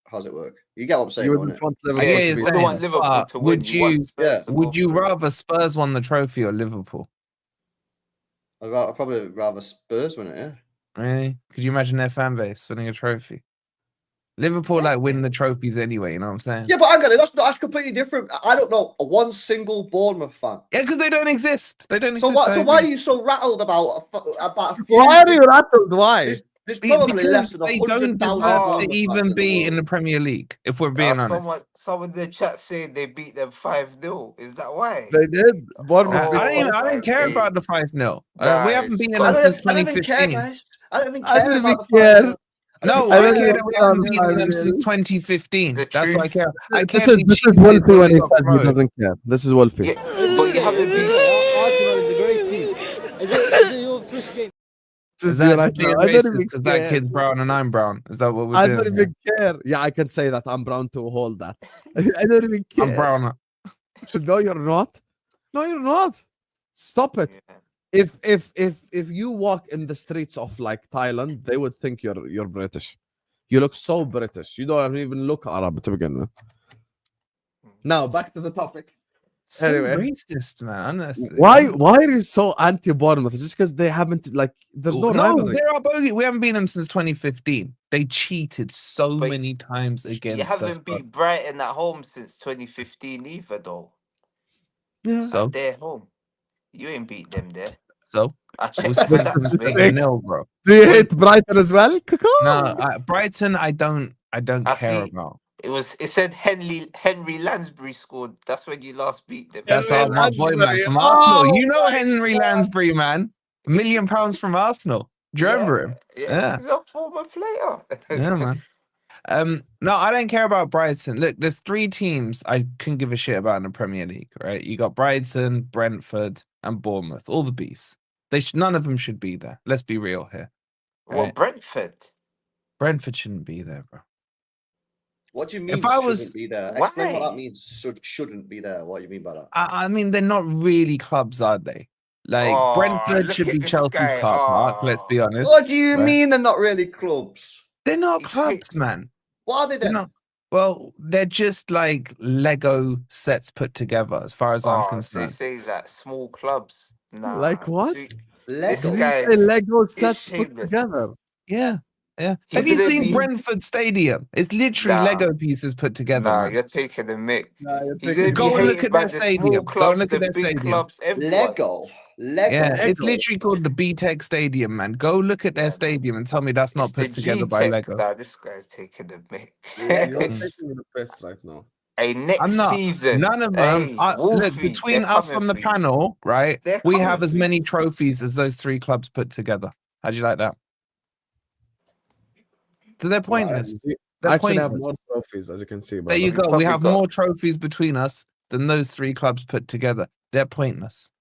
[SPEAKER 4] How's it work? You get what I'm saying,
[SPEAKER 1] You
[SPEAKER 4] don't
[SPEAKER 1] wouldn't
[SPEAKER 4] it?
[SPEAKER 1] want
[SPEAKER 2] I
[SPEAKER 1] Liverpool
[SPEAKER 2] get
[SPEAKER 1] to
[SPEAKER 2] you
[SPEAKER 1] be
[SPEAKER 3] You don't
[SPEAKER 2] saying,
[SPEAKER 3] want Liverpool
[SPEAKER 2] but
[SPEAKER 3] to win.
[SPEAKER 2] would
[SPEAKER 3] You want
[SPEAKER 2] you
[SPEAKER 3] Spurs to
[SPEAKER 2] would
[SPEAKER 3] go
[SPEAKER 2] you
[SPEAKER 3] through.
[SPEAKER 2] rather Spurs won the trophy or Liverpool?
[SPEAKER 4] I'd probably rather Spurs win it. Yeah.
[SPEAKER 2] Really? Could you imagine their fan base winning a trophy? Liverpool like win the trophies anyway. You know what I'm saying?
[SPEAKER 4] Yeah, but hang on, that's completely different. I don't know one single Bournemouth fan.
[SPEAKER 2] Yeah, because they don't exist. They don't
[SPEAKER 4] So
[SPEAKER 2] exist.
[SPEAKER 4] why are you so rattled about a few?
[SPEAKER 1] Why are you rattled? Why?
[SPEAKER 4] There's probably
[SPEAKER 2] Because
[SPEAKER 4] less than
[SPEAKER 2] they don't
[SPEAKER 4] 100,000
[SPEAKER 2] deserve
[SPEAKER 3] Bournemouth
[SPEAKER 2] to
[SPEAKER 4] Bournemouth
[SPEAKER 2] even
[SPEAKER 4] fans
[SPEAKER 2] be in
[SPEAKER 4] world.
[SPEAKER 2] the Premier League. If we're being honest,
[SPEAKER 3] Someone in the chat saying they beat them 5-0. Is that why?
[SPEAKER 1] They did. Bournemouth
[SPEAKER 3] Oh,
[SPEAKER 1] beat
[SPEAKER 2] I don't care
[SPEAKER 3] okay.
[SPEAKER 2] about the 5-0. We
[SPEAKER 3] Guys,
[SPEAKER 2] haven't beaten
[SPEAKER 3] I
[SPEAKER 2] them
[SPEAKER 4] I
[SPEAKER 2] since
[SPEAKER 4] don't even care,
[SPEAKER 2] 2015.
[SPEAKER 4] guys. I don't even
[SPEAKER 1] I
[SPEAKER 4] care
[SPEAKER 1] don't
[SPEAKER 4] about
[SPEAKER 1] even
[SPEAKER 4] the
[SPEAKER 1] care.
[SPEAKER 4] final.
[SPEAKER 2] No,
[SPEAKER 1] I
[SPEAKER 2] I
[SPEAKER 1] don't
[SPEAKER 2] care
[SPEAKER 1] even
[SPEAKER 2] that we
[SPEAKER 1] care
[SPEAKER 2] haven't
[SPEAKER 1] on
[SPEAKER 2] beaten them since
[SPEAKER 1] 5-0.
[SPEAKER 2] 2015.
[SPEAKER 3] The
[SPEAKER 2] That's what I
[SPEAKER 3] truth.
[SPEAKER 2] care. I
[SPEAKER 1] This
[SPEAKER 2] care
[SPEAKER 1] is Wolfie
[SPEAKER 2] but
[SPEAKER 1] when
[SPEAKER 2] we
[SPEAKER 1] he
[SPEAKER 2] got
[SPEAKER 1] says he
[SPEAKER 2] promoted.
[SPEAKER 1] doesn't care. This is Wolfie.
[SPEAKER 3] Yeah, but you haven't beat.
[SPEAKER 5] Arsenal is a great team. Is it your first game?
[SPEAKER 1] This
[SPEAKER 2] Is
[SPEAKER 1] is
[SPEAKER 2] that
[SPEAKER 1] your right
[SPEAKER 2] being
[SPEAKER 1] now. I don't
[SPEAKER 2] racist
[SPEAKER 1] even
[SPEAKER 2] because that
[SPEAKER 1] care.
[SPEAKER 2] kid's brown and I'm brown? Is that what we're
[SPEAKER 1] I
[SPEAKER 2] doing?
[SPEAKER 1] don't
[SPEAKER 2] here?
[SPEAKER 1] even care. Yeah, I can say that I'm brown to hold that. I don't even care.
[SPEAKER 2] I'm brown.
[SPEAKER 1] No, you're not. No, you're not. Stop it.
[SPEAKER 3] Yeah.
[SPEAKER 1] If you walk in the streets of like Thailand, they would think you're British. You look so British. You don't even look Arab to begin with. Now back to the topic.
[SPEAKER 2] So
[SPEAKER 1] Anyway.
[SPEAKER 2] racist, man. Honestly.
[SPEAKER 1] Why are you so anti Bournemouth? It's just because they haven't like there's no rivalry.
[SPEAKER 2] they're our bogey. We haven't beaten them since 2015. They cheated so
[SPEAKER 3] But
[SPEAKER 2] many times against
[SPEAKER 3] You
[SPEAKER 2] us.
[SPEAKER 3] haven't
[SPEAKER 2] bro.
[SPEAKER 3] beat Brighton at home since 2015 either, though.
[SPEAKER 1] Yeah.
[SPEAKER 2] So
[SPEAKER 3] At their home. You ain't beat them there.
[SPEAKER 2] so
[SPEAKER 3] I
[SPEAKER 2] we
[SPEAKER 3] checked the
[SPEAKER 2] spent
[SPEAKER 3] stats, mate.
[SPEAKER 2] 7-0, bro.
[SPEAKER 1] Do you hate Brighton as well? Coco?
[SPEAKER 2] No, Brighton. I don't
[SPEAKER 3] I
[SPEAKER 2] care
[SPEAKER 3] see.
[SPEAKER 2] about.
[SPEAKER 3] It said Henry Lansbury scored. That's when you last beat them.
[SPEAKER 2] That's
[SPEAKER 1] Henry
[SPEAKER 2] my boy, man,
[SPEAKER 1] Lansbury.
[SPEAKER 2] from Arsenal.
[SPEAKER 1] Oh
[SPEAKER 2] You know
[SPEAKER 1] my
[SPEAKER 2] Henry
[SPEAKER 1] God.
[SPEAKER 2] Lansbury, man. £1 million from Arsenal. Do you remember him? Yeah.
[SPEAKER 3] He's a former player.
[SPEAKER 2] Yeah, man. No, I don't care about Brighton. Look, there's 3 teams I couldn't give a shit about in the Premier League, right? You got Brighton, Brentford, and Bournemouth. All the beasts. None of them should be there. Let's be real here.
[SPEAKER 3] Well,
[SPEAKER 2] Right?
[SPEAKER 3] Brentford.
[SPEAKER 2] Brentford shouldn't be there, bro.
[SPEAKER 4] What do you mean?
[SPEAKER 2] If I was-
[SPEAKER 4] shouldn't be there? Explain what
[SPEAKER 3] Why?
[SPEAKER 4] that means. Shouldn't be there. What do you mean by that?
[SPEAKER 2] I mean, they're not really clubs, are they? Like
[SPEAKER 3] Oh,
[SPEAKER 2] Brentford
[SPEAKER 3] look
[SPEAKER 2] should
[SPEAKER 3] at
[SPEAKER 2] be
[SPEAKER 3] this
[SPEAKER 2] Chelsea's
[SPEAKER 3] guy.
[SPEAKER 2] car park. Let's be
[SPEAKER 3] Oh.
[SPEAKER 2] honest.
[SPEAKER 4] What do you
[SPEAKER 2] right?
[SPEAKER 4] mean they're not really clubs?
[SPEAKER 2] They're not
[SPEAKER 3] He
[SPEAKER 2] clubs, man.
[SPEAKER 4] What are they
[SPEAKER 2] They're
[SPEAKER 4] then?
[SPEAKER 2] not. Well, they're just like Lego sets put together, as far as I'm
[SPEAKER 3] So you
[SPEAKER 2] concerned.
[SPEAKER 3] say that small clubs. Nah.
[SPEAKER 1] Like what?
[SPEAKER 3] See,
[SPEAKER 4] Lego.
[SPEAKER 3] This guy-
[SPEAKER 1] Did you say Lego sets put
[SPEAKER 3] shameless.
[SPEAKER 1] together?
[SPEAKER 2] Yeah, yeah.
[SPEAKER 3] He's
[SPEAKER 2] Have you
[SPEAKER 3] gonna
[SPEAKER 2] seen
[SPEAKER 3] be-
[SPEAKER 2] Brentford Stadium? It's literally
[SPEAKER 3] Nah.
[SPEAKER 2] Lego pieces put together,
[SPEAKER 3] Nah,
[SPEAKER 2] man.
[SPEAKER 3] you're taking the mick.
[SPEAKER 1] Nah, you're
[SPEAKER 3] He's
[SPEAKER 1] taking-
[SPEAKER 3] gonna
[SPEAKER 2] Go
[SPEAKER 3] be
[SPEAKER 2] and look
[SPEAKER 3] hated
[SPEAKER 2] at
[SPEAKER 3] by
[SPEAKER 2] their
[SPEAKER 3] the
[SPEAKER 2] stadium.
[SPEAKER 3] small
[SPEAKER 2] Go and
[SPEAKER 3] clubs,
[SPEAKER 2] look
[SPEAKER 3] the
[SPEAKER 2] at their
[SPEAKER 3] big
[SPEAKER 2] stadium.
[SPEAKER 3] clubs, everyone.
[SPEAKER 4] Lego.
[SPEAKER 2] Yeah, it's
[SPEAKER 4] Lego.
[SPEAKER 2] literally called the BTEC Stadium, man. Go look at their
[SPEAKER 3] Yeah.
[SPEAKER 2] stadium and tell me that's not
[SPEAKER 3] It's the
[SPEAKER 2] put together by
[SPEAKER 3] G-Tech.
[SPEAKER 2] Lego.
[SPEAKER 3] Nah, this guy's taking the mick.
[SPEAKER 4] Lego.
[SPEAKER 1] You're taking the piss right now.
[SPEAKER 3] Hey, next
[SPEAKER 2] I'm not.
[SPEAKER 3] season.
[SPEAKER 2] None of them.
[SPEAKER 3] Hey,
[SPEAKER 2] Look,
[SPEAKER 3] Wolfie,
[SPEAKER 2] between
[SPEAKER 3] they're
[SPEAKER 2] us
[SPEAKER 3] coming
[SPEAKER 2] on the
[SPEAKER 3] for you.
[SPEAKER 2] panel, right?
[SPEAKER 3] They're
[SPEAKER 2] We
[SPEAKER 3] coming
[SPEAKER 2] have as
[SPEAKER 3] for you.
[SPEAKER 2] many trophies as those 3 clubs put together. How'd you like that? So they're pointless. They're
[SPEAKER 1] Actually, have
[SPEAKER 2] pointless.
[SPEAKER 1] more trophies, as you can see.
[SPEAKER 2] There
[SPEAKER 1] Brother.
[SPEAKER 2] you go. We
[SPEAKER 3] probably
[SPEAKER 2] have
[SPEAKER 3] got-
[SPEAKER 2] more trophies between us than those 3 clubs put together. They're pointless.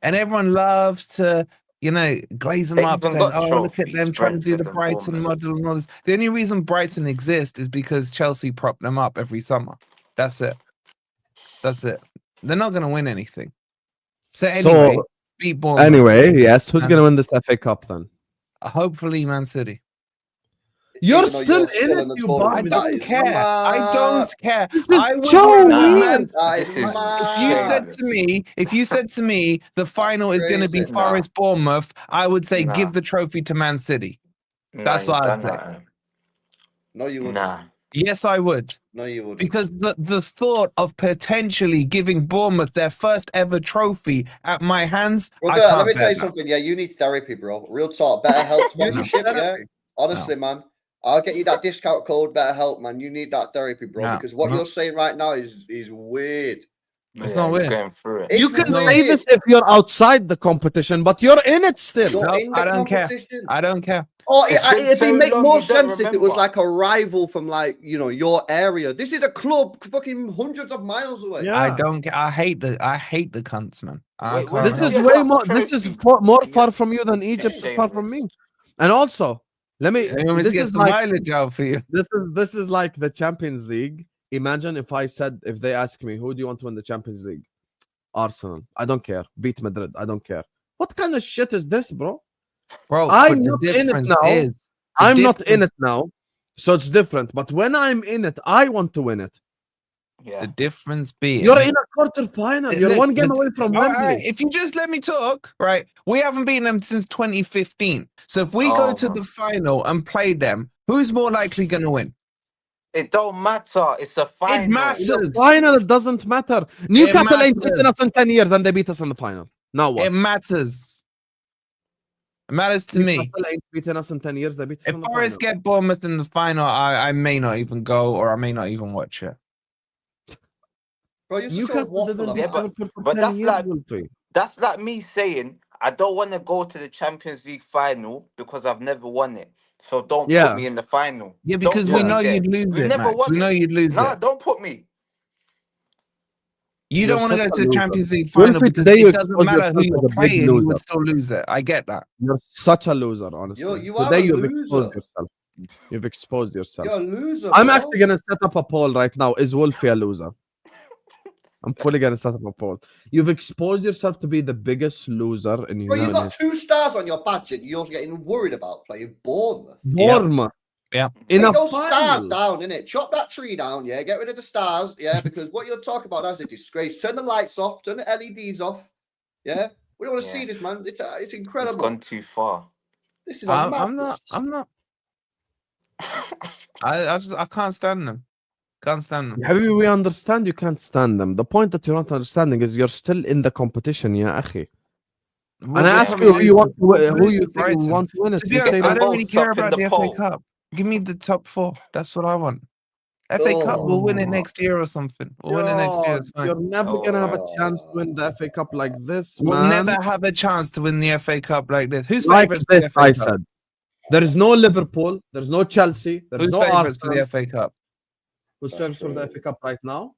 [SPEAKER 2] And everyone loves to, glaze them
[SPEAKER 3] They
[SPEAKER 2] up,
[SPEAKER 3] even
[SPEAKER 2] saying,
[SPEAKER 3] got
[SPEAKER 2] "Oh, look at
[SPEAKER 3] trophies,
[SPEAKER 2] them trying to do the
[SPEAKER 3] Brentford and
[SPEAKER 2] Brighton
[SPEAKER 3] Bournemouth.
[SPEAKER 2] model and all this." The only reason Brighton exists is because Chelsea prop them up every summer. That's it. That's it. They're not going to win anything. So anyway, beat Bournemouth.
[SPEAKER 1] Anyway, yes. Who's
[SPEAKER 2] And-
[SPEAKER 1] going to win this FA Cup then?
[SPEAKER 2] Hopefully, Man City.
[SPEAKER 1] You're
[SPEAKER 4] Even though
[SPEAKER 1] still
[SPEAKER 4] you're
[SPEAKER 1] in
[SPEAKER 4] still
[SPEAKER 1] it,
[SPEAKER 4] in the
[SPEAKER 1] you
[SPEAKER 4] tournament,
[SPEAKER 2] I
[SPEAKER 1] bum.
[SPEAKER 4] that
[SPEAKER 2] don't
[SPEAKER 4] is
[SPEAKER 2] care. I
[SPEAKER 4] mad.
[SPEAKER 2] don't care.
[SPEAKER 1] This is
[SPEAKER 2] I would
[SPEAKER 1] joke,
[SPEAKER 2] rather
[SPEAKER 1] man.
[SPEAKER 2] Man
[SPEAKER 4] That is
[SPEAKER 3] This is
[SPEAKER 2] If you said
[SPEAKER 4] mad.
[SPEAKER 2] to me, the final is going to be
[SPEAKER 4] crazy.
[SPEAKER 3] Nah.
[SPEAKER 2] Forest Bournemouth, I would say
[SPEAKER 3] Nah.
[SPEAKER 2] give the trophy to Man City.
[SPEAKER 3] Nah,
[SPEAKER 2] That's
[SPEAKER 3] you
[SPEAKER 2] what I'd
[SPEAKER 3] done
[SPEAKER 2] say.
[SPEAKER 3] that.
[SPEAKER 4] No, you wouldn't.
[SPEAKER 3] Nah.
[SPEAKER 2] Yes, I would.
[SPEAKER 4] No, you wouldn't.
[SPEAKER 2] Because the thought of potentially giving Bournemouth their first ever trophy at my hands,
[SPEAKER 4] Brother,
[SPEAKER 2] I can't
[SPEAKER 4] let me
[SPEAKER 2] bear
[SPEAKER 4] tell you
[SPEAKER 2] that.
[SPEAKER 4] something. Yeah, you need therapy, bro. Real talk. Better help sponsorship. Yeah,
[SPEAKER 1] Therapy.
[SPEAKER 4] honestly, man. I'll get you that discount code. Better help, man. You need that therapy, bro.
[SPEAKER 2] No,
[SPEAKER 4] Because what
[SPEAKER 2] no.
[SPEAKER 4] you're saying right now is weird.
[SPEAKER 2] It's
[SPEAKER 3] Yeah,
[SPEAKER 2] not
[SPEAKER 3] he's
[SPEAKER 2] weird.
[SPEAKER 3] going through it.
[SPEAKER 4] It's
[SPEAKER 1] You can
[SPEAKER 2] no-
[SPEAKER 1] say this if you're outside the competition, but you're in it still.
[SPEAKER 4] You're
[SPEAKER 2] No,
[SPEAKER 4] in the
[SPEAKER 2] I don't care.
[SPEAKER 4] competition.
[SPEAKER 2] I don't care.
[SPEAKER 4] Oh,
[SPEAKER 3] It's been
[SPEAKER 4] it'd
[SPEAKER 3] so
[SPEAKER 4] make
[SPEAKER 3] long,
[SPEAKER 4] more
[SPEAKER 3] you don't
[SPEAKER 4] sense if it was
[SPEAKER 3] remember.
[SPEAKER 4] like a rival from your area. This is a club fucking hundreds of miles away.
[SPEAKER 1] Yeah.
[SPEAKER 2] I don't care. I hate the cunts, man. I
[SPEAKER 3] Wait,
[SPEAKER 2] can't
[SPEAKER 1] This
[SPEAKER 3] Yeah,
[SPEAKER 1] is
[SPEAKER 2] help
[SPEAKER 1] way
[SPEAKER 3] that
[SPEAKER 1] more. This is
[SPEAKER 3] trophy.
[SPEAKER 1] more
[SPEAKER 3] Yeah.
[SPEAKER 1] far from you than Egypt is far from me. And also, let me.
[SPEAKER 2] it. You want me to
[SPEAKER 1] This
[SPEAKER 2] get
[SPEAKER 1] is
[SPEAKER 2] some
[SPEAKER 1] like
[SPEAKER 2] mileage out for you?
[SPEAKER 1] this is like the Champions League. Imagine if they ask me, who do you want to win the Champions League? Arsenal. I don't care. Beat Madrid. I don't care. What kind of shit is this, bro?
[SPEAKER 2] Bro,
[SPEAKER 1] I'm
[SPEAKER 2] but the
[SPEAKER 1] not in it
[SPEAKER 2] difference
[SPEAKER 1] now.
[SPEAKER 2] is- the
[SPEAKER 1] I'm not in
[SPEAKER 2] difference-
[SPEAKER 1] it now, so it's different. But when I'm in it, I want to win it.
[SPEAKER 3] Yeah.
[SPEAKER 2] The difference being
[SPEAKER 1] You're in a quarter final. You're
[SPEAKER 2] Look,
[SPEAKER 1] one game away from
[SPEAKER 2] all
[SPEAKER 1] Wembley.
[SPEAKER 2] right, if you just let me talk, right? We haven't beaten them since 2015. So if we go
[SPEAKER 3] Oh,
[SPEAKER 2] to
[SPEAKER 3] man.
[SPEAKER 2] the final and play them, who's more likely going to win?
[SPEAKER 3] It don't matter. It's a final.
[SPEAKER 2] matters.
[SPEAKER 1] The final doesn't matter. Newcastle ain't
[SPEAKER 2] matters.
[SPEAKER 1] beaten us in 10 years and they beat us in the final. Now what?
[SPEAKER 2] It matters. It matters to me.
[SPEAKER 1] Newcastle ain't beaten us in 10 years. They beat us
[SPEAKER 2] If
[SPEAKER 1] in the
[SPEAKER 2] Forest
[SPEAKER 1] final.
[SPEAKER 2] get Bournemouth in the final, I may not even go or I may not even watch it.
[SPEAKER 4] Bro, you're such a
[SPEAKER 1] Newcastle didn't
[SPEAKER 4] waffler,
[SPEAKER 1] beat
[SPEAKER 3] Yeah,
[SPEAKER 4] man.
[SPEAKER 3] but-
[SPEAKER 1] Liverpool for
[SPEAKER 3] but
[SPEAKER 1] 10
[SPEAKER 3] that's
[SPEAKER 1] years,
[SPEAKER 3] like-
[SPEAKER 1] Wolfie.
[SPEAKER 3] That's like me saying I don't want to go to the Champions League final because I've never won it. So don't
[SPEAKER 1] Yeah.
[SPEAKER 3] put me in the final.
[SPEAKER 2] Yeah,
[SPEAKER 3] Don't
[SPEAKER 2] because
[SPEAKER 3] put
[SPEAKER 2] we
[SPEAKER 3] me
[SPEAKER 2] know
[SPEAKER 3] there.
[SPEAKER 2] you'd lose
[SPEAKER 3] We've
[SPEAKER 2] it,
[SPEAKER 3] never
[SPEAKER 2] Max.
[SPEAKER 3] won
[SPEAKER 2] We know
[SPEAKER 3] it.
[SPEAKER 2] you'd lose
[SPEAKER 3] Nah,
[SPEAKER 2] it.
[SPEAKER 3] don't put me.
[SPEAKER 2] You
[SPEAKER 1] You're
[SPEAKER 2] don't want to
[SPEAKER 1] such
[SPEAKER 2] go
[SPEAKER 1] a
[SPEAKER 2] to the
[SPEAKER 1] loser.
[SPEAKER 2] Champions League final
[SPEAKER 1] Wolfie,
[SPEAKER 2] because
[SPEAKER 1] today you
[SPEAKER 2] it doesn't
[SPEAKER 1] exposed
[SPEAKER 2] matter who
[SPEAKER 1] yourself
[SPEAKER 2] you're
[SPEAKER 1] as a big
[SPEAKER 2] playing, you
[SPEAKER 1] loser.
[SPEAKER 2] would still lose it. I get that.
[SPEAKER 1] You're such a loser, honestly.
[SPEAKER 4] You are
[SPEAKER 1] Today
[SPEAKER 4] a
[SPEAKER 1] you've
[SPEAKER 4] loser.
[SPEAKER 1] exposed yourself. You've exposed yourself.
[SPEAKER 4] You're a loser.
[SPEAKER 1] I'm
[SPEAKER 4] bro.
[SPEAKER 1] actually going to set up a poll right now. Is Wolfie a loser? I'm fully going to set up a poll. You've exposed yourself to be the biggest loser in
[SPEAKER 4] Bro, you
[SPEAKER 1] human
[SPEAKER 4] got
[SPEAKER 1] history.
[SPEAKER 4] 2 stars on your badge and you're getting worried about playing Bournemouth.
[SPEAKER 1] Bournemouth.
[SPEAKER 2] Yeah.
[SPEAKER 1] In
[SPEAKER 4] Take
[SPEAKER 1] a
[SPEAKER 4] those stars
[SPEAKER 1] final.
[SPEAKER 4] down, innit? Chop that tree down, yeah. Get rid of the stars, yeah. Because what you're talking about now is a disgrace. Turn the lights off. Turn the LEDs off. Yeah. We don't want to see
[SPEAKER 3] Yeah.
[SPEAKER 4] this, man. It's
[SPEAKER 3] It's
[SPEAKER 4] incredible.
[SPEAKER 3] gone too far.
[SPEAKER 4] This is a
[SPEAKER 2] I'm
[SPEAKER 4] madness.
[SPEAKER 2] not. I can't stand them. Can't stand them.
[SPEAKER 1] Habibi, we understand you can't stand them. The point that you're not understanding is you're still in the competition, ya akhi.
[SPEAKER 2] We'll
[SPEAKER 1] And I ask
[SPEAKER 2] probably
[SPEAKER 1] you who you
[SPEAKER 2] lose
[SPEAKER 1] want
[SPEAKER 2] to- we'll
[SPEAKER 1] who
[SPEAKER 2] lose
[SPEAKER 1] you
[SPEAKER 2] to
[SPEAKER 1] think
[SPEAKER 2] Brighton.
[SPEAKER 1] want to win it.
[SPEAKER 2] To be
[SPEAKER 1] You
[SPEAKER 2] honest,
[SPEAKER 1] say
[SPEAKER 3] the
[SPEAKER 2] I
[SPEAKER 1] that-
[SPEAKER 2] don't really
[SPEAKER 3] votes
[SPEAKER 2] care
[SPEAKER 3] up in
[SPEAKER 2] about
[SPEAKER 3] the
[SPEAKER 2] the FA
[SPEAKER 3] poll.
[SPEAKER 2] Cup. Give me the top 4. That's what I want. FA Cup, we'll win it next year or something. We'll win it next year. It's fine.
[SPEAKER 1] You're never gonna have a
[SPEAKER 4] Oh.
[SPEAKER 1] chance to win the FA Cup like this,
[SPEAKER 2] We'll
[SPEAKER 1] man.
[SPEAKER 2] never have a chance to win the FA Cup like this. Who's
[SPEAKER 1] Like
[SPEAKER 2] favourites for the
[SPEAKER 1] this,
[SPEAKER 2] FA
[SPEAKER 1] I
[SPEAKER 2] Cup?
[SPEAKER 1] said. There is no Liverpool. There's no Chelsea. There's
[SPEAKER 2] Who's
[SPEAKER 1] no
[SPEAKER 2] favourites for
[SPEAKER 1] Arsenal.
[SPEAKER 2] the FA Cup?
[SPEAKER 1] Who's favourites for the FA Cup right now?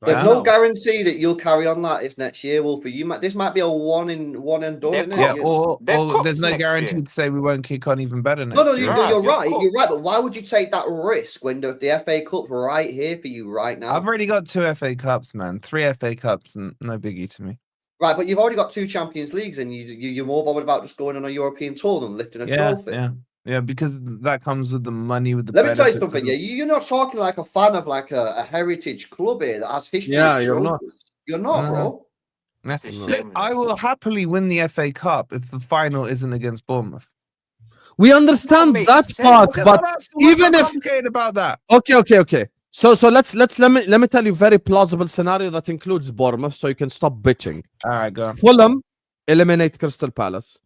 [SPEAKER 4] There's
[SPEAKER 1] Right
[SPEAKER 4] no
[SPEAKER 1] now.
[SPEAKER 4] guarantee that you'll carry on like this next year, Wolfie. This might be a one and done,
[SPEAKER 3] They're
[SPEAKER 4] innit?
[SPEAKER 2] Yeah,
[SPEAKER 3] Cups.
[SPEAKER 2] or
[SPEAKER 3] They're
[SPEAKER 2] there's
[SPEAKER 3] cups
[SPEAKER 2] no
[SPEAKER 3] next
[SPEAKER 2] guarantee
[SPEAKER 3] year.
[SPEAKER 2] to say we won't kick on even better next
[SPEAKER 4] No,
[SPEAKER 2] year.
[SPEAKER 4] you're
[SPEAKER 3] Right,
[SPEAKER 4] right.
[SPEAKER 3] you're
[SPEAKER 4] You're right. But why would you take that risk when the FA Cup's right here for you right now?
[SPEAKER 2] I've already got 2 FA Cups, man. 3 FA Cups, and no biggie to me.
[SPEAKER 4] Right, but you've already got 2 Champions Leagues, and you're more bothered about just going on a European tour than lifting a
[SPEAKER 2] Yeah,
[SPEAKER 4] trophy.
[SPEAKER 2] yeah, because that comes with the money, with the.
[SPEAKER 4] Let me tell you
[SPEAKER 2] benefits
[SPEAKER 4] something.
[SPEAKER 2] of-
[SPEAKER 4] Yeah, you're not talking like a fan of like a heritage club here that has history.
[SPEAKER 1] Yeah,
[SPEAKER 4] of
[SPEAKER 1] you're not.
[SPEAKER 4] trophies. You're not,
[SPEAKER 2] No.
[SPEAKER 4] bro.
[SPEAKER 2] Yeah.
[SPEAKER 3] It's a
[SPEAKER 2] Look,
[SPEAKER 3] shame,
[SPEAKER 2] I
[SPEAKER 3] this.
[SPEAKER 2] will happily win the FA Cup if the final isn't against Bournemouth.
[SPEAKER 1] We understand
[SPEAKER 3] makes
[SPEAKER 1] that
[SPEAKER 3] sense.
[SPEAKER 1] part,
[SPEAKER 2] Okay,
[SPEAKER 1] but
[SPEAKER 2] well, what's
[SPEAKER 1] even
[SPEAKER 2] so
[SPEAKER 1] if-
[SPEAKER 2] complicated about that?
[SPEAKER 1] okay. So let me tell you a very plausible scenario that includes Bournemouth, so you can stop bitching.
[SPEAKER 2] All right, go on.
[SPEAKER 1] Fulham eliminate Crystal Palace.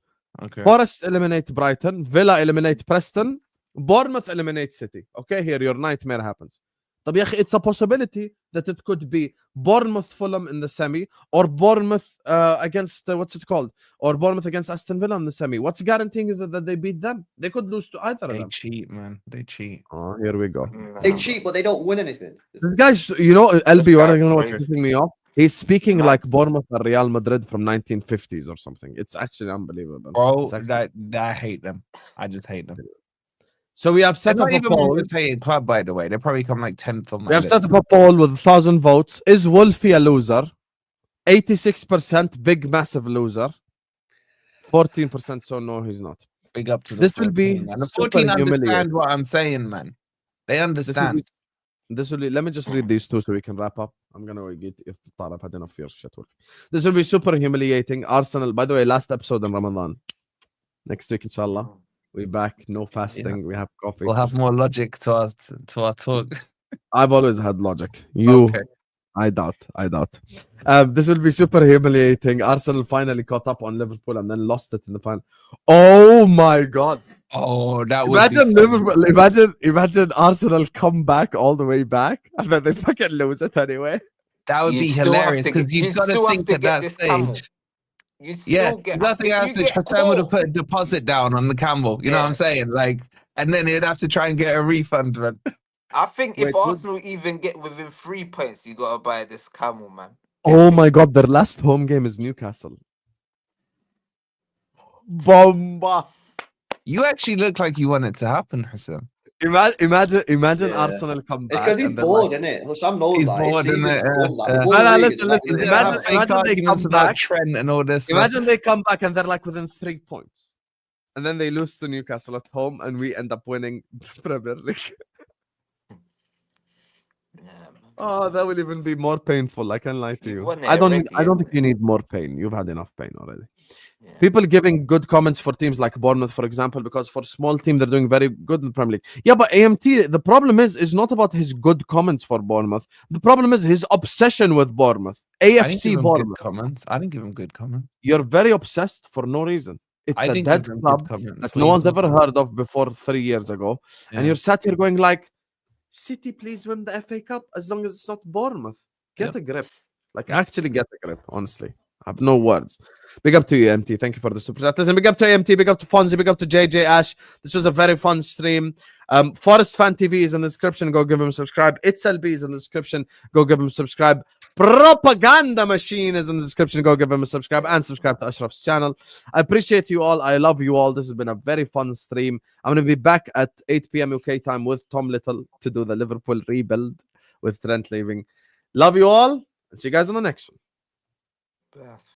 [SPEAKER 2] Okay.
[SPEAKER 1] Forest eliminate Brighton. Villa eliminate Preston. Bournemouth eliminate City. Okay, here your nightmare happens. طب يا أخي, it's a possibility that it could be Bournemouth Fulham in the semi, or Bournemouth against what's it called, or Bournemouth against Aston Villa in the semi. What's guaranteeing that they beat them? They could lose to either of
[SPEAKER 2] They
[SPEAKER 1] them.
[SPEAKER 2] cheat, man. They cheat.
[SPEAKER 1] Oh, here we go.
[SPEAKER 4] They cheat, but they don't win anything.
[SPEAKER 1] This guy's, you know, LB,
[SPEAKER 3] This
[SPEAKER 1] you
[SPEAKER 3] guy's
[SPEAKER 1] know what's
[SPEAKER 3] crazy.
[SPEAKER 1] pissing me off? He's speaking
[SPEAKER 3] Mad.
[SPEAKER 1] like Bournemouth or Real Madrid from 1950s or something. It's actually unbelievable.
[SPEAKER 2] Bro,
[SPEAKER 1] It's actually-
[SPEAKER 2] I hate them. I just hate them.
[SPEAKER 1] So we have
[SPEAKER 2] They're
[SPEAKER 1] set up
[SPEAKER 2] not
[SPEAKER 1] a
[SPEAKER 2] even my
[SPEAKER 1] poll.
[SPEAKER 2] most hated club, by the way. They probably come like 10th on my
[SPEAKER 1] We have
[SPEAKER 2] list.
[SPEAKER 1] set up a poll with 1,000 votes. Is Wolfie a loser? 86% big, massive loser. 14% so no, he's not.
[SPEAKER 2] Big up to the
[SPEAKER 1] This will be
[SPEAKER 2] 14, man. The
[SPEAKER 1] super
[SPEAKER 2] 14
[SPEAKER 1] humiliating.
[SPEAKER 2] understand what I'm saying, man. They understand.
[SPEAKER 1] This will be, let me just read these two so we can wrap up. I'm gonna get if I've had enough of your shit. This will be super humiliating. Arsenal, by the way, last episode in Ramadan. Next week, inshallah. We're back. No fasting. We have coffee.
[SPEAKER 2] We'll have more logic to our talk.
[SPEAKER 1] I've always had logic. You,
[SPEAKER 2] Okay.
[SPEAKER 1] I doubt. This will be super humiliating. Arsenal finally caught up on Liverpool and then lost it in the final. Oh my god!
[SPEAKER 2] Oh, that would
[SPEAKER 1] Imagine
[SPEAKER 2] be funny.
[SPEAKER 1] Liverpool. Imagine Arsenal come back all the way back and then they fucking lose it anyway.
[SPEAKER 2] That would
[SPEAKER 3] You
[SPEAKER 2] be
[SPEAKER 3] still have
[SPEAKER 2] hilarious
[SPEAKER 3] to
[SPEAKER 2] because
[SPEAKER 3] get- you
[SPEAKER 2] you've got to
[SPEAKER 3] still have
[SPEAKER 2] think
[SPEAKER 3] to
[SPEAKER 2] at
[SPEAKER 3] get
[SPEAKER 2] that
[SPEAKER 3] this camel.
[SPEAKER 2] stage.
[SPEAKER 3] You
[SPEAKER 2] Yeah,
[SPEAKER 3] still get,
[SPEAKER 2] nothing
[SPEAKER 3] if
[SPEAKER 2] else.
[SPEAKER 3] you get
[SPEAKER 2] Hassan would have
[SPEAKER 3] caught-
[SPEAKER 2] put a deposit down on the camel. You know what I'm saying? Like, and then he'd have to try and get a refund. Man.
[SPEAKER 3] I think if
[SPEAKER 1] Wait, what?
[SPEAKER 3] Arsenal even get within 3 points, you gotta buy this camel, man.
[SPEAKER 1] Oh my god! Their last home game is Newcastle. Bomba!
[SPEAKER 2] You actually look like you want it to happen, Hassan.
[SPEAKER 1] Imagine
[SPEAKER 4] Yeah.
[SPEAKER 1] Arsenal come
[SPEAKER 4] It's
[SPEAKER 1] back.
[SPEAKER 4] because he's
[SPEAKER 1] and they're
[SPEAKER 4] bored,
[SPEAKER 1] like,
[SPEAKER 4] isn't it? Some knows
[SPEAKER 2] He's
[SPEAKER 4] that. His
[SPEAKER 2] bored,
[SPEAKER 4] season's
[SPEAKER 2] innit?
[SPEAKER 4] done, like, the
[SPEAKER 2] No,
[SPEAKER 4] whole
[SPEAKER 1] no,
[SPEAKER 4] league
[SPEAKER 1] listen,
[SPEAKER 4] is like,
[SPEAKER 1] listen,
[SPEAKER 4] yeah,
[SPEAKER 1] imagine-
[SPEAKER 4] like,
[SPEAKER 2] fake
[SPEAKER 1] imagine they
[SPEAKER 2] arguments
[SPEAKER 1] come
[SPEAKER 2] about
[SPEAKER 1] back.
[SPEAKER 2] Trent and all this. man.
[SPEAKER 1] Imagine they come back and they're like within 3 points. And then they lose to Newcastle at home and we end up winning the Premier League.
[SPEAKER 3] Yeah, man.
[SPEAKER 1] Oh, that will even be more painful. I can't lie to
[SPEAKER 3] You've
[SPEAKER 1] you.
[SPEAKER 3] won it
[SPEAKER 1] I don't
[SPEAKER 3] already,
[SPEAKER 1] think
[SPEAKER 3] innit?
[SPEAKER 1] you need more pain. You've had enough pain already.
[SPEAKER 3] Yeah.
[SPEAKER 1] People giving good comments for teams like Bournemouth, for example, because for small team they're doing very good in the Premier League. Yeah, but AMT, the problem is not about his good comments for Bournemouth. The problem is his obsession with Bournemouth.
[SPEAKER 2] I didn't give
[SPEAKER 1] AFC
[SPEAKER 2] him good
[SPEAKER 1] Bournemouth.
[SPEAKER 2] comments. I didn't give him good comments.
[SPEAKER 1] You're very obsessed for no reason. It's
[SPEAKER 2] I
[SPEAKER 1] a
[SPEAKER 2] didn't
[SPEAKER 1] dead
[SPEAKER 2] give him good
[SPEAKER 1] club
[SPEAKER 2] comments.
[SPEAKER 1] that
[SPEAKER 2] What
[SPEAKER 1] no
[SPEAKER 2] are you
[SPEAKER 1] one's ever
[SPEAKER 2] talking
[SPEAKER 1] heard of before 3 years ago.
[SPEAKER 2] Yeah.
[SPEAKER 1] And you're sat here going like, City, please win the FA Cup as long as it's not Bournemouth. Get
[SPEAKER 2] Yep.
[SPEAKER 1] a grip. Like, actually get a grip, honestly. I have no words. Big up to you, MT. Thank you for the super chat. Listen, big up to MT, big up to Fonzie, big up to JJ Ash. This was a very fun stream. Forest Fan TV is in the description. Go give him a subscribe. It's LB is in the description. Go give him a subscribe. Propaganda Machine is in the description. Go give him a subscribe and subscribe to Ashraf's channel. I appreciate you all. I love you all. This has been a very fun stream. I'm going to be back at 8 p.m. UK time with Tom Little to do the Liverpool rebuild with Trent leaving. Love you all. See you guys on the next one.
[SPEAKER 3] Yeah.